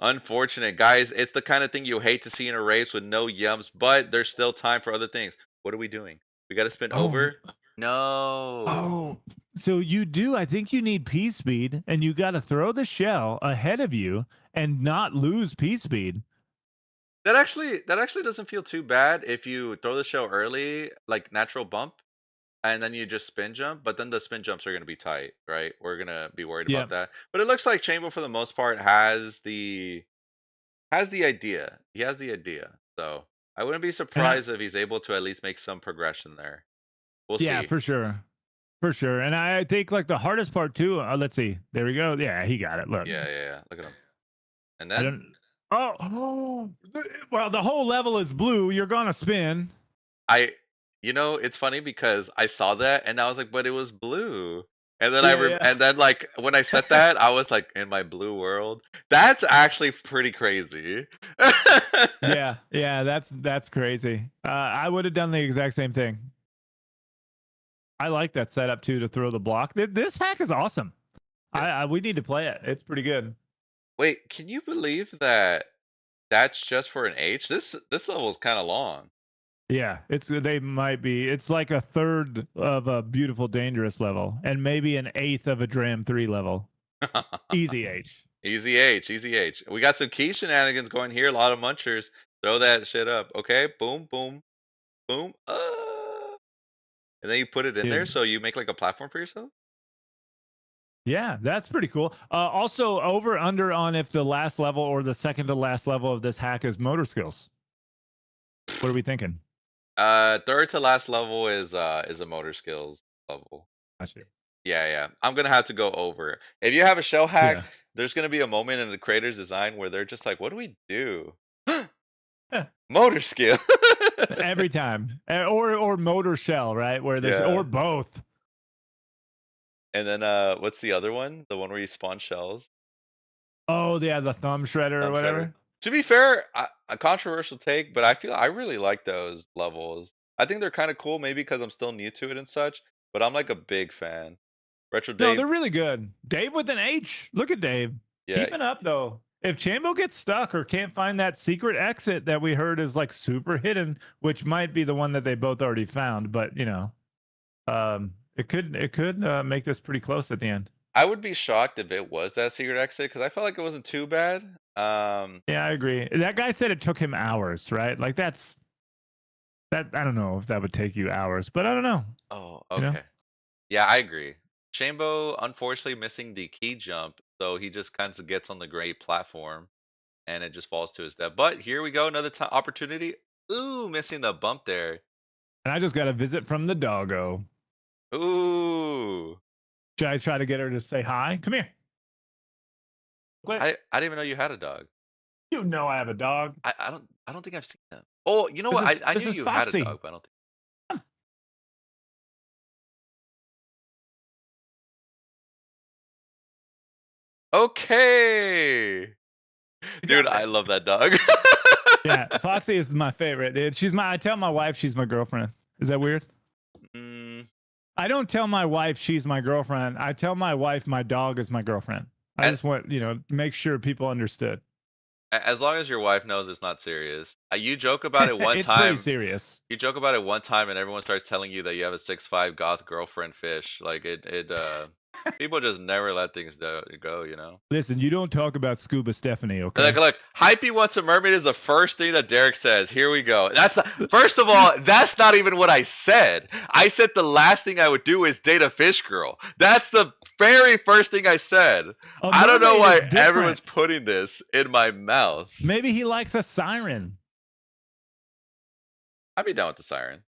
Speaker 1: Unfortunate, guys. It's the kind of thing you hate to see in a race with no yumps, but there's still time for other things. What are we doing? We got to spin
Speaker 2: Oh,
Speaker 1: over. No.
Speaker 2: oh. So you do. I think you need P speed, and you got to throw the shell ahead of you and not lose P speed.
Speaker 1: That actually doesn't feel too bad if you throw the shell early, like natural bump, and then you just spin jump. But then the spin jumps are gonna be tight, right? We're gonna be worried about
Speaker 2: Yep.
Speaker 1: that. But it looks like Chambo for the most part has the idea. He has the idea. So I wouldn't be
Speaker 2: And I,
Speaker 1: surprised if he's able to at least make some progression there. We'll
Speaker 2: yeah,
Speaker 1: see.
Speaker 2: for sure. For sure. And I think like the hardest part too, let's see. There we go. Yeah, he got it. Look.
Speaker 1: Yeah, yeah, yeah. Look at him. And
Speaker 2: I
Speaker 1: then
Speaker 2: don't Oh, well, the whole level is blue. You're gonna spin.
Speaker 1: I, it's funny because I saw that and I was like, but it was blue. And then
Speaker 2: Yeah,
Speaker 1: and then like when I said that, I was like, in my blue world. That's actually pretty crazy.
Speaker 2: yeah, that's crazy. I would have done the exact same thing. I like that setup too to throw the block. This hack is awesome. I we need to play it. It's pretty good.
Speaker 1: Wait, can you believe that that's just for an H? This level is kind of long.
Speaker 2: Yeah, it's they might be. It's like a third of a Beautiful Dangerous level, and maybe an eighth of a Dram 3 level. Easy H.
Speaker 1: Easy H, easy H. We got some key shenanigans going here. A lot of munchers. Throw that shit up. Okay, boom, boom, boom. And then you put it in there,
Speaker 2: Dude.
Speaker 1: so you make like a platform for yourself.
Speaker 2: Yeah, that's pretty cool. Also, over under on if the last level or the second to last level of this hack is motor skills. What are we thinking?
Speaker 1: Third to last level is a motor skills level.
Speaker 2: Gotcha.
Speaker 1: Yeah, yeah. I'm gonna have to go over. If you have a shell hack,
Speaker 2: Yeah.
Speaker 1: there's gonna be a moment in the creator's design where they're just like, "What do we do?" Motor skill.
Speaker 2: Every time, or motor shell, right? Where there's
Speaker 1: Yeah.
Speaker 2: or both.
Speaker 1: And then what's the other one? The one where you spawn shells?
Speaker 2: Oh yeah, the thumb shredder or
Speaker 1: Thumb shredder.
Speaker 2: whatever.
Speaker 1: To be fair, a controversial take, but I really like those levels. I think they're kind of cool, maybe because I'm still new to it and such. But I'm like a big fan. Retro
Speaker 2: No,
Speaker 1: Dave,
Speaker 2: they're really good. Dave with an H. Look at Dave.
Speaker 1: yeah.
Speaker 2: Keeping up though. If Chambo gets stuck or can't find that secret exit that we heard is like super hidden, which might be the one that they both already found, but it could make this pretty close at the end.
Speaker 1: I would be shocked if it was that secret exit because I felt like it wasn't too bad.
Speaker 2: Yeah, I agree. That guy said it took him hours, right? Like that. I don't know if that would take you hours, but I don't know.
Speaker 1: Oh,
Speaker 2: You know?
Speaker 1: okay. Yeah, I agree. Chambo unfortunately missing the key jump, so he just kind of gets on the gray platform and it just falls to his death. But here we go, another opportunity. Ooh, missing the bump there.
Speaker 2: And I just got a visit from the doggo.
Speaker 1: Ooh,
Speaker 2: Should I try to get her to say hi? Come here. Quick.
Speaker 1: I didn't even know you had a dog.
Speaker 2: You know I have a dog.
Speaker 1: I don't think I've seen them. Oh, you know
Speaker 2: This
Speaker 1: what?
Speaker 2: is
Speaker 1: I
Speaker 2: this
Speaker 1: knew
Speaker 2: is
Speaker 1: you had a
Speaker 2: Foxy.
Speaker 1: dog, but I don't think. Okay, dude, I love that dog.
Speaker 2: Yeah, Foxy is my favorite, dude. I tell my wife she's my girlfriend. Is that weird?
Speaker 1: Mm,
Speaker 2: I don't tell my wife she's my girlfriend. I tell my wife my dog is my girlfriend. I
Speaker 1: a-
Speaker 2: just want, make sure people understood.
Speaker 1: as long as your wife knows it's not serious. You joke about it one
Speaker 2: It's pretty
Speaker 1: time.
Speaker 2: serious.
Speaker 1: You joke about it one time, and everyone starts telling you that you have a 6'5" goth girlfriend fish. Like people just never let things go. You know.
Speaker 2: Listen, you don't talk about Scuba Stephanie,
Speaker 1: Look,
Speaker 2: okay?
Speaker 1: look, Hypey wants a mermaid is the first thing that Derek says. Here we go. That's not, first of all, that's not even what I said. I said the last thing I would do is date a fish girl. That's the very first thing I said.
Speaker 2: A
Speaker 1: I don't know
Speaker 2: mermaid
Speaker 1: why
Speaker 2: is different.
Speaker 1: everyone's putting this in my mouth.
Speaker 2: Maybe he likes a siren.
Speaker 1: I'd be down with the siren.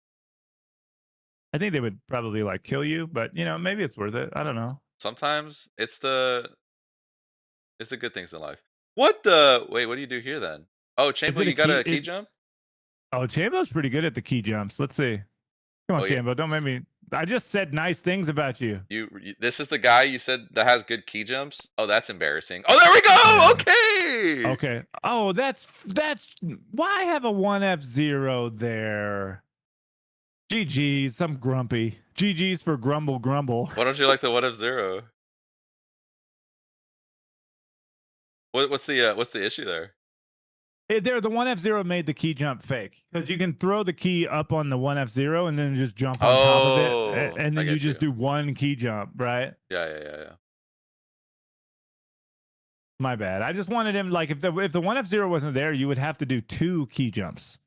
Speaker 2: I think they would probably like kill you, but maybe it's worth it. I don't know.
Speaker 1: Sometimes it's the good things in life. What the wait, what do you do here then? Oh,
Speaker 2: Is
Speaker 1: Chambo,
Speaker 2: it a
Speaker 1: you got
Speaker 2: key?
Speaker 1: a key jump?
Speaker 2: Oh, Chambo's pretty good at the key jumps. Let's see. Come on,
Speaker 1: Oh yeah.
Speaker 2: Chambo. Don't make me. I just said nice things about you.
Speaker 1: This is the guy you said that has good key jumps? Oh, that's embarrassing. Oh, there we go. Okay.
Speaker 2: Okay. Oh, that's why have a 1F0 there. GG's. I'm grumpy. GG's for grumble grumble.
Speaker 1: Why don't you like the 1F0? What's the issue there?
Speaker 2: The 1F0 made the key jump fake because you can throw the key up on the 1F0 and then just jump on top of it,
Speaker 1: Oh,
Speaker 2: and
Speaker 1: I
Speaker 2: then you
Speaker 1: get
Speaker 2: just
Speaker 1: you.
Speaker 2: do one key jump, right?
Speaker 1: Yeah.
Speaker 2: My bad. I just wanted him like if the 1F0 wasn't there, you would have to do two key jumps,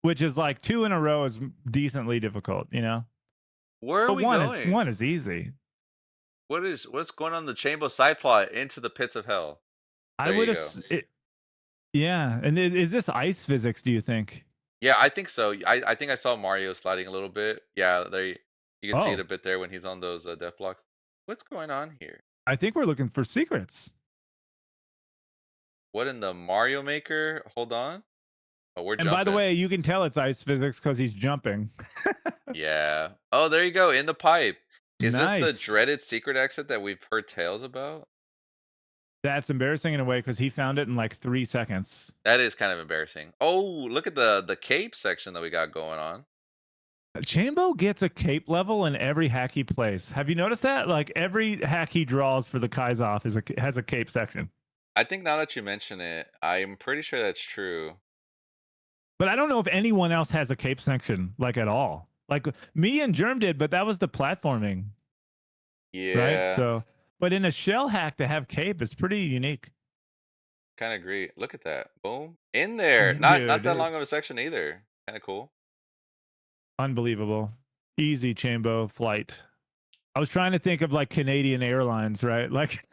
Speaker 2: which is like two in a row is decently difficult,
Speaker 1: Where are
Speaker 2: But
Speaker 1: we
Speaker 2: one
Speaker 1: going?
Speaker 2: is easy.
Speaker 1: What's going on in the Chambo side plot into the pits of hell?
Speaker 2: I
Speaker 1: There
Speaker 2: would
Speaker 1: you
Speaker 2: have.
Speaker 1: go.
Speaker 2: Yeah, and is this ice physics? Do you think?
Speaker 1: Yeah, I think so. I think I saw Mario sliding a little bit. Yeah, there you can see it
Speaker 2: Oh,
Speaker 1: a bit there when he's on those death blocks. What's going on here?
Speaker 2: I think we're looking for secrets.
Speaker 1: What in the Mario Maker? Hold on. Oh, we're
Speaker 2: And by the
Speaker 1: jumping.
Speaker 2: way, you can tell it's ice physics because he's jumping.
Speaker 1: Yeah. Oh, there you go. In the pipe. Is this the
Speaker 2: Nice.
Speaker 1: dreaded secret exit that we've heard tales about?
Speaker 2: That's embarrassing in a way because he found it in like 3 seconds.
Speaker 1: That is kind of embarrassing. Oh, look at the cape section that we got going on.
Speaker 2: Chambo gets a cape level in every hack he plays. Have you noticed that? Like every hack he draws for the Kaizoff has a cape section.
Speaker 1: I think now that you mention it, I'm pretty sure that's true.
Speaker 2: But I don't know if anyone else has a cape section like at all. Like me and Germ did, but that was the platforming, right?
Speaker 1: Yeah,
Speaker 2: So, but in a shell hack to have cape is pretty unique.
Speaker 1: kind of agree. Look at that. Boom. In there. Not that
Speaker 2: Dude,
Speaker 1: long of a section either. Kind of cool.
Speaker 2: unbelievable. Easy Chambo flight. I was trying to think of like Canadian Airlines, right? Like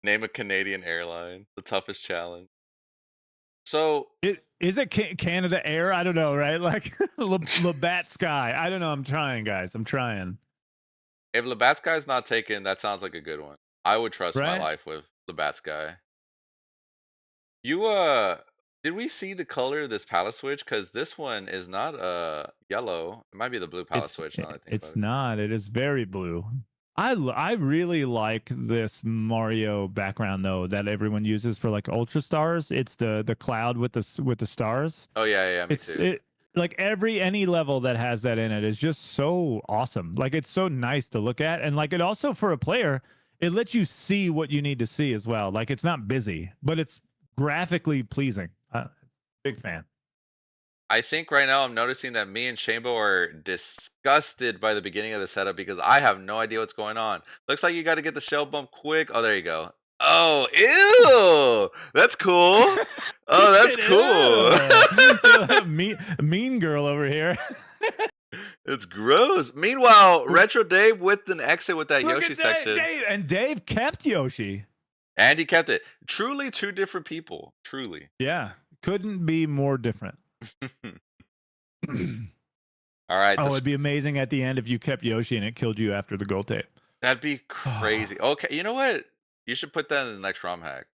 Speaker 1: Name a Canadian airline. The toughest challenge. So,
Speaker 2: is it Canada Air? I don't know, right? Like Labatt Sky. I don't know. I'm trying, guys. I'm trying.
Speaker 1: if Labatt's is not taken, that sounds like a good one. I would trust my
Speaker 2: Right?
Speaker 1: life with Labatt's guy. You did we see the color of this palette switch? Because this one is not yellow. It might be the blue palette switch now that I think about
Speaker 2: It's
Speaker 1: it.
Speaker 2: not. It is very blue. I really like this Mario background though that everyone uses for like ultra stars. It's the cloud with the stars.
Speaker 1: Oh yeah, me
Speaker 2: It's
Speaker 1: too.
Speaker 2: it like any level that has that in it is just so awesome. Like it's so nice to look at, and like it also for a player, it lets you see what you need to see as well. Like it's not busy, but it's graphically pleasing. Big fan.
Speaker 1: I think right now I'm noticing that me and Chambo are disgusted by the beginning of the setup because I have no idea what's going on. Looks like you got to get the shell bump quick. Oh, there you go. Oh, ew! That's cool.
Speaker 2: He
Speaker 1: Oh, that's
Speaker 2: said,
Speaker 1: cool.
Speaker 2: mean girl over here.
Speaker 1: It's gross. Meanwhile, Retro Dave with an exit with that
Speaker 2: Look
Speaker 1: Yoshi
Speaker 2: at Dave,
Speaker 1: section,
Speaker 2: and Dave kept Yoshi.
Speaker 1: and he kept it. Truly two different people. Truly.
Speaker 2: Yeah, couldn't be more different.
Speaker 1: All right.
Speaker 2: Oh, it'd be amazing at the end if you kept Yoshi and it killed you after the gold tape.
Speaker 1: That'd be crazy. Okay, you know what? You should put that in the next ROM hack.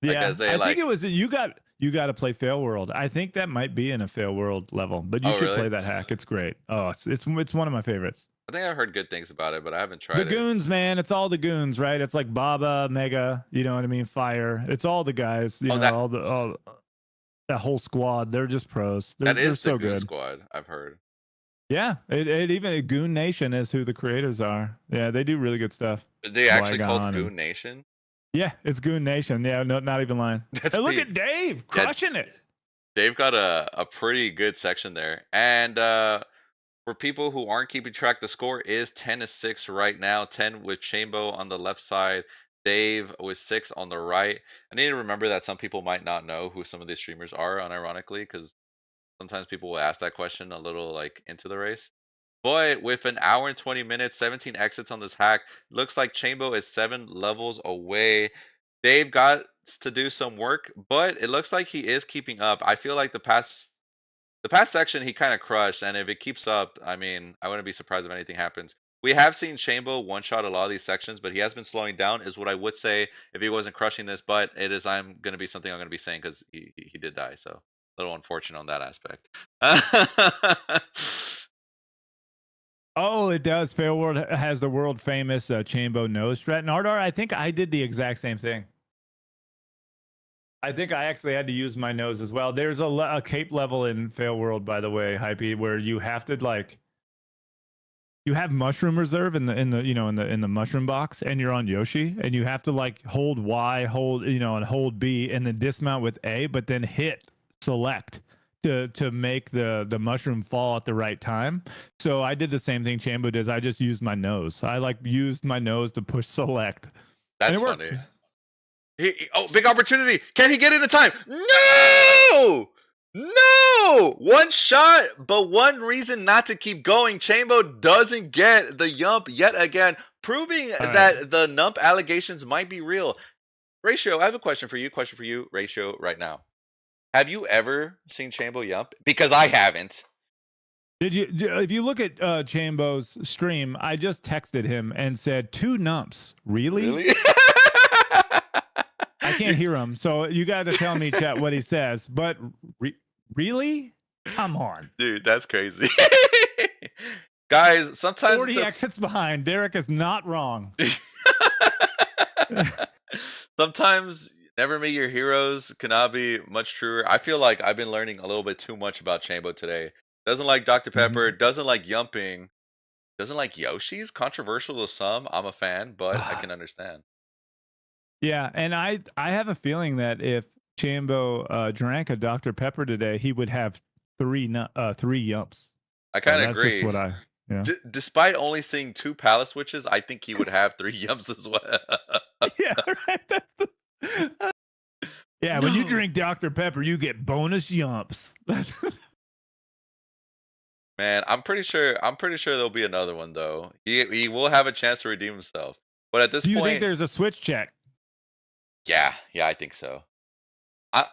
Speaker 1: Like
Speaker 2: Yeah,
Speaker 1: as a
Speaker 2: I think
Speaker 1: like.
Speaker 2: it was you got to play Fail World. I think that might be in a Fail World level, but you
Speaker 1: Oh,
Speaker 2: should
Speaker 1: really?
Speaker 2: play that hack. It's great. Oh, it's one of my favorites.
Speaker 1: I think I've heard good things about it, but I haven't
Speaker 2: The
Speaker 1: tried it.
Speaker 2: goons, man, it's all the goons, right? It's like Baba, Mega, you know what I mean? Fire. It's all the guys, you
Speaker 1: Oh,
Speaker 2: know, all that whole squad. They're just pros.
Speaker 1: that
Speaker 2: They're
Speaker 1: is the
Speaker 2: so
Speaker 1: Goon
Speaker 2: good.
Speaker 1: Squad. I've heard.
Speaker 2: Yeah, it even Goon Nation is who the creators are. Yeah, they do really good stuff.
Speaker 1: They actually called
Speaker 2: Blygon
Speaker 1: Goon Nation.
Speaker 2: yeah, it's Goon Nation. Yeah, no, not even lying.
Speaker 1: That's
Speaker 2: Hey, look
Speaker 1: peak.
Speaker 2: at Dave
Speaker 1: Yeah,
Speaker 2: crushing it.
Speaker 1: they've got a pretty good section there. And for people who aren't keeping track, the score is 10-6 right now. 10 with Chambo on the left side, Dave with 6 on the right. I need to remember that some people might not know who some of these streamers are, unironically, because sometimes people will ask that question a little like into the race. But with an hour and 20 minutes, 17 exits on this hack, looks like Chambo is 7 levels away. Dave got to do some work, but it looks like he is keeping up. I feel like the past section he kind of crushed, and if it keeps up, I mean, I wouldn't be surprised if anything happens. We have seen Chambo one shot a lot of these sections, but he has been slowing down, is what I would say if he wasn't crushing this. But it is I'm gonna be something I'm gonna be saying because he did die, so a little unfortunate on that aspect.
Speaker 2: Oh, it does. Fail World has the world famous Chambo nose strat. And Ardar, I think I did the exact same thing. I think I actually had to use my nose as well. There's a cape level in Fail World, by the way, Hypey, where you have to like you have mushroom reserve in the mushroom box, and you're on Yoshi, and you have to like hold Y, and hold B, and then dismount with A, but then hit select to make the mushroom fall at the right time. So I did the same thing Chambo does. I just used my nose. I like used my nose to push select, and
Speaker 1: That's
Speaker 2: it worked.
Speaker 1: funny. Oh, big opportunity. Can he get it in time? No! No! One shot, but one reason not to keep going. Chambo doesn't get the yump yet again, proving that the nump allegations might be real. Ratio, I have a question for you, Ratio, right now. Have you ever seen Chambo yump? Because I haven't.
Speaker 2: If you look at Chambo's stream, I just texted him and said 2 numps. Really?
Speaker 1: Really?
Speaker 2: I can't hear him, so you got to tell me, chat, what he says. But really? Come on.
Speaker 1: Dude, that's crazy. Guys, sometimes
Speaker 2: 40 exits behind. Derek is not wrong.
Speaker 1: sometimes Never meet your heroes cannot be much truer. I feel like I've been learning a little bit too much about Chambo today. Doesn't like Dr. Pepper,
Speaker 2: Mhm.
Speaker 1: doesn't like yumping, doesn't like Yoshi's. Controversial to some. I'm a fan, but I can understand.
Speaker 2: Yeah, and I have a feeling that if Chambo drank a Dr Pepper today, he would have three yumps.
Speaker 1: I
Speaker 2: So
Speaker 1: kind of
Speaker 2: that's just
Speaker 1: agree.
Speaker 2: what I yeah.
Speaker 1: Despite only seeing 2 palace switches, I think he would have 3 yums as well.
Speaker 2: Yeah, right. Yeah, when you drink Dr Pepper, you get bonus yumps.
Speaker 1: Man, I'm pretty sure there'll be another one though. He will have a chance to redeem himself. But at this
Speaker 2: Do you think
Speaker 1: point,
Speaker 2: there's a switch check?
Speaker 1: yeah, I think so.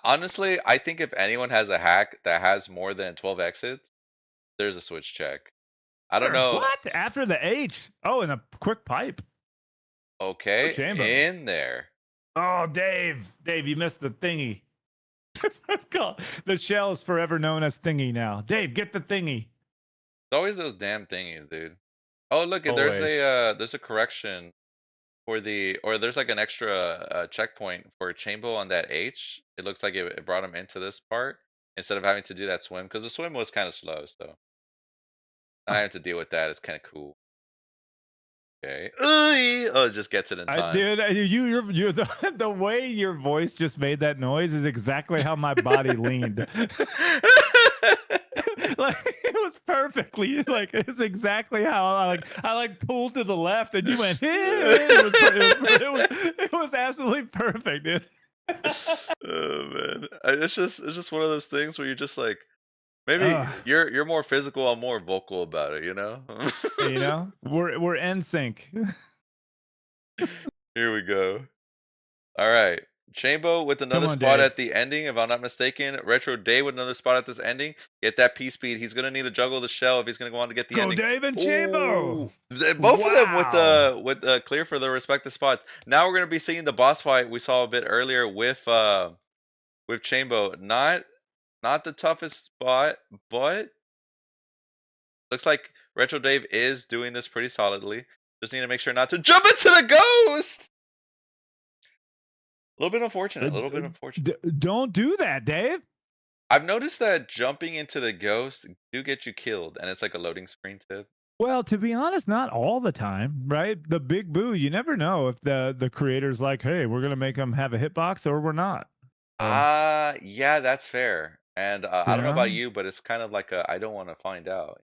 Speaker 1: Honestly, I think if anyone has a hack that has more than 12 exits, there's a switch check. I don't know.
Speaker 2: What? After the H? Oh, and a quick pipe. Oh,
Speaker 1: Okay,
Speaker 2: Chambo.
Speaker 1: in there.
Speaker 2: Oh, Dave. Dave, you missed the thingy. That's what it's called. The shell is forever known as thingy now. Dave, get the thingy.
Speaker 1: It's always those damn thingies, dude. Oh, look,
Speaker 2: Always.
Speaker 1: there's a correction for the or there's like an extra checkpoint for Chambo on that H. It looks like it brought him into this part instead of having to do that swim because the swim was kind of slow. So not
Speaker 2: Huh.
Speaker 1: having to deal with that is kind of cool. Okay. Oh, it just gets it in
Speaker 2: I
Speaker 1: time.
Speaker 2: did. You're the way your voice just made that noise is exactly how my body leaned. Like it was perfectly like it's exactly how I pulled to the left and you went here. It was absolutely perfect, dude.
Speaker 1: Oh man, it's just one of those things where you're just like maybe
Speaker 2: uh,
Speaker 1: you're more physical, I'm more vocal about it, you know?
Speaker 2: you know, we're in sync.
Speaker 1: Here we go. All right. Chambo with
Speaker 2: Come
Speaker 1: another
Speaker 2: on,
Speaker 1: spot
Speaker 2: Dave.
Speaker 1: at the ending, if I'm not mistaken. Retro Day with another spot at this ending. Get that P speed. He's gonna need to juggle the shell if he's gonna go on to get the
Speaker 2: Go,
Speaker 1: ending.
Speaker 2: Dave and Chambo.
Speaker 1: Ooh, both of them
Speaker 2: Wow.
Speaker 1: with clear for their respective spots. Now we're gonna be seeing the boss fight we saw a bit earlier with Chambo. Not the toughest spot, but looks like Retro Dave is doing this pretty solidly. Just need to make sure not to jump into the ghost. A little bit unfortunate. A little bit unfortunate.
Speaker 2: Don't do that, Dave.
Speaker 1: I've noticed that jumping into the ghost do get you killed, and it's like a loading screen tip.
Speaker 2: Well, to be honest, not all the time, right? The Big Boo, you never know if the creator's like, "Hey, we're gonna make them have a hitbox," or we're not. So,
Speaker 1: Yeah, that's fair. And I
Speaker 2: you
Speaker 1: don't know about
Speaker 2: know,
Speaker 1: you, but it's kind of like a I don't want to find out.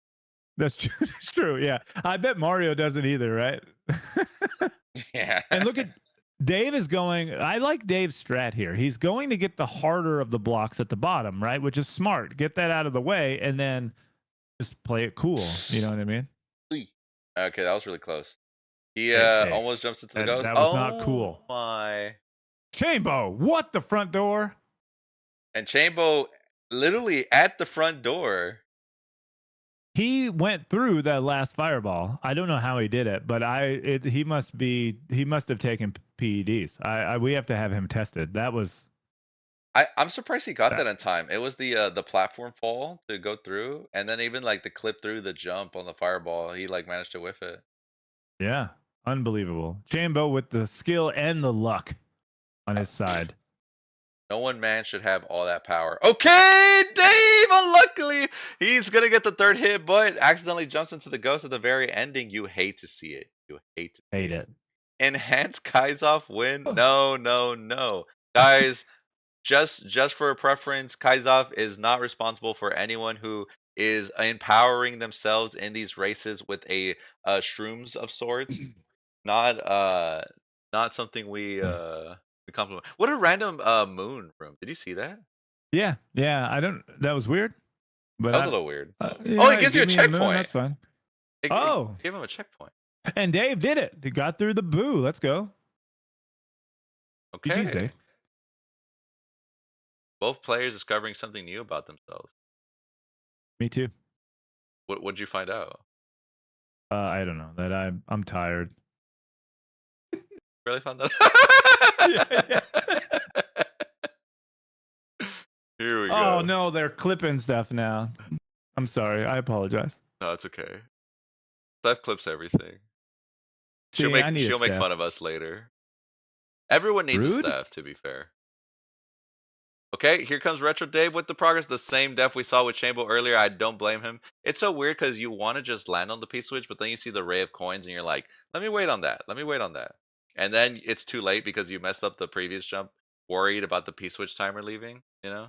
Speaker 2: that's true. That's true. Yeah, I bet Mario doesn't either, right?
Speaker 1: Yeah.
Speaker 2: And look at Dave is going. I like Dave's strat here. He's going to get the harder of the blocks at the bottom, right? Which is smart. Get that out of the way, and then just play it cool. You know what I mean?
Speaker 1: Eey. Okay, that was really close. He
Speaker 2: Hey,
Speaker 1: almost jumps into the ghost.
Speaker 2: that was not
Speaker 1: Oh
Speaker 2: cool.
Speaker 1: my.
Speaker 2: Chambo, what the front door?
Speaker 1: And Chambo literally at the front door.
Speaker 2: He went through that last fireball. I don't know how he did it, but he must have taken PEDs. We have to have him tested. That was
Speaker 1: I'm surprised he got
Speaker 2: that.
Speaker 1: that in time. It was the platform fall to go through, and then even like the clip through the jump on the fireball, he like managed to whiff it.
Speaker 2: Yeah, unbelievable. Chambo with the skill and the luck on his side.
Speaker 1: No one man should have all that power. Okay, Dave, unluckily, he's gonna get the third hit, but accidentally jumps into the ghost at the very ending. You hate to see it. You hate to see
Speaker 2: Hate
Speaker 1: it.
Speaker 2: it.
Speaker 1: Enhanced Kaizoff win? No, no, no. Guys, just for a preference, Kaizoff is not responsible for anyone who is empowering themselves in these races with a shrooms of sorts. Not not something we compliment. What a random moon room. Did you see that?
Speaker 2: Yeah, yeah. I don't. That was weird, but
Speaker 1: That was a little weird. Oh, it
Speaker 2: yeah,
Speaker 1: gives you
Speaker 2: give
Speaker 1: a
Speaker 2: me a moon.
Speaker 1: checkpoint.
Speaker 2: That's fine.
Speaker 1: It
Speaker 2: Oh,
Speaker 1: gave him a checkpoint.
Speaker 2: and Dave did it. He got through the boo. Let's go. GG's,
Speaker 1: Okay.
Speaker 2: Dave.
Speaker 1: Both players discovering something new about themselves.
Speaker 2: Me too.
Speaker 1: What'd you find out?
Speaker 2: I don't know that I'm tired.
Speaker 1: Really found that
Speaker 2: Yeah, yeah.
Speaker 1: Here we
Speaker 2: Oh
Speaker 1: go.
Speaker 2: no, they're clipping stuff now. I'm sorry. I apologize.
Speaker 1: No, it's okay. Steph clips everything.
Speaker 2: See, I need a
Speaker 1: She'll make fun
Speaker 2: Steph.
Speaker 1: of us later. Everyone needs a
Speaker 2: Rude?
Speaker 1: Steph, to be fair. Okay, here comes Retro Dave with the progress. The same def we saw with Chambo earlier. I don't blame him. It's so weird because you want to just land on the P-switch, but then you see the ray of coins and you're like, let me wait on that. Let me wait on that. And then it's too late because you messed up the previous jump, worried about the P-switch timer leaving, you know?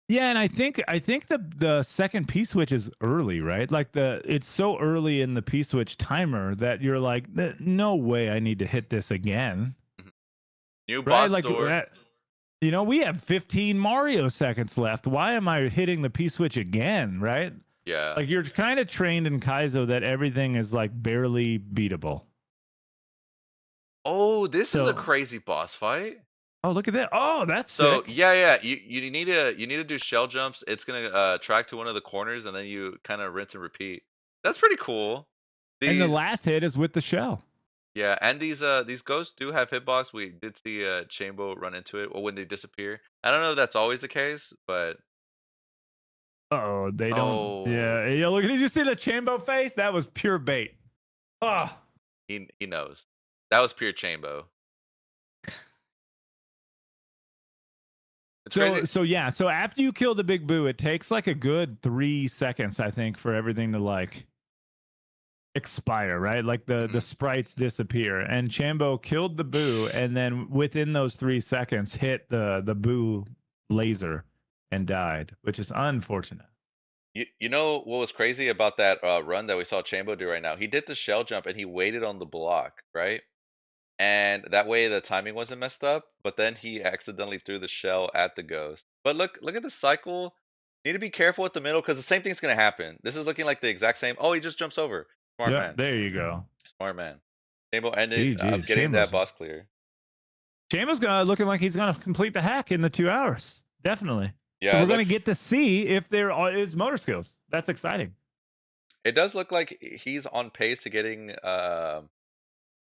Speaker 2: Yeah, and I think the second P switch is early, right? Like it's so early in the P switch timer that you're like, no way I need to hit this again,
Speaker 1: Mhm. New
Speaker 2: right?
Speaker 1: boss
Speaker 2: Like
Speaker 1: door.
Speaker 2: we have 15 Mario seconds left. Why am I hitting the P switch again, right?
Speaker 1: Yeah.
Speaker 2: Like you're kind of trained in Kaizo that everything is like barely beatable.
Speaker 1: Oh, this is a
Speaker 2: So,
Speaker 1: crazy boss fight.
Speaker 2: oh, look at that. Oh, that's
Speaker 1: So
Speaker 2: sick.
Speaker 1: yeah, yeah, you need to do shell jumps. It's gonna track to one of the corners, and then you kind of rinse and repeat. That's pretty cool.
Speaker 2: And the
Speaker 1: The
Speaker 2: last hit is with the shell.
Speaker 1: Yeah, and these ghosts do have hitbox. We did see Chambo run into it, or when they disappear. I don't know if that's always the case, but
Speaker 2: Oh, they don't.
Speaker 1: oh,
Speaker 2: Yeah, yeah. Look, did you see the Chambo face? That was pure bait. Oh,
Speaker 1: he knows. That was pure Chambo. It's crazy.
Speaker 2: so yeah. So after you kill the big boo, it takes like a good 3 seconds, I think, for everything to like expire, right? Like the
Speaker 1: Mhm.
Speaker 2: sprites disappear. And Chambo killed the boo, and then within those 3 seconds, hit the boo laser and died, which is unfortunate.
Speaker 1: You know what was crazy about that run that we saw Chambo do right now? He did the shell jump and he waited on the block, right? And that way the timing wasn't messed up, but then he accidentally threw the shell at the ghost. But look at the cycle. Need to be careful with the middle because the same thing's gonna happen. This is looking like the exact same. Oh, he just jumps over. Smart
Speaker 2: Yep,
Speaker 1: man.
Speaker 2: there you go.
Speaker 1: Smart man. Chambo ended
Speaker 2: GG.
Speaker 1: up getting that
Speaker 2: Chambo's
Speaker 1: boss clear.
Speaker 2: Chambo's gonna looking like he's gonna complete the hack in the 2 hours. Definitely. So
Speaker 1: Yeah,
Speaker 2: we're gonna get to see if there is motor skills. That's exciting.
Speaker 1: it does look like he's on pace to getting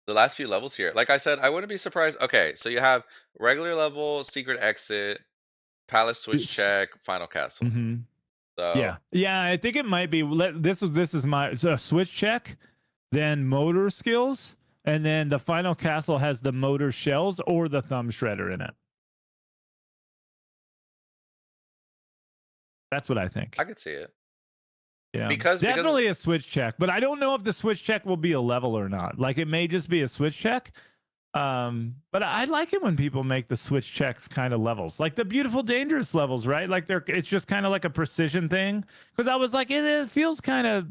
Speaker 1: the last few levels here. Like I said, I wouldn't be surprised. Okay, so you have regular level, secret exit, palace switch check, final castle.
Speaker 2: Mm-hmm.
Speaker 1: So
Speaker 2: Yeah, yeah. I think it might be. This is my switch check, then motor skills, and then the final castle has the motor shells or the thumb shredder in it. That's what I
Speaker 1: I
Speaker 2: think.
Speaker 1: could see it.
Speaker 2: Yeah,
Speaker 1: Because
Speaker 2: definitely a switch check, but I don't know if the switch check will be a level or not. Like it may just be a switch check. But I like it when people make the switch checks kind of levels, like the beautiful dangerous levels, right? Like it's just kind of like a precision thing. Because I was like, it feels kind of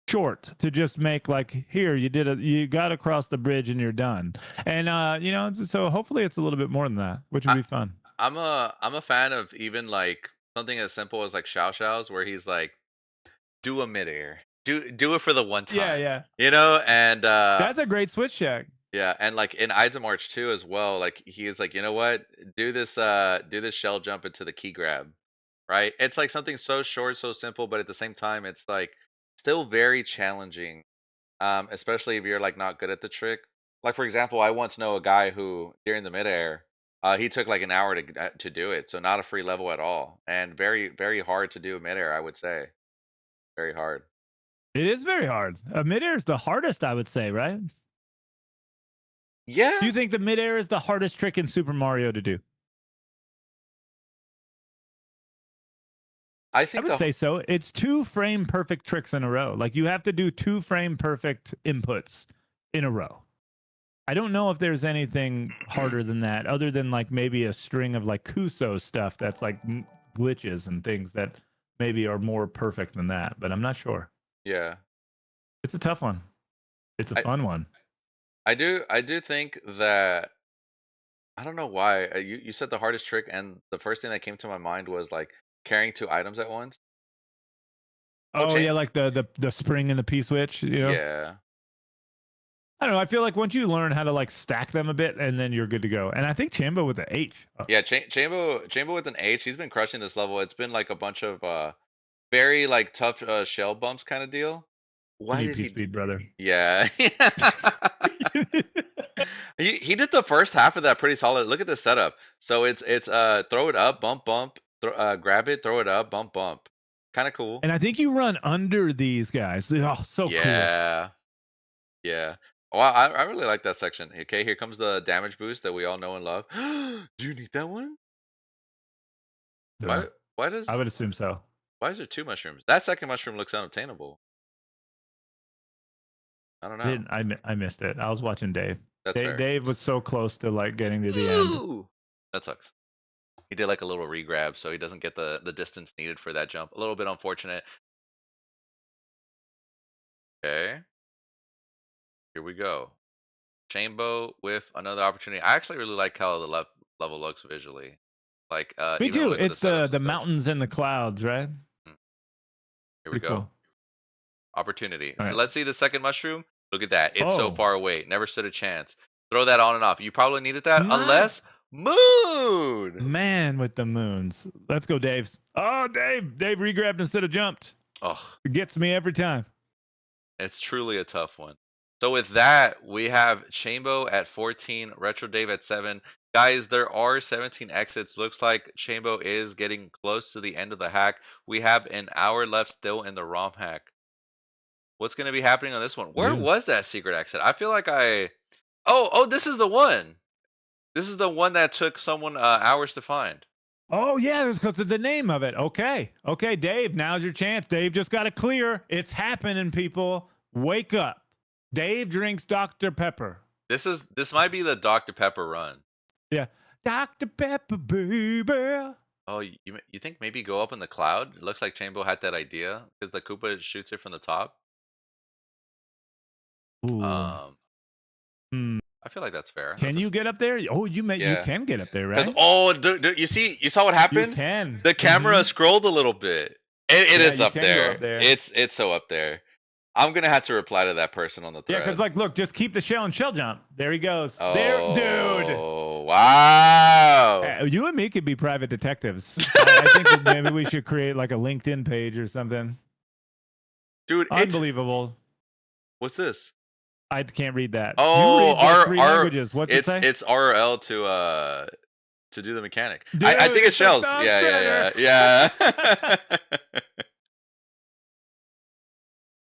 Speaker 2: short to just make like here you got across the bridge and you're done. And so hopefully it's a little bit more than that, which would
Speaker 1: I,
Speaker 2: be fun.
Speaker 1: I'm a fan of even like something as simple as like Xiao Xiao's where he's like, do a midair. Do it for the one
Speaker 2: Yeah,
Speaker 1: time.
Speaker 2: yeah.
Speaker 1: You know? And
Speaker 2: That's a great switch check.
Speaker 1: yeah, and like in Ides of March 2 as well, like he is like, you know what? Do this shell jump into the key grab. Right? It's like something so short, so simple, but at the same time it's like still very challenging. Especially if you're like not good at the trick. Like for example, I once know a guy who during the midair, he took like an hour to do it, so not a free level at all, and very hard to do midair. I would say very hard.
Speaker 2: It is very hard. Midair is the hardest, I would say, right? Do
Speaker 1: Yeah,
Speaker 2: you think the midair is the hardest trick in Super Mario to do?
Speaker 1: I
Speaker 2: I
Speaker 1: think
Speaker 2: would say so. It's 2 frame perfect tricks in a row. Like you have to do 2 frame perfect inputs in a row. I don't know if there's anything harder than that, other than like maybe a string of like Kuso stuff that's like glitches and things that maybe are more perfect than that. But I'm not sure.
Speaker 1: yeah.
Speaker 2: It's a tough one. It's a
Speaker 1: I
Speaker 2: fun one.
Speaker 1: I do think that I don't know why you said the hardest trick, and the first thing that came to my mind was like carrying 2 items at once. Oh,
Speaker 2: Oh yeah, like the spring and the P switch.
Speaker 1: yeah.
Speaker 2: I don't know. I feel like once you learn how to like stack them a bit, and then you're good to go. And I think Chambo with the H.
Speaker 1: Yeah, Chambo with an H, he's been crushing this level. It's been like a bunch of very like tough shell bumps kind of deal. Why did
Speaker 2: PvP
Speaker 1: he
Speaker 2: speed, brother.
Speaker 1: Yeah. He did the first half of that pretty solid. Look at the setup. So it's throw it up, bump bump, grab it, throw it up, bump bump. Kind of cool.
Speaker 2: And I think you run under these guys. Oh, so cool.
Speaker 1: Yeah. Yeah. Well, I really like that section. Okay, here comes the damage boost that we all know and love. Do you need that one? Why?
Speaker 2: Sure.
Speaker 1: Why
Speaker 2: I
Speaker 1: does?
Speaker 2: would assume so.
Speaker 1: Why is there 2 mushrooms? That second mushroom looks unobtainable. I don't know.
Speaker 2: I missed it. I was watching Dave.
Speaker 1: That's
Speaker 2: Dave.
Speaker 1: fair.
Speaker 2: Dave was so close to like getting to the end.
Speaker 1: Ooh, that sucks. He did like a little regrab, so he doesn't get the distance needed for that jump. A little bit unfortunate. Okay, here we go. Chambo with another opportunity. I actually really like how the level looks visually. Like
Speaker 2: Me
Speaker 1: even
Speaker 2: too.
Speaker 1: with the
Speaker 2: It's
Speaker 1: setups
Speaker 2: the
Speaker 1: and such.
Speaker 2: mountains and the clouds, right?
Speaker 1: Mm, here we
Speaker 2: Pretty
Speaker 1: go.
Speaker 2: cool.
Speaker 1: Opportunity.
Speaker 2: All
Speaker 1: So
Speaker 2: right.
Speaker 1: let's see the second mushroom. Look at that. It's so
Speaker 2: Oh,
Speaker 1: far away. Never stood a chance. Throw that on and off. You probably needed that
Speaker 2: my
Speaker 1: unless moon.
Speaker 2: man with the moons. Let's go, Dave's. Oh, Dave. Dave regrabbed instead of jumped.
Speaker 1: Oh,
Speaker 2: It gets me every time.
Speaker 1: it's truly a tough one. So with that, we have Chambo at 14, Retro Dave at 7. Guys, there are 17 exits. Looks like Chambo is getting close to the end of the hack. We have an hour left still in the ROM hack. What's going to be happening on this one?
Speaker 2: We
Speaker 1: Where
Speaker 2: do.
Speaker 1: was that secret exit? I feel like Oh, this is the one. This is the one that took someone hours to find.
Speaker 2: Oh, yeah, it's because of the name of it. Okay. Okay, Dave, now's your chance. Dave just got it clear. It's happening, people. Wake up. Dave drinks Dr. Pepper.
Speaker 1: This might be the Dr. Pepper run.
Speaker 2: Yeah. Dr. Pepper, baby.
Speaker 1: Oh, you think maybe go up in the cloud? It looks like Chambo had that idea because the Koopa shoots it from the top.
Speaker 2: Ooh. Hmm.
Speaker 1: I feel like that's fair.
Speaker 2: Can you get up there? Oh, you
Speaker 1: Yeah.
Speaker 2: can get up there,
Speaker 1: Because
Speaker 2: right?
Speaker 1: you saw what
Speaker 2: You
Speaker 1: happened?
Speaker 2: can.
Speaker 1: The camera
Speaker 2: Mhm.
Speaker 1: scrolled a little bit. It
Speaker 2: Yeah,
Speaker 1: is
Speaker 2: you
Speaker 1: up
Speaker 2: can go
Speaker 1: there.
Speaker 2: up there.
Speaker 1: It's so up there. I'm gonna have to reply to that person on the
Speaker 2: Yeah,
Speaker 1: thread.
Speaker 2: because like, look, just keep the shell and shell jump. There he goes. There, dude.
Speaker 1: Oh wow.
Speaker 2: You and me could be private detectives. I think that maybe we should create like a LinkedIn page or something.
Speaker 1: Dude,
Speaker 2: Unbelievable.
Speaker 1: what's this?
Speaker 2: I can't read that.
Speaker 1: Oh,
Speaker 2: you read the three languages. What's it say?
Speaker 1: it's RL to do the mechanic.
Speaker 2: Dude,
Speaker 1: I think it's
Speaker 2: a
Speaker 1: shells.
Speaker 2: thumb
Speaker 1: Yeah.
Speaker 2: center.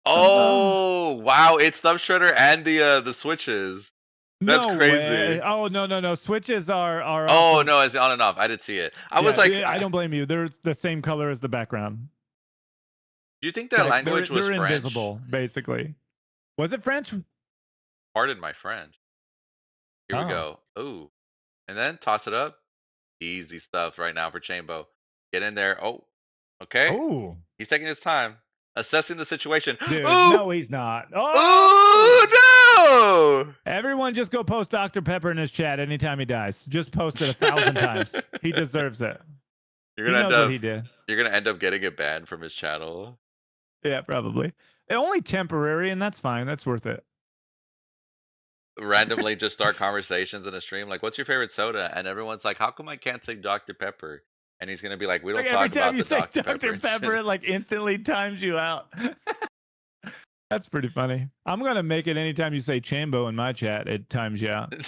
Speaker 1: Oh wow, it's Thumb Shredder and the switches. That's
Speaker 2: No
Speaker 1: crazy.
Speaker 2: way. Oh no. Switches are
Speaker 1: Oh
Speaker 2: also,
Speaker 1: no, it's on and off. I did see it. I
Speaker 2: yeah,
Speaker 1: was like,
Speaker 2: I don't blame you. They're the same color as the background.
Speaker 1: do you think that
Speaker 2: Like
Speaker 1: language was
Speaker 2: they're
Speaker 1: French?
Speaker 2: invisible, basically. Was it French?
Speaker 1: Pardon my French. Here we
Speaker 2: Oh.
Speaker 1: go. Ooh, and then toss it up. Easy stuff right now for Chambo. Get in there. Oh, okay.
Speaker 2: Oh.
Speaker 1: He's taking his time, assessing the situation.
Speaker 2: Dude,
Speaker 1: Ooh,
Speaker 2: no, he's not. Oh!
Speaker 1: ooh, no!
Speaker 2: Everyone just go post Dr. Pepper in his chat anytime he dies. Just post it 1,000 times. He deserves it.
Speaker 1: You're
Speaker 2: He
Speaker 1: gonna
Speaker 2: knows what he did.
Speaker 1: You're gonna end up getting it banned from his channel.
Speaker 2: Yeah, probably. Only temporary, and that's fine. That's worth it.
Speaker 1: Randomly just start conversations in a stream like, "What's your favorite soda?" And everyone's like, "How come I can't say Dr. Pepper?" And he's gonna be like, "We don't
Speaker 2: Like every
Speaker 1: talk
Speaker 2: time
Speaker 1: about
Speaker 2: you
Speaker 1: the
Speaker 2: say
Speaker 1: Dr.
Speaker 2: Dr.
Speaker 1: Pepper."
Speaker 2: Pepper, it like instantly times you out. That's pretty funny. I'm gonna make it anytime you say Chambo in my chat, it times you out.
Speaker 1: And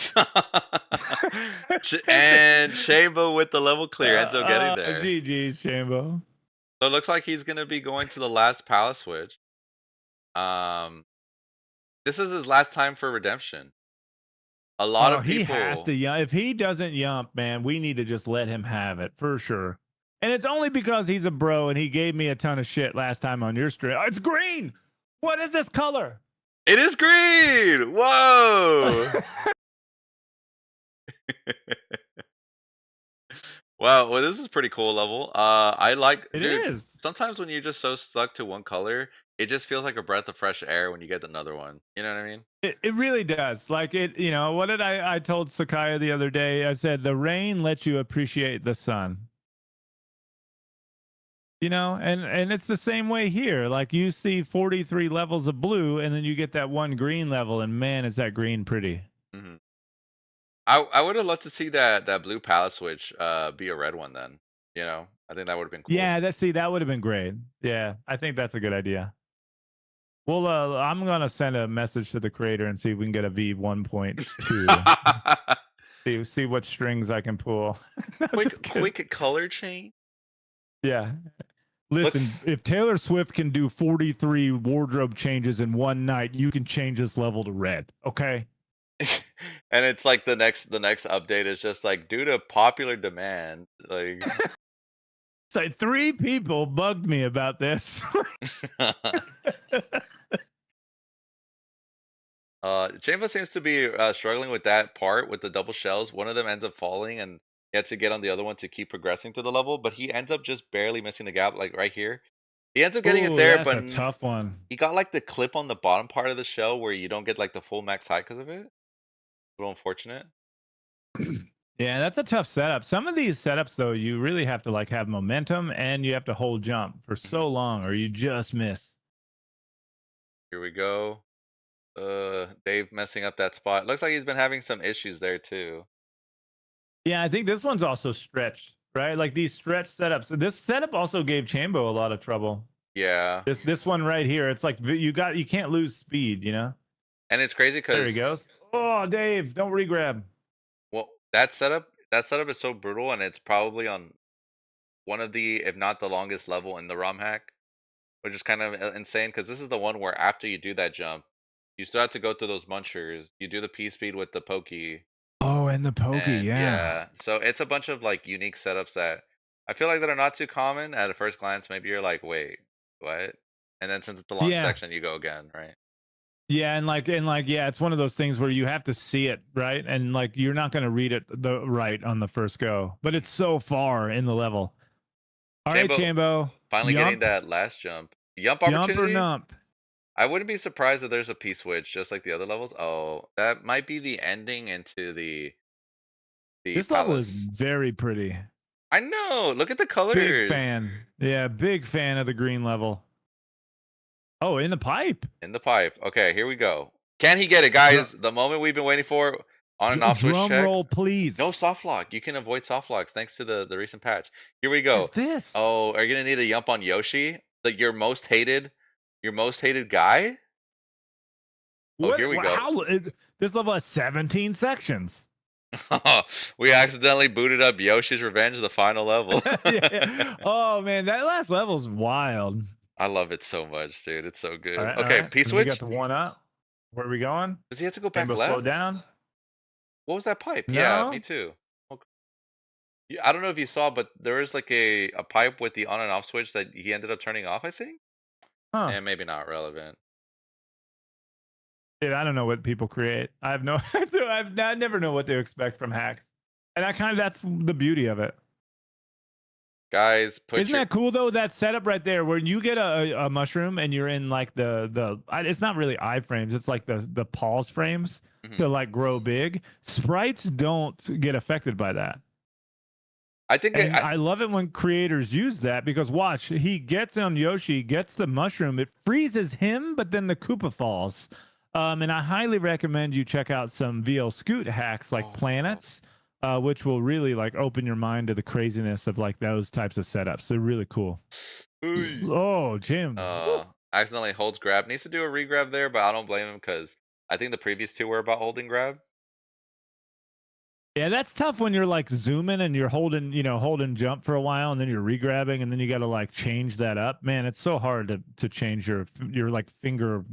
Speaker 1: Chambo with the level clear ends up getting there.
Speaker 2: GG's, Chambo.
Speaker 1: So it looks like he's gonna be going to the last palace switch. This is his last time for redemption. A lot of people.
Speaker 2: He has to yump. If he doesn't yump, man, we need to just let him have it for sure. And it's only because he's a bro and he gave me a ton of shit last time on your stream. Oh, it's green. What is this color?
Speaker 1: It is green. Whoa. Wow, well, this is pretty cool level. I like
Speaker 2: It
Speaker 1: dude,
Speaker 2: is.
Speaker 1: sometimes when you're just so stuck to one color, it just feels like a breath of fresh air when you get another one. You know what I mean?
Speaker 2: It really does. Like it, what did I told Sakaya the other day? I said the rain lets you appreciate the sun. And it's the same way here. Like you see 43 levels of blue and then you get that one green level and man, is that green pretty.
Speaker 1: Mm-hmm. I would have loved to see that blue palace switch be a red one then. I think that would have been cool.
Speaker 2: Yeah, that would have been great. Yeah, I think that's a good idea. Well, I'm gonna send a message to the creator and see if we can get a V1.2. see what strings I can pull. No,
Speaker 1: quick color change.
Speaker 2: Yeah. Listen, if Taylor Swift can do 43 wardrobe changes in one night, you can change this level to red. Okay.
Speaker 1: And it's like the next update is just like due to popular demand, like
Speaker 2: So 3 people bugged me about this.
Speaker 1: Chambo seems to be struggling with that part with the double shells. One of them ends up falling, and he had to get on the other one to keep progressing through the level. But he ends up just barely missing the gap, like right here. He ends up getting it
Speaker 2: Ooh,
Speaker 1: there,
Speaker 2: that's
Speaker 1: but
Speaker 2: a tough one.
Speaker 1: he got like the clip on the bottom part of the shell where you don't get like the full max height because of it. A little unfortunate.
Speaker 2: Yeah, that's a tough setup. Some of these setups, though, you really have to like have momentum and you have to hold jump for
Speaker 1: Mhm.
Speaker 2: so long, or you just miss.
Speaker 1: Here we go. Dave messing up that spot. Looks like he's been having some issues there too.
Speaker 2: Yeah, I think this one's also stretched, right? Like these stretch setups. This setup also gave Chambo a lot of trouble.
Speaker 1: Yeah,
Speaker 2: This one right here, it's like you can't lose speed, you know?
Speaker 1: and it's crazy
Speaker 2: There he
Speaker 1: because
Speaker 2: goes. Oh, Dave, don't regrab.
Speaker 1: well, that setup is so brutal, and it's probably on one of the, if not the longest level in the ROM hack, which is kind of insane because this is the one where after you do that jump, you still have to go through those munchers. You do the P speed with the pokey,
Speaker 2: Oh, and the pokey,
Speaker 1: and
Speaker 2: yeah.
Speaker 1: yeah, so it's a bunch of like unique setups that I feel like that are not too common at a first glance. Maybe you're like, wait, what? And then since it's a long
Speaker 2: Yeah.
Speaker 1: section, you go again, right?
Speaker 2: Yeah, and like yeah, it's one of those things where you have to see it, right? And like you're not going to read it the right on the first go, but it's so far in the level. All right,
Speaker 1: Chambo
Speaker 2: Chambo.
Speaker 1: finally getting
Speaker 2: Yump,
Speaker 1: that last jump. Yump
Speaker 2: yump or
Speaker 1: opportunity?
Speaker 2: nump.
Speaker 1: I wouldn't be surprised if there's a P switch just like the other levels. Oh, that might be the ending into the
Speaker 2: This level is
Speaker 1: palace.
Speaker 2: very pretty.
Speaker 1: I know. Look at the
Speaker 2: Big
Speaker 1: colors
Speaker 2: fan. Yeah, big fan of the green level. Oh, in the pipe.
Speaker 1: in the pipe. Okay, here we go. Can he get it,
Speaker 2: Drum,
Speaker 1: guys? The moment we've been waiting for. On and off switch
Speaker 2: drum
Speaker 1: check.
Speaker 2: roll,
Speaker 1: No
Speaker 2: please.
Speaker 1: soft lock. You can avoid soft locks thanks to the recent patch. Here we
Speaker 2: What is
Speaker 1: go.
Speaker 2: this?
Speaker 1: Oh, are you gonna need a yump on Yoshi? Like your most hated guy? Oh, here we go.
Speaker 2: How? This level has 17 sections.
Speaker 1: We accidentally booted up Yoshi's Revenge, the final level.
Speaker 2: Yeah. Oh man, that last level's wild.
Speaker 1: I love it so much, dude. It's so
Speaker 2: All
Speaker 1: good.
Speaker 2: right, all
Speaker 1: Okay,
Speaker 2: right.
Speaker 1: P
Speaker 2: And we got
Speaker 1: switch.
Speaker 2: the one up. Where are we going?
Speaker 1: Does he have to go back
Speaker 2: Chambo, slow
Speaker 1: left?
Speaker 2: down.
Speaker 1: What was that pipe? Yeah, me
Speaker 2: No.
Speaker 1: too. Okay. Yeah, I don't know if you saw, but there is like a pipe with the on and off switch that he ended up turning off, I think.
Speaker 2: Huh.
Speaker 1: And maybe not relevant.
Speaker 2: Dude, I don't know what people create. I have no. I never know what to expect from hacks, and that's the beauty of it.
Speaker 1: Guys, put
Speaker 2: Isn't
Speaker 1: your
Speaker 2: that cool though? That setup right there, where you get a mushroom and you're in like it's not really iframes, it's like the pause frames
Speaker 1: Mhm.
Speaker 2: to like grow big. Sprites don't get affected by that.
Speaker 1: I think
Speaker 2: And I love it when creators use that because watch, he gets on Yoshi, gets the mushroom, it freezes him, but then the Koopa falls. And I highly recommend you check out some VL Scoot hacks like
Speaker 1: oh,
Speaker 2: planets, which will really like open your mind to the craziness of like those types of setups. They're really cool.
Speaker 1: Ooh.
Speaker 2: Oh, Jim. Woo.
Speaker 1: Accidentally holds grab. Needs to do a regrab there, but I don't blame him because I think the previous two were about holding grab.
Speaker 2: Yeah, that's tough when you're like zooming and you're holding jump for a while and then you're regrabbing and then you got to like change that up. Man, it's so hard to change your like finger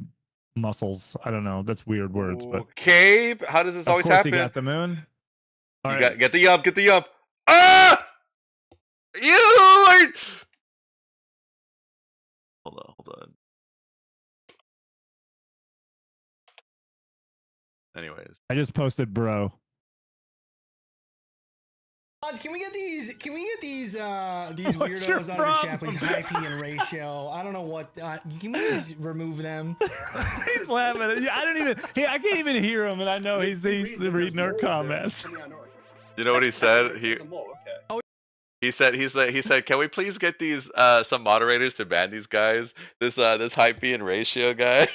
Speaker 2: muscles. I don't know. That's weird words, but
Speaker 1: Okay, how does this
Speaker 2: of
Speaker 1: always
Speaker 2: course he
Speaker 1: happen?
Speaker 2: got the moon. All
Speaker 1: You
Speaker 2: right.
Speaker 1: got get the yump, get the yump. Ah! You are... hold on. Anyways,
Speaker 2: I just posted bro.
Speaker 3: Can we get these? Can we get these
Speaker 2: What's your
Speaker 3: weirdos out of the chat,
Speaker 2: problem?
Speaker 3: please? High P and ratio. I don't know what. Can we just remove them?
Speaker 2: He's laughing. Yeah, I can't even hear him, and I know he's reading our comments.
Speaker 1: you know what he said? He said, can we please get these some moderators to ban these guys? This hype and ratio guy.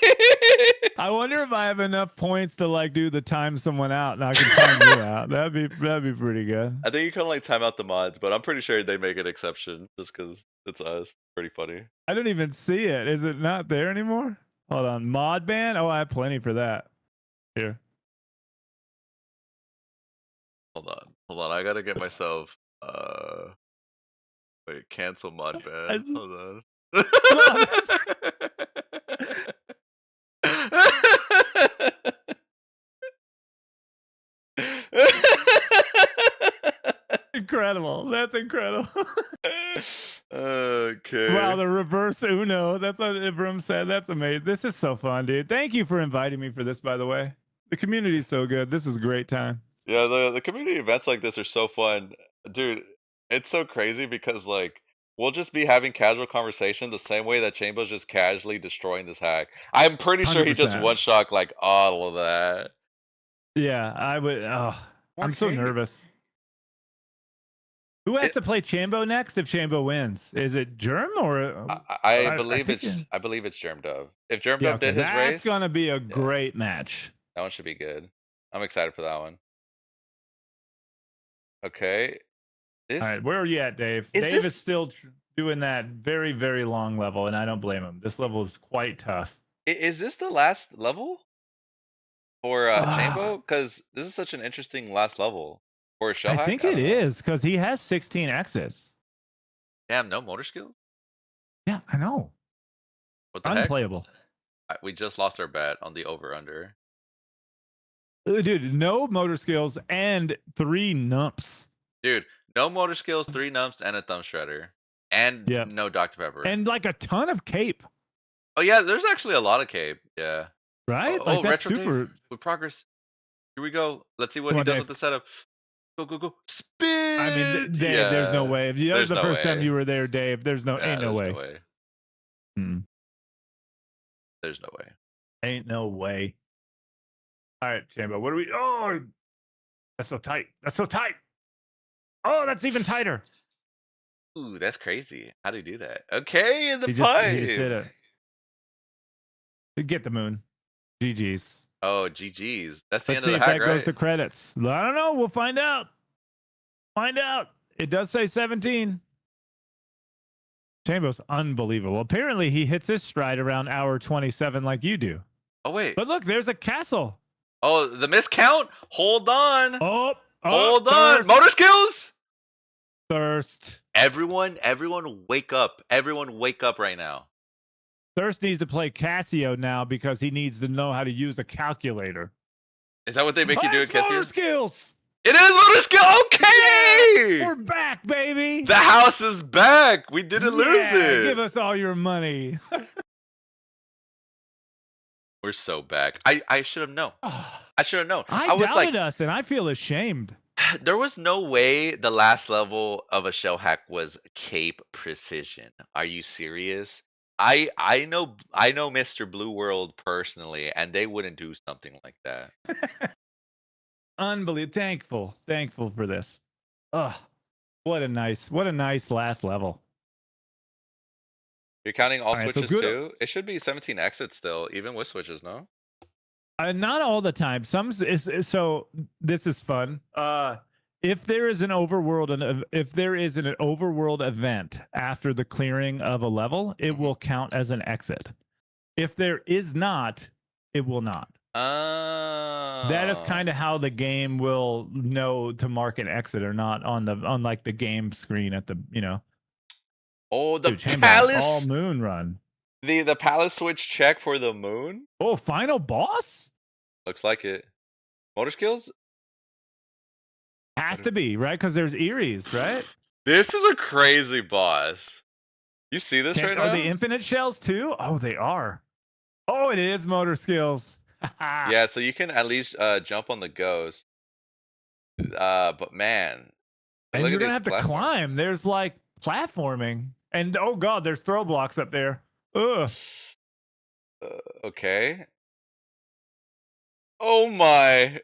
Speaker 2: I wonder if I have enough points to like do the time someone out, and I can time you out. That'd be pretty good.
Speaker 1: I think you can like time out the mods, but I'm pretty sure they make an exception just because it's us. Pretty funny.
Speaker 2: I don't even see it. Is it not there anymore? Hold on, mod ban. Oh, I have plenty for that. Here.
Speaker 1: Hold on. I gotta get myself wait, cancel mod ban. Hold on.
Speaker 2: No, that's incredible. That's incredible. reverse Uno. That's what Ibram said. That's amazing. This is so fun, dude. Thank you for inviting me for this, by the way. The community's so good. This is a great time.
Speaker 1: Yeah, the community events like this are so fun, dude. It's so crazy because like we'll just be having casual conversation the same way that Chambo's just casually destroying this hack. I'm pretty sure he just
Speaker 2: 100%.
Speaker 1: one shot like all of that.
Speaker 2: Yeah, I would. Oh, I'm so
Speaker 1: 4K?
Speaker 2: nervous. Who has to play Chambo next if Chambo wins? Is it Germ or?
Speaker 1: I believe
Speaker 2: think
Speaker 1: it's I believe it's Germ Dove. If Germ
Speaker 2: Yeah,
Speaker 1: Dove
Speaker 2: okay.
Speaker 1: did his
Speaker 2: That's
Speaker 1: race,
Speaker 2: gonna be a great match.
Speaker 1: that one should be good. I'm excited for that one. Okay. This
Speaker 2: All right, where are you at, Dave?
Speaker 1: Is
Speaker 2: Dave is
Speaker 1: this-
Speaker 2: still doing that very, very long level, and I don't blame him. This level is quite tough.
Speaker 1: is this the last level for Chambo? Because this is such an interesting last level for a shell
Speaker 2: I
Speaker 1: hack.
Speaker 2: think
Speaker 1: I
Speaker 2: it
Speaker 1: don't know.
Speaker 2: is because he has 16 exits.
Speaker 1: Damn, no motor skills?
Speaker 2: Yeah, I know.
Speaker 1: What the heck?
Speaker 2: Unplayable.
Speaker 1: We just lost our bet on the over-under.
Speaker 2: Dude, no motor skills and 3 numps.
Speaker 1: Dude, no motor skills, 3 numps, and a thumb shredder. And
Speaker 2: Yep.
Speaker 1: no Dr. Pepper.
Speaker 2: And like a ton of cape,
Speaker 1: Oh yeah, there's actually a lot of cape. Yeah.
Speaker 2: right?
Speaker 1: Oh,
Speaker 2: Like that's
Speaker 1: retro tape
Speaker 2: super.
Speaker 1: with progress. Here we go. Let's see what
Speaker 2: Come
Speaker 1: he
Speaker 2: on,
Speaker 1: does
Speaker 2: Dave.
Speaker 1: with the setup. Go, go, go. Spin!
Speaker 2: I mean, Dave, there's no way. If that was
Speaker 1: There's
Speaker 2: the
Speaker 1: no
Speaker 2: first time
Speaker 1: way.
Speaker 2: you were there, Dave, there's no,
Speaker 1: Yeah,
Speaker 2: ain't no
Speaker 1: there's
Speaker 2: way.
Speaker 1: There's no way.
Speaker 2: Ain't no way. All right, Chambo, what do we? Oh, that's so tight. That's so tight. Oh, that's even tighter.
Speaker 1: Ooh, that's crazy. How do you do that? Okay, in the
Speaker 2: He
Speaker 1: pipe.
Speaker 2: just did it. Get the moon. GG's.
Speaker 1: Oh, GG's. That's the
Speaker 2: Let's
Speaker 1: end
Speaker 2: see
Speaker 1: of
Speaker 2: if
Speaker 1: the hack,
Speaker 2: that
Speaker 1: right?
Speaker 2: goes to credits. I don't know. We'll find out. Find out. It does say 17. Chambo's unbelievable. Apparently, he hits his stride around hour 27 like you do.
Speaker 1: Oh, wait.
Speaker 2: But look, there's a castle.
Speaker 1: Oh, the miscount? Hold on.
Speaker 2: Oh,
Speaker 1: Hold on. Motor skills?
Speaker 2: Thirst.
Speaker 1: Everyone wake up. Everyone wake up right now.
Speaker 2: Thirst needs to play Casio now because he needs to know how to use a calculator.
Speaker 1: Is that what they make you do
Speaker 2: It's
Speaker 1: at
Speaker 2: motor
Speaker 1: Casio?
Speaker 2: skills.
Speaker 1: It is motor skill. Okay.
Speaker 2: We're back, baby.
Speaker 1: The house is back. We didn't lose it.
Speaker 2: Give us all your money.
Speaker 1: We're so back. I should have known. I should have known.
Speaker 2: I
Speaker 1: was
Speaker 2: doubted
Speaker 1: like,
Speaker 2: us, and I feel ashamed.
Speaker 1: there was no way the last level of a shell hack was cape precision. Are you serious? I know Mr. Blue World personally, and they wouldn't do something like that.
Speaker 2: Unbelievable. Thankful for this. Ugh. What a nice last level.
Speaker 1: You're counting all
Speaker 2: All right, so
Speaker 1: switches
Speaker 2: good-
Speaker 1: too? It should be 17 exits still, even with switches, no?
Speaker 2: Not all the time. So this is fun. If there is an overworld and if there is an overworld event after the clearing of a level, it will count as an exit. If there is not, it will not. That is kind of how the game will know to mark an exit or not on like the game screen at the
Speaker 1: Oh, the
Speaker 2: Dude, Chambo,
Speaker 1: palace.
Speaker 2: all moon run.
Speaker 1: The palace switch check for the moon.
Speaker 2: Oh, final boss
Speaker 1: Looks like it. Motor skills.
Speaker 2: has to be right because there's Eries, right?
Speaker 1: This is a crazy boss. You see this right
Speaker 2: Are
Speaker 1: now?
Speaker 2: they infinite shells too? Oh, they are. Oh, it is motor skills.
Speaker 1: Yeah, so you can at least jump on the ghost. But man,
Speaker 2: And
Speaker 1: look
Speaker 2: you're
Speaker 1: at
Speaker 2: gonna
Speaker 1: these
Speaker 2: have to
Speaker 1: platforms.
Speaker 2: climb. There's like platforming, and oh god, there's throw blocks up there. Ugh.
Speaker 1: Okay. Oh my.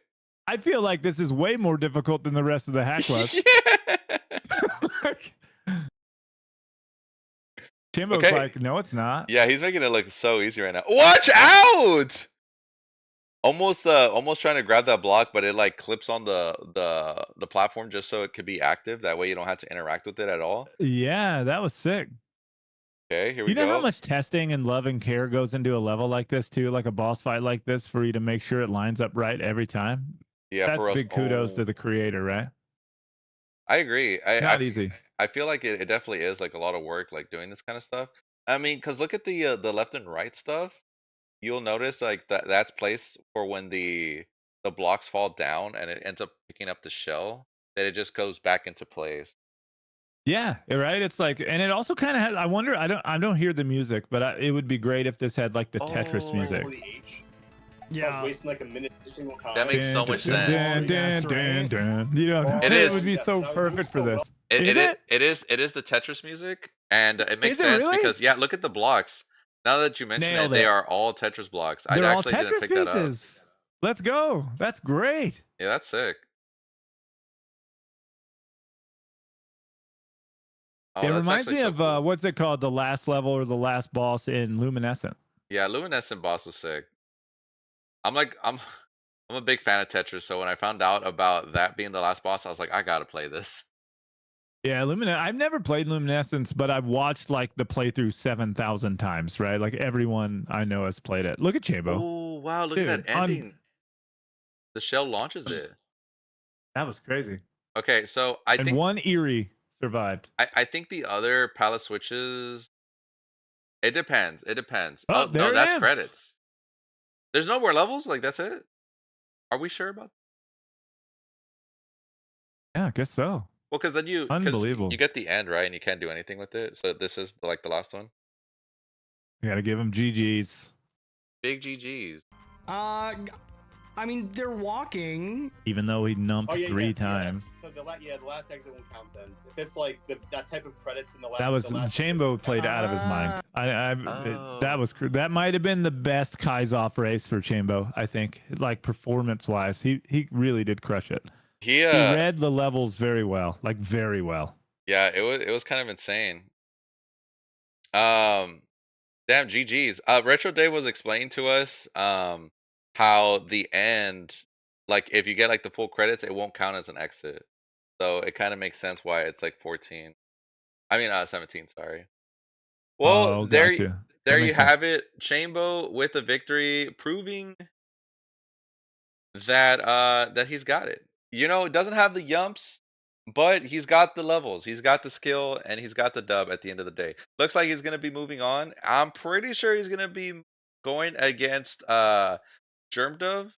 Speaker 2: I feel like this is way more difficult than the rest of the hack was.
Speaker 1: Yeah.
Speaker 2: Chambo's
Speaker 1: Okay.
Speaker 2: like, no, it's not.
Speaker 1: Yeah, he's making it look so easy right now. Watch out! Almost trying to grab that block, but it like clips on the platform just so it could be active. That way you don't have to interact with it at all.
Speaker 2: Yeah, that was sick.
Speaker 1: Okay, here we
Speaker 2: You know
Speaker 1: go.
Speaker 2: how much testing and love and care goes into a level like this too, like a boss fight like this, for you to make sure it lines up right every time?
Speaker 1: Yeah,
Speaker 2: That's
Speaker 1: for us.
Speaker 2: big kudos
Speaker 1: Oh,
Speaker 2: to the creator, right?
Speaker 1: I agree.
Speaker 2: It's not easy.
Speaker 1: I feel like it definitely is like a lot of work, like doing this kind of stuff. I mean, cause look at the left and right stuff. You'll notice like that's placed for when the blocks fall down and it ends up picking up the shell. That it just goes back into place.
Speaker 2: Yeah, right. It's like, and it also kind of has. I wonder. I don't hear the music, but it would be great if this had like the Tetris
Speaker 1: Oh,
Speaker 4: For
Speaker 2: music.
Speaker 4: the H. So I was
Speaker 3: Yeah.
Speaker 4: wasting like a minute every single time.
Speaker 1: that makes so
Speaker 2: Dun,
Speaker 1: much
Speaker 2: dun,
Speaker 1: sense.
Speaker 2: dun,
Speaker 3: That's
Speaker 2: dun, dun,
Speaker 3: right.
Speaker 2: dun. You know,
Speaker 1: It
Speaker 2: it
Speaker 1: is.
Speaker 2: would be
Speaker 4: Yes,
Speaker 2: so
Speaker 4: that was doing
Speaker 2: perfect for
Speaker 4: so well.
Speaker 2: this. Is it?
Speaker 1: It is the Tetris music, and it makes
Speaker 2: Is it
Speaker 1: sense
Speaker 2: really?
Speaker 1: because yeah, look at the blocks. Now that you mention
Speaker 2: Nailed
Speaker 1: it, they
Speaker 2: it.
Speaker 1: are all Tetris blocks. I
Speaker 2: They're all
Speaker 1: actually didn't
Speaker 2: Tetris
Speaker 1: pick that up.
Speaker 2: pieces. Let's go. That's great.
Speaker 1: Yeah, that's sick.
Speaker 2: It
Speaker 1: Oh, that's
Speaker 2: reminds
Speaker 1: actually
Speaker 2: me
Speaker 1: so
Speaker 2: of
Speaker 1: cool.
Speaker 2: what's it called? The last level or the last boss in Luminescent.
Speaker 1: Yeah, Luminescent boss was sick. I'm like I'm a big fan of Tetris, so when I found out about that being the last boss, I was like, I gotta play this.
Speaker 2: Yeah, I've never played Luminescence, but I've watched like the playthrough 7,000 times, right? Like everyone I know has played it. Look at Chambo.
Speaker 1: Oh wow, look at
Speaker 2: Dude,
Speaker 1: that ending. The shell launches it.
Speaker 2: that was crazy.
Speaker 1: Okay, so I
Speaker 2: And
Speaker 1: think
Speaker 2: one Eerie survived.
Speaker 1: I think the other palace switches. It depends. It depends.
Speaker 2: Oh,
Speaker 1: Oh no,
Speaker 2: there
Speaker 1: that's
Speaker 2: it is.
Speaker 1: credits. There's no more levels. Like that's it. Are we sure about?
Speaker 2: Yeah, I guess so.
Speaker 1: Well, because then you
Speaker 2: Unbelievable.
Speaker 1: you get the end right, and you can't do anything with it. So this is like the last one.
Speaker 2: You gotta give him GG's.
Speaker 1: Big GGs.
Speaker 3: I mean, they're walking.
Speaker 2: Even though he numped
Speaker 4: Oh yeah,
Speaker 2: three
Speaker 4: yes,
Speaker 2: times.
Speaker 4: Yeah. So the last exit won't count then. If it's like that type of credits in the last.
Speaker 2: That was
Speaker 4: the last
Speaker 2: Chambo played out of his mind. That might have been the best Kaizoff race for Chambo. I think, like performance wise, he really did crush it.
Speaker 1: He
Speaker 2: He read the levels very well, like very well.
Speaker 1: Yeah, it was kind of insane. Damn GG's. Retro Dave was explaining to us how the end, like if you get like the full credits, it won't count as an exit. So it kind of makes sense why it's like 14. I mean 17, sorry. Well,
Speaker 2: Oh, gotcha.
Speaker 1: there
Speaker 2: That
Speaker 1: you
Speaker 2: makes
Speaker 1: have
Speaker 2: sense.
Speaker 1: it. Chambo with the victory, proving that that he's got it. You know, it doesn't have the yumps, but he's got the levels, he's got the skill, and he's got the dub at the end of the day. Looks like he's gonna be moving on. I'm pretty sure he's gonna be going against Germ Dove.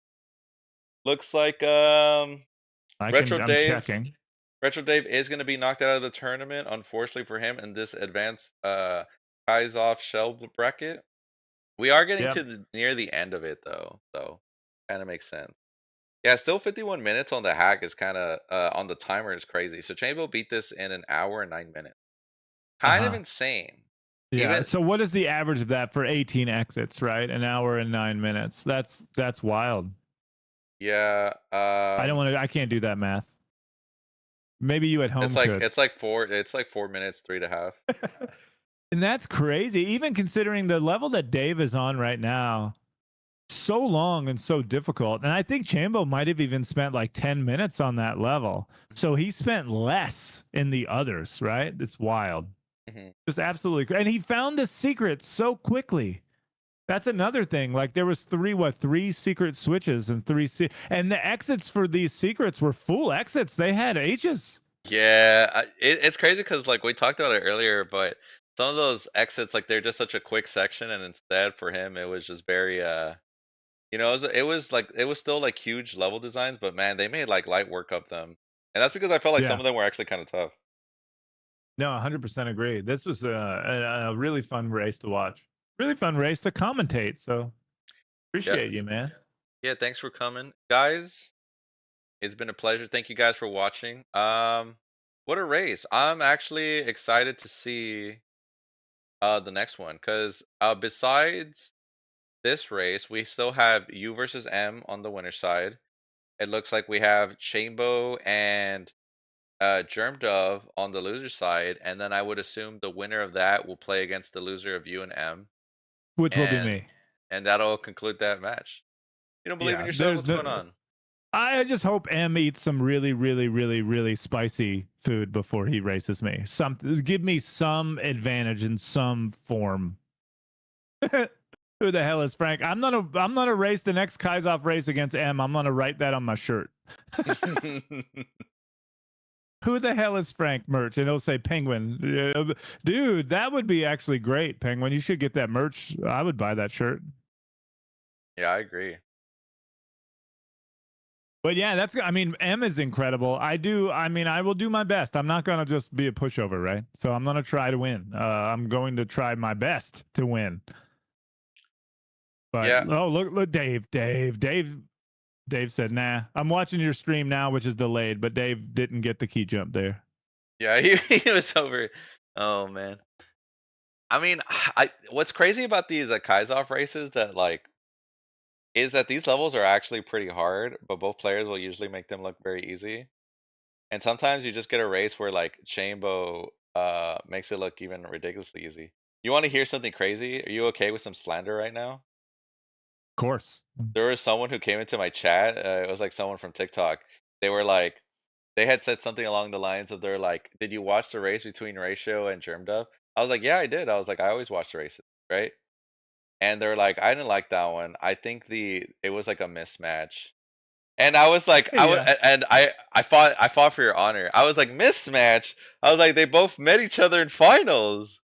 Speaker 1: Looks like Retro
Speaker 2: I'm
Speaker 1: Dave
Speaker 2: checking.
Speaker 1: Retro Dave is gonna be knocked out of the tournament, unfortunately for him, in this advanced Kaizoff shell bracket. We are getting
Speaker 2: Yep.
Speaker 1: to near the end of it though, so kind of makes sense. Yeah, still 51 minutes on the hack is kind of on the timer is crazy. So Chambo beat this in an hour and 9 minutes. Kind of insane.
Speaker 2: Yeah.
Speaker 1: Even
Speaker 2: So what is the average of that for 18 exits? Right, an hour and 9 minutes. That's wild.
Speaker 1: yeah,
Speaker 2: I don't want to. I can't do that math. Maybe you at home could.
Speaker 1: it's like 4 minutes, 3.5.
Speaker 2: And that's crazy. Even considering the level that Dave is on right now, so long and so difficult. And I think Chambo might have even spent like 10 minutes on that level. So he spent less in the others, right? It's wild. Just absolutely. And he found the secret so quickly. That's another thing. Like there was three secret switches and and the exits for these secrets were full exits. They had H's.
Speaker 1: Yeah, it's crazy because like we talked about it earlier, but some of those exits like they're just such a quick section, and instead for him it was just very you know, it was still like huge level designs, but man, they made like light work of them, and that's because I felt like some of them were actually kind of tough.
Speaker 2: No, 100% agree. This was a really fun race to watch. Really fun race to commentate. So appreciate you, man.
Speaker 1: Yeah, thanks for coming, guys. It's been a pleasure. Thank you guys for watching. What a race! I'm actually excited to see the next one because besides this race, we still have you versus M on the winner side. It looks like we have Chambo and Germ Dove on the loser side, and then I would assume the winner of that will play against the loser of you and M,
Speaker 2: Which will be me.
Speaker 1: and that'll conclude that match. You don't believe in yourself? What's going on?
Speaker 2: I just hope M eats some really, really, really, really spicy food before he races me. Give me some advantage in some form. Who the hell is Frank? I'm gonna race the next Kaizoff race against M. I'm gonna write that on my shirt. Who the hell is Frank merch? And it'll say Penguin. Dude, that would be actually great, Penguin. You should get that merch. I would buy that shirt.
Speaker 1: Yeah, I agree.
Speaker 2: But yeah, I mean, M is incredible. I mean, I will do my best. I'm not going to just be a pushover, right? So I'm going to try to win. I'm going to try my best to win. But
Speaker 1: Yeah.
Speaker 2: oh, look, Dave said, nah, I'm watching your stream now, which is delayed, but Dave didn't get the key jump there.
Speaker 1: Yeah, he was over. Oh man. I mean, what's crazy about these Kaizoff races that like is that these levels are actually pretty hard, but both players will usually make them look very easy. And sometimes you just get a race where like Chambo makes it look even ridiculously easy. You want to hear something crazy? Are you okay with some slander right now?
Speaker 2: Of course.
Speaker 1: There was someone who came into my chat. It was like someone from TikTok. They were like, they had said something along the lines of they're like, "Did you watch the race between Ratio and Germduff?" I was like, "Yeah, I did." I was like, "I always watch the races, right?" And they're like, "I didn't like that one. I think it was like a mismatch." And I was like,
Speaker 2: Yeah.
Speaker 1: and I fought for your honor. I was like, mismatch. I was like, they both met each other in finals.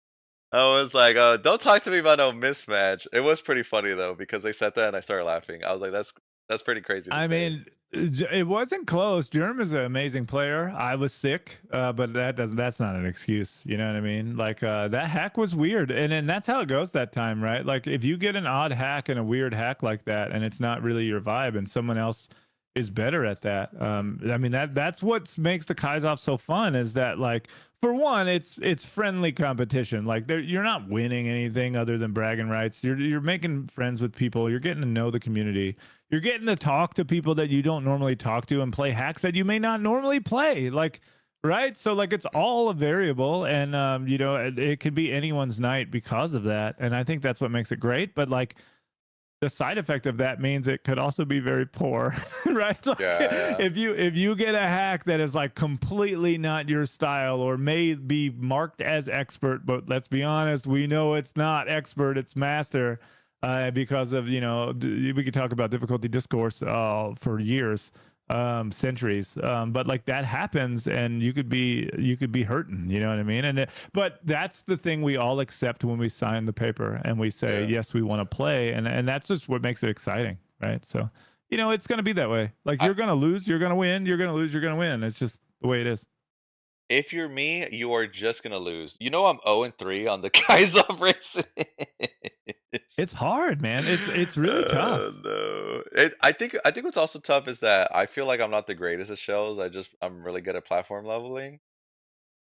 Speaker 1: I was like, don't talk to me about no mismatch. It was pretty funny though because they said that and I started laughing. I was like, that's pretty crazy to
Speaker 2: I
Speaker 1: say.
Speaker 2: mean, it wasn't close. Germ is an amazing player. I was sick, but that's not an excuse. You know what I mean? Like that hack was weird, and that's how it goes that time, right? Like if you get an odd hack and a weird hack like that, and it's not really your vibe, and someone else is better at that. I mean that's what makes the Kaizoff so fun is that like for one, it's friendly competition. Like you're not winning anything other than bragging rights. You're making friends with people. You're getting to know the community. You're getting to talk to people that you don't normally talk to and play hacks that you may not normally play. Like, right? So like it's all a variable, and you know it could be anyone's night because of that. And I think that's what makes it great. But like the side effect of that means it could also be very poor, right? Like
Speaker 1: Yeah.
Speaker 2: if you get a hack that is like completely not your style or may be marked as expert, but let's be honest, we know it's not expert, it's master, because of we could talk about difficulty discourse for years, centuries, but like that happens and you could be hurting, you know what I mean? But that's the thing we all accept when we sign the paper and we say yes, we want to play, and that's just what makes it exciting, right? So it's going to be that way. Like you're going to lose, you're going to win, you're going to lose, you're going to win. It's just the way it is.
Speaker 1: If you're me, you are just gonna lose. You know I'm 0-3 on the Kaizoff races.
Speaker 2: It's hard, man. It's really tough.
Speaker 1: No. I think what's also tough is that I feel like I'm not the greatest at shells. I'm really good at platform leveling.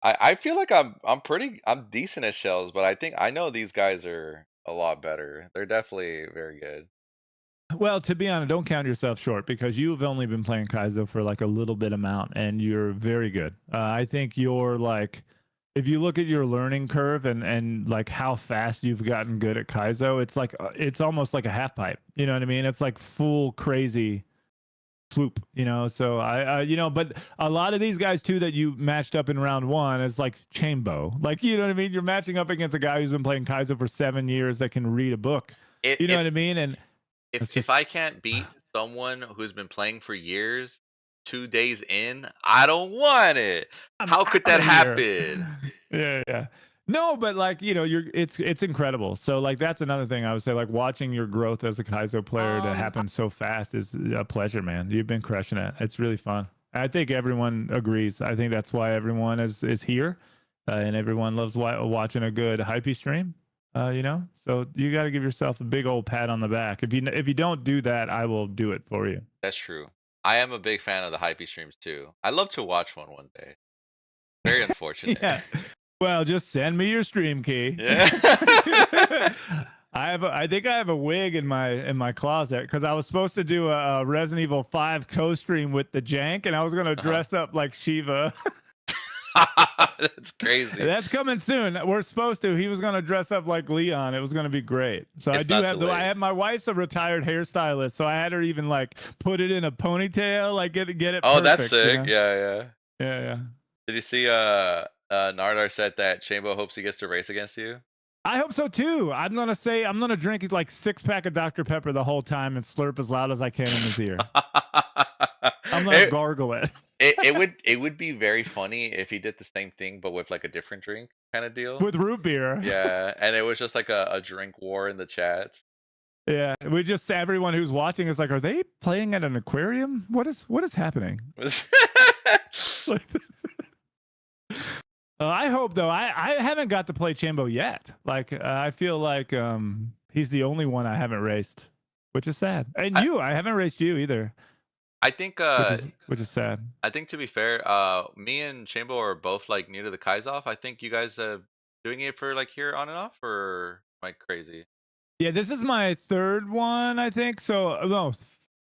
Speaker 1: I feel like I'm decent at shells, but I think I know these guys are a lot better. They're definitely very good.
Speaker 2: Well, to be honest, don't count yourself short because you've only been playing Kaizo for like a little bit amount, and you're very good. I think you're like, if you look at your learning curve and like how fast you've gotten good at Kaizo, it's like it's almost like a half pipe. You know what I mean? It's like full crazy swoop. So but a lot of these guys too that you matched up in round one is like Chambo. Like you know what I mean? You're matching up against a guy who's been playing Kaizo for 7 years that can read a book. You know what I mean? And
Speaker 1: If I can't beat someone who's been playing for years 2 days in, I don't want it. How could that happen?
Speaker 2: Yeah. No, but like it's incredible. So like that's another thing I would say. Like watching your growth as a Kaizo player to happen so fast is a pleasure, man. You've been crushing it. It's really fun. I think everyone agrees. I think that's why everyone is here, and everyone loves watching a good hypey stream. So you got to give yourself a big old pat on the back. If you don't do that, I will do it for you.
Speaker 1: That's true. I am a big fan of the hypey streams too. I'd love to watch one day. Very unfortunate.
Speaker 2: Yeah. Well, just send me your stream key.
Speaker 1: Yeah.
Speaker 2: I think I have a wig in my closet because I was supposed to do a Resident Evil 5 co-stream with the Jank, and I was gonna dress up like Shiva.
Speaker 1: That's crazy.
Speaker 2: That's coming soon. We're supposed to. He was gonna dress up like Leon. It was gonna be great. So
Speaker 1: It's
Speaker 2: I do
Speaker 1: not
Speaker 2: have
Speaker 1: too late.
Speaker 2: I have my wife's a retired hairstylist, so I had her even like put it in a ponytail, like get it.
Speaker 1: Oh,
Speaker 2: perfect,
Speaker 1: that's sick. Yeah.
Speaker 2: Yeah.
Speaker 1: Did you see Nardar said that Chambo hopes he gets to race against you?
Speaker 2: I hope so too. I'm gonna drink like 6-pack of Dr. Pepper the whole time and slurp as loud as I can in his ear. I'm gonna gargle it.
Speaker 1: It would be very funny if he did the same thing but with like a different drink kind of deal.
Speaker 2: With root beer.
Speaker 1: Yeah, and it was just like a drink war in the chats.
Speaker 2: Yeah, we just everyone who's watching is like, are they playing at an aquarium? What is happening? Like, I hope though. I haven't got to play Chambo yet. Like I feel like he's the only one I haven't raced, which is sad. And I haven't raced you either,
Speaker 1: I think
Speaker 2: which is sad.
Speaker 1: I think to be fair, me and Chambo are both like new to the Kaizoff. I think you guys doing it for like here on and off, or am I crazy?
Speaker 2: Yeah, this is my third one, I think. So no,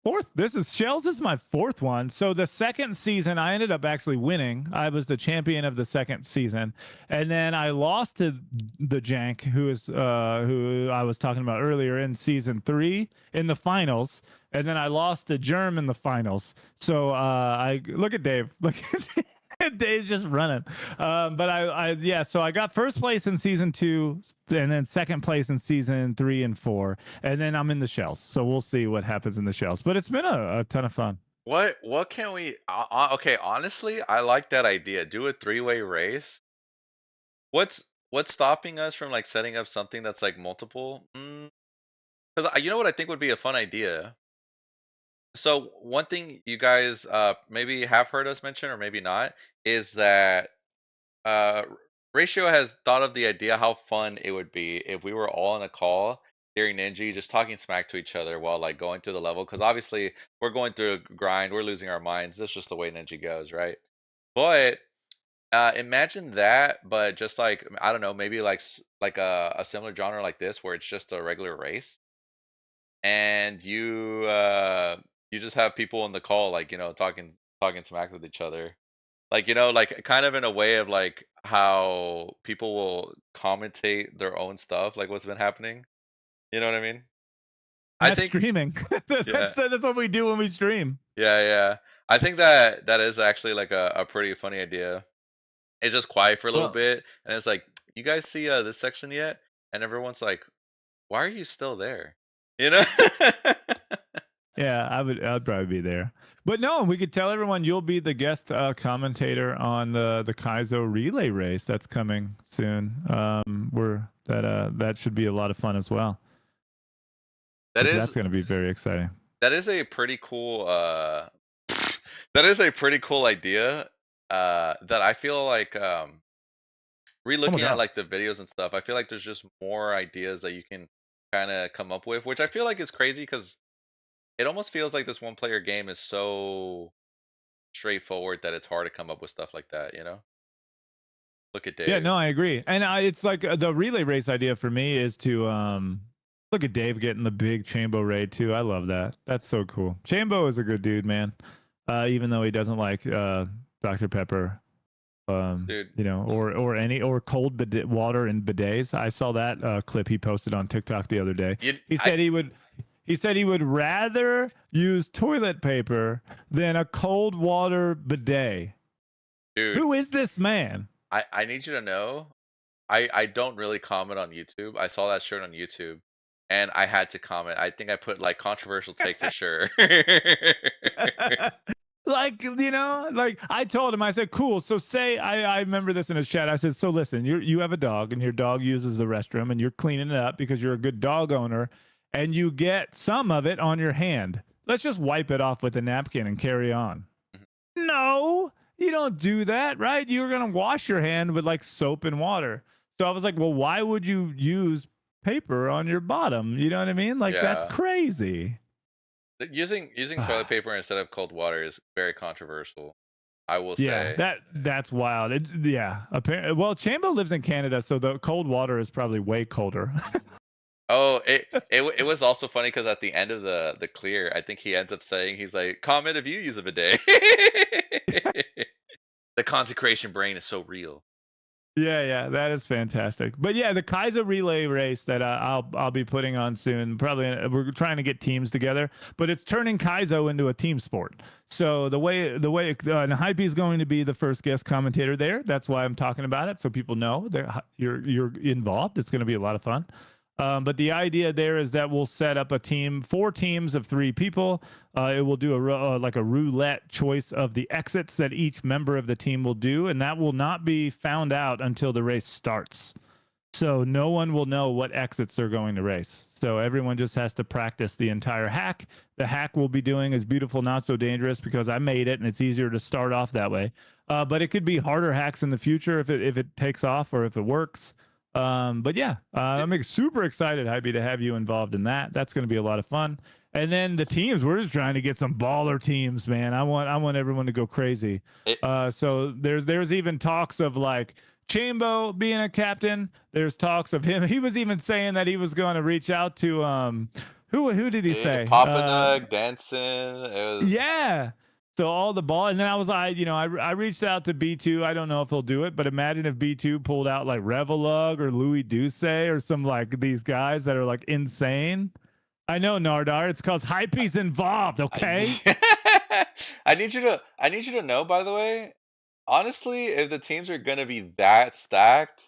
Speaker 2: fourth. This is Shells is my fourth one. So the second season, I ended up actually winning. I was the champion of the second season, and then I lost to the Jank, who I was talking about earlier in season 3 in the finals, and then I lost to Germ in the finals. So I look at Dave. Look at Dave's just running. But so I got first place in season 2 and then second place in season 3 and 4. And then I'm in the shells. So we'll see what happens in the shells. But it's been a ton of fun.
Speaker 1: What can we okay, honestly, I like that idea. Do a 3-way race. What's stopping us from like setting up something that's like multiple? Because you know what I think would be a fun idea. So one thing you guys maybe have heard us mention or maybe not is that Ratio has thought of the idea how fun it would be if we were all in a call during Ninja just talking smack to each other while like going through the level, because obviously we're going through a grind, we're losing our minds. That's just the way Ninja goes, right? But imagine that, but just like I don't know, maybe like a similar genre like this where it's just a regular race, and you just have people in the call like talking smack with each other, like like kind of in a way of like how people will commentate their own stuff, like what's been happening. You know what I mean? I
Speaker 2: That's
Speaker 1: think
Speaker 2: streaming.
Speaker 1: yeah,
Speaker 2: That's what we do when we stream.
Speaker 1: yeah. I think that is actually like a pretty funny idea. It's just quiet for a little
Speaker 2: Well,
Speaker 1: bit, and it's like, you guys see this section yet? And everyone's like, why are you still there? You know?
Speaker 2: yeah, I'd probably be there. But no, we could tell everyone you'll be the guest commentator on the Kaizo relay race that's coming soon. That should be a lot of fun as well. That's going to be very exciting.
Speaker 1: That is a pretty cool that is a pretty cool idea. That I feel like re-looking at like the videos and stuff, I feel like there's just more ideas that you can kind of come up with, which I feel like is crazy because it almost feels like this one player game is so straightforward that it's hard to come up with stuff like that, you know? Look at Dave.
Speaker 2: Yeah, no, I agree. And it's like the relay race idea for me is to look at Dave getting the big Chambo raid too. I love that. That's so cool. Chambo is a good dude, man. Even though he doesn't like Dr. Pepper,
Speaker 1: Dude.
Speaker 2: you know, or cold water and bidets. I saw that clip he posted on TikTok the other day. He said he would rather use toilet paper than a cold water bidet.
Speaker 1: Dude,
Speaker 2: who is this man?
Speaker 1: I need you to know, I don't really comment on YouTube. I saw that shirt on YouTube, and I had to comment. I think I put like controversial take for sure.
Speaker 2: Like, you know, like I told him, I said, cool. So say I remember this in his chat. I said, so listen, you have a dog and your dog uses the restroom and you're cleaning it up because you're a good dog owner and you get some of it on your hand. Let's just wipe it off with a napkin and carry on. No, you don't do that, right? You're going to wash your hand with like soap and water. So I was like, well, why would you use paper on your bottom? You know what I mean? Like, that's crazy.
Speaker 1: Using toilet paper instead of cold water is very controversial, I will say.
Speaker 2: Yeah, that's wild. Apparently, well, Chambo lives in Canada, so the cold water is probably way colder.
Speaker 1: Oh, it was also funny because at the end of the clear, I think he ends up saying, he's like, comment if you use a bidet. The consecration brain is so real.
Speaker 2: Yeah, that is fantastic. But yeah, the Kaizo relay race that I'll be putting on soon. Probably we're trying to get teams together, but it's turning Kaizo into a team sport. So the way Hype is going to be the first guest commentator there. That's why I'm talking about it, so people know that you're involved. It's going to be a lot of fun. But the idea there is that we'll set up a team, 4 teams of 3 people. It will do like a roulette choice of the exits that each member of the team will do, and that will not be found out until the race starts. So no one will know what exits they're going to race. So everyone just has to practice the entire hack. The hack we'll be doing is Beautiful Not So Dangerous because I made it and it's easier to start off that way. But it could be harder hacks in the future if it takes off or if it works. But yeah, I'm super excited, Hype, to have you involved in that. That's going to be a lot of fun. And then the teams, we're just trying to get some baller teams, man. I want everyone to go crazy. So there's even talks of like Chambo being a captain. There's talks of him. He was even saying that he was going to reach out to who did he say?
Speaker 1: Papanug, Danson.
Speaker 2: Yeah. So all the ball, and then I was like, I reached out to B2. I don't know if he'll do it, but imagine if B2 pulled out like Revelug or Louis Duce or some like these guys that are like insane. I know, Nardar. It's because Hype's involved. Okay.
Speaker 1: I need you to know, by the way, honestly, if the teams are gonna be that stacked,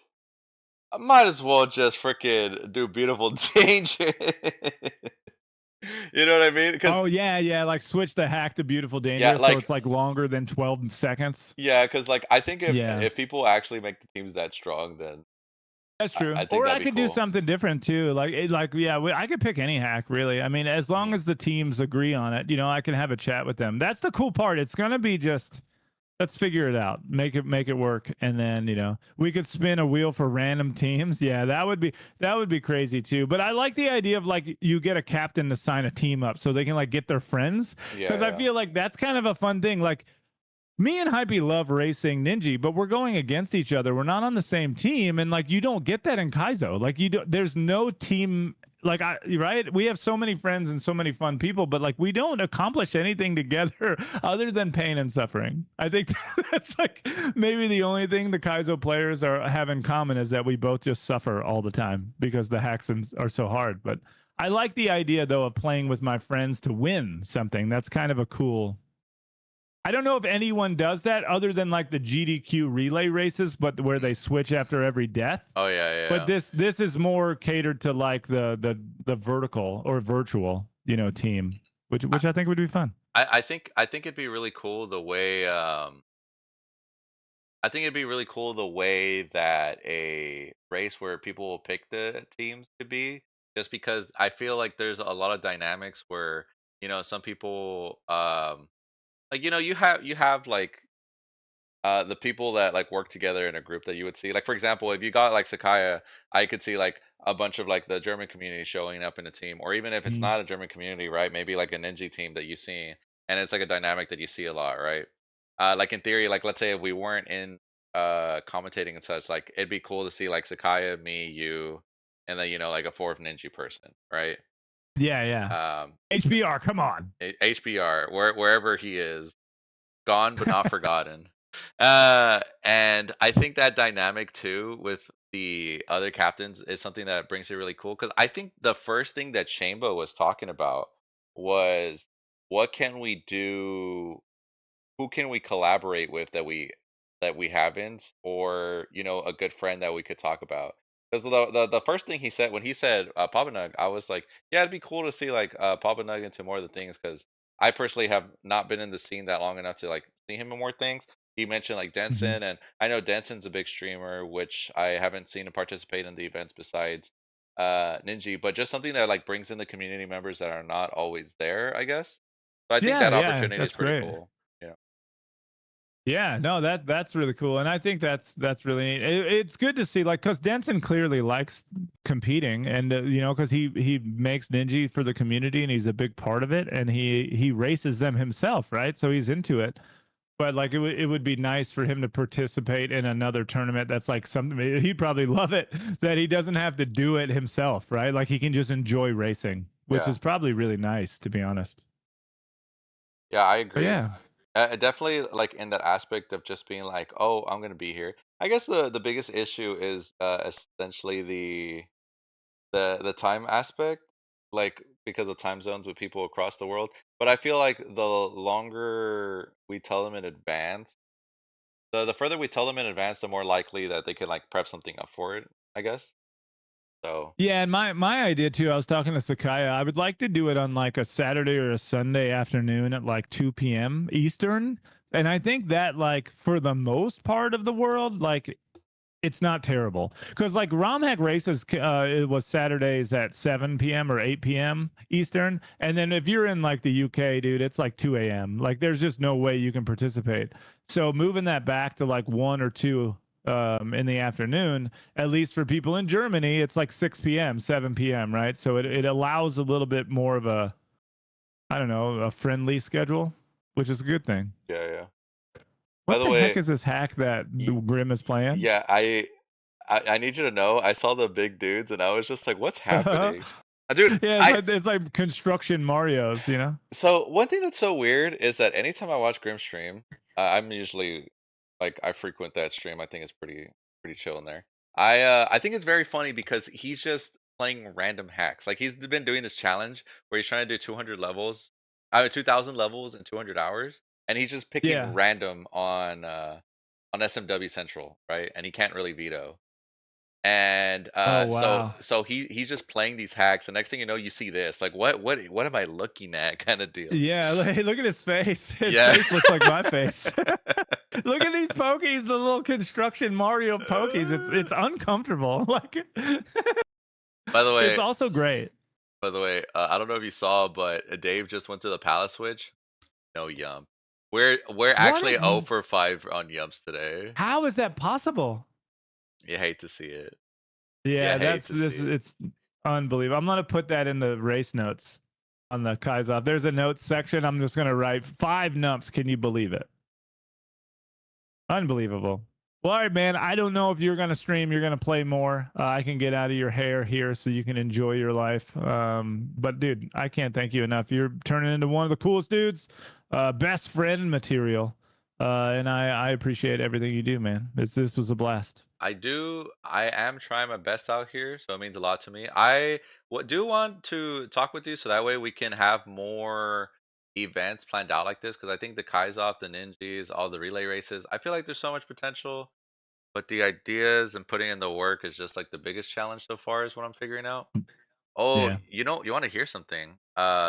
Speaker 1: I might as well just freaking do Beautiful Danger. You know what I mean?
Speaker 2: Oh yeah, like switch the hack to Beautiful Dangerous, so it's like longer than 12 seconds.
Speaker 1: Yeah, because like I think if
Speaker 2: Yeah.
Speaker 1: if people actually make the teams that strong, then
Speaker 2: that's true.
Speaker 1: I think
Speaker 2: Or I
Speaker 1: that'd be
Speaker 2: could do
Speaker 1: cool.
Speaker 2: something different too. I could pick any hack really. I mean, as long as the teams agree on it, I can have a chat with them. That's the cool part. It's gonna be just let's figure it out, make it work, and then we could spin a wheel for random teams. Yeah, that would be crazy too. But I like the idea of like you get a captain to sign a team up so they can like get their friends, because I feel like that's kind of a fun thing. Like me and Hypey love racing Ninja, but we're going against each other. We're not on the same team, and like you don't get that in Kaizo. Like there's no team. Like right? We have so many friends and so many fun people, but like we don't accomplish anything together other than pain and suffering. I think that's like maybe the only thing the Kaizo players have in common is that we both just suffer all the time because the hacks are so hard. But I like the idea though of playing with my friends to win something. That's kind of a cool. I don't know if anyone does that other than like the GDQ relay races, but where they switch after every death.
Speaker 1: Oh yeah.
Speaker 2: But this is more catered to like the vertical or virtual, team, which I think would be fun.
Speaker 1: I think it'd be really cool the way I think it'd be really cool the way that a race where people will pick the teams to be, just because I feel like there's a lot of dynamics where some people like you have like the people that like work together in a group that you would see, like for example, if you got like Sakaya, I could see like a bunch of like the German community showing up in a team, or even if it's not a German community, right? Maybe like a ninja team that you see, and it's like a dynamic that you see a lot, right? Like in theory, like let's say if we weren't in commentating and such, like it'd be cool to see like Sakaya, me, you, and then like a fourth ninja person, right?
Speaker 2: Yeah. HBR, come on.
Speaker 1: HBR, wherever he is, gone but not forgotten. And I think that dynamic too with the other captains is something that brings it really cool, because I think the first thing that Chambo was talking about was what can we do, who can we collaborate with that we haven't, or a good friend that we could talk about. Because the first thing he said when he said Papanug, I was like, yeah, it'd be cool to see like Papanug into more of the things, because I personally have not been in the scene that long enough to like see him in more things. He mentioned like Denson, and I know Denson's a big streamer, which I haven't seen him participate in the events besides Ninja, but just something that like brings in the community members that are not always there, I guess. So I think that opportunity is pretty cool.
Speaker 2: Yeah, no, that's really cool, and I think that's really neat. It's good to see, like, because Denson clearly likes competing, and because he makes Ninja for the community, and he's a big part of it, and he races them himself, right? So he's into it. But like it would be nice for him to participate in another tournament that's like something he'd probably love it, that he doesn't have to do it himself, right? Like he can just enjoy racing, which is probably really nice, to be honest.
Speaker 1: Yeah, I agree.
Speaker 2: But yeah.
Speaker 1: Definitely like in that aspect of just being like, oh, I'm gonna be here. I guess the biggest issue is essentially the time aspect, like because of time zones with people across the world. But I feel like the longer we tell them in advance, the further we tell them in advance, the more likely that they can like prep something up for it, I guess. So
Speaker 2: yeah, and my idea too, I was talking to Sakaya, I would like to do it on like a Saturday or a Sunday afternoon at like 2 p.m. Eastern. And I think that like for the most part of the world, like it's not terrible because like ROM hack races, it was Saturdays at 7 p.m. or 8 p.m. Eastern, and then if you're in like the UK, dude, it's like 2 a.m. Like there's just no way you can participate. So moving that back to like 1 or 2 in the afternoon, at least for people in Germany, it's like 6 p.m., 7 p.m. Right, so it allows a little bit more of a, I don't know, a friendly schedule, which is a good thing.
Speaker 1: Yeah. By
Speaker 2: What
Speaker 1: the
Speaker 2: the heck
Speaker 1: way,
Speaker 2: is this hack that Grim is playing?
Speaker 1: yeah, I need you to know, I saw the big dudes and I was just like, what's happening? Dude,
Speaker 2: Yeah, it's like construction Mario's, you know?
Speaker 1: so one thing that's so weird is that anytime I watch Grim stream, I'm usually like I frequent that stream. I think it's pretty chill in there. I think it's very funny because he's just playing random hacks. Like he's been doing this challenge where he's trying to do 200 levels, 2,000 levels in 200 hours, and he's just picking
Speaker 2: Yeah.
Speaker 1: random on SMW Central, right? And he can't really veto. And
Speaker 2: Oh,
Speaker 1: so
Speaker 2: wow.
Speaker 1: so he's just playing these hacks. The next thing you know, you see this. Like what am I looking at kind of deal.
Speaker 2: Yeah, look at his face. His
Speaker 1: Yeah.
Speaker 2: face looks like my face. Look at these pokies, the little construction Mario pokies. It's uncomfortable. Like
Speaker 1: By the way,
Speaker 2: it's also great.
Speaker 1: I don't know if you saw, but Dave just went to the palace switch. No yum. We're actually 0 for 5 on yums today.
Speaker 2: How is that possible?
Speaker 1: You hate to see it.
Speaker 2: Yeah,
Speaker 1: hate to see it.
Speaker 2: it's unbelievable. I'm gonna put that in the race notes on the Kaizoff. There's a notes section. I'm just gonna write 5 numps. Can you believe it? Unbelievable. Well, all right, man. I don't know if you're gonna stream. You're gonna play more. I can get out of your hair here so you can enjoy your life. But dude, I can't thank you enough. You're turning into one of the coolest dudes. Best friend material. And I appreciate everything you do, man. This was a blast.
Speaker 1: I am trying my best out here, so it means a lot to me. I do want to talk with you so that way we can have more events planned out like this because I think the Kaizoff, the Ninjas, all the relay races, I feel like there's so much potential, but the ideas and putting in the work is just like the biggest challenge so far is what I'm figuring out. Oh,
Speaker 2: Yeah.
Speaker 1: you want to hear something?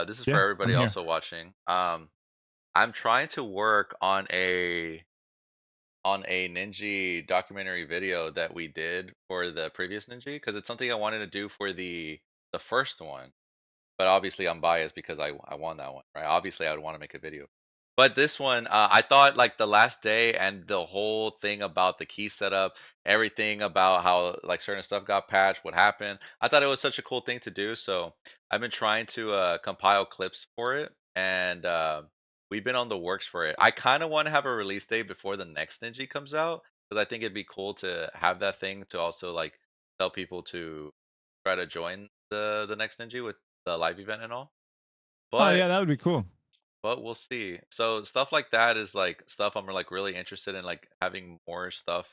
Speaker 1: This is for
Speaker 2: Yeah,
Speaker 1: everybody
Speaker 2: I'm here.
Speaker 1: also watching. I'm trying to work on a Ninja documentary video that we did for the previous Ninja because it's something I wanted to do for the first one. But obviously I'm biased because I won that one, right? Obviously I would want to make a video. But this one, I thought like the last day and the whole thing about the key setup, everything about how like certain stuff got patched, what happened. I thought it was such a cool thing to do. So I've been trying to compile clips for it, and we've been on the works for it. I kind of want to have a release date before the next Ninja comes out because I think it'd be cool to have that thing to also like tell people to try to join the next Ninja with the live event and all.
Speaker 2: Oh
Speaker 1: But
Speaker 2: yeah, that would be cool.
Speaker 1: we'll see. So stuff like that is like stuff I'm like really interested in, like having more stuff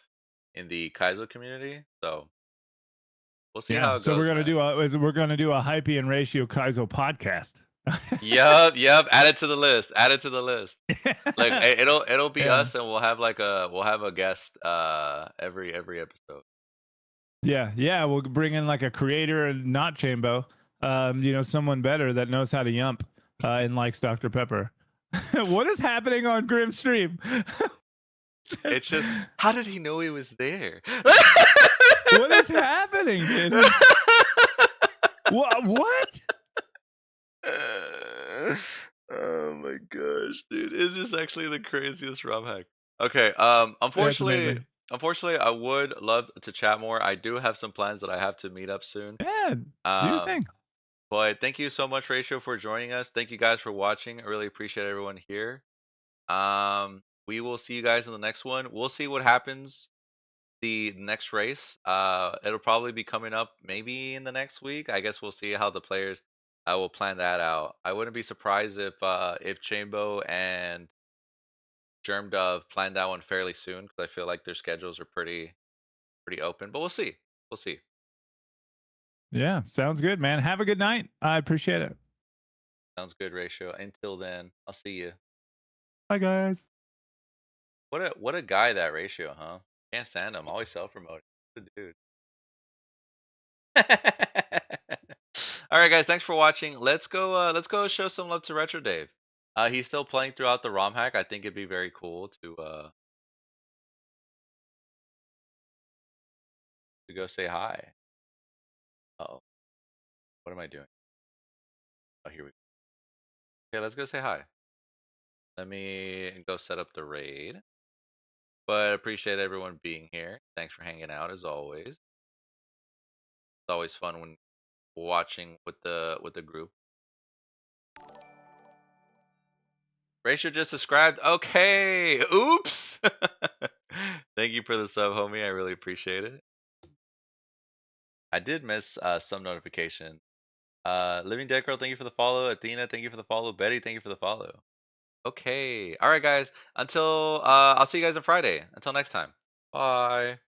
Speaker 1: in the Kaizo community. So we'll see
Speaker 2: Yeah.
Speaker 1: how it
Speaker 2: So we're
Speaker 1: goes,
Speaker 2: gonna
Speaker 1: man.
Speaker 2: we're gonna do a Hype and Ratio Kaizo podcast.
Speaker 1: Yep. Add it to the list. Add it to the list. Like it'll be
Speaker 2: Yeah.
Speaker 1: us, and we'll have a guest every episode.
Speaker 2: Yeah. We'll bring in like a creator and not Chambo. You know, someone better that knows how to yump and likes Dr. Pepper. What is happening on Grim Stream?
Speaker 1: It's just how did he know he was there?
Speaker 2: What is happening, dude? What?
Speaker 1: Oh my gosh, dude. It's just actually the craziest ROM hack. Okay, unfortunately I would love to chat more. I do have some plans that I have to meet up soon.
Speaker 2: Yeah, do your thing.
Speaker 1: But thank you so much, Ratio, for joining us. Thank you guys for watching. I really appreciate everyone here. We will see you guys in the next one. We'll see what happens the next race. It'll probably be coming up maybe in the next week. I guess we'll see how the players will plan that out. I wouldn't be surprised if Chambo and Germ Dove plan that one fairly soon because I feel like their schedules are pretty open. But we'll see. We'll see.
Speaker 2: Yeah, sounds good, man. Have a good night. I appreciate it.
Speaker 1: Sounds good, Ratio. Until then, I'll see you.
Speaker 2: Bye, guys.
Speaker 1: What a guy, that Ratio, huh? Can't stand him. Always self-promoting. What a dude. All right, guys. Thanks for watching. Let's go show some love to Retro Dave. He's still playing throughout the ROM hack. I think it'd be very cool to to go say hi. Oh, what am I doing? Oh, here we go. Okay, let's go say hi. Let me go set up the raid. But appreciate everyone being here. Thanks for hanging out as always. It's always fun when watching with the group. Rachel just subscribed. Okay. Oops. Thank you for the sub, homie. I really appreciate it. I did miss some notification. Living Dead Girl, thank you for the follow. Athena, thank you for the follow. Betty, thank you for the follow. Okay. All right, guys. Until I'll see you guys on Friday. Until next time. Bye.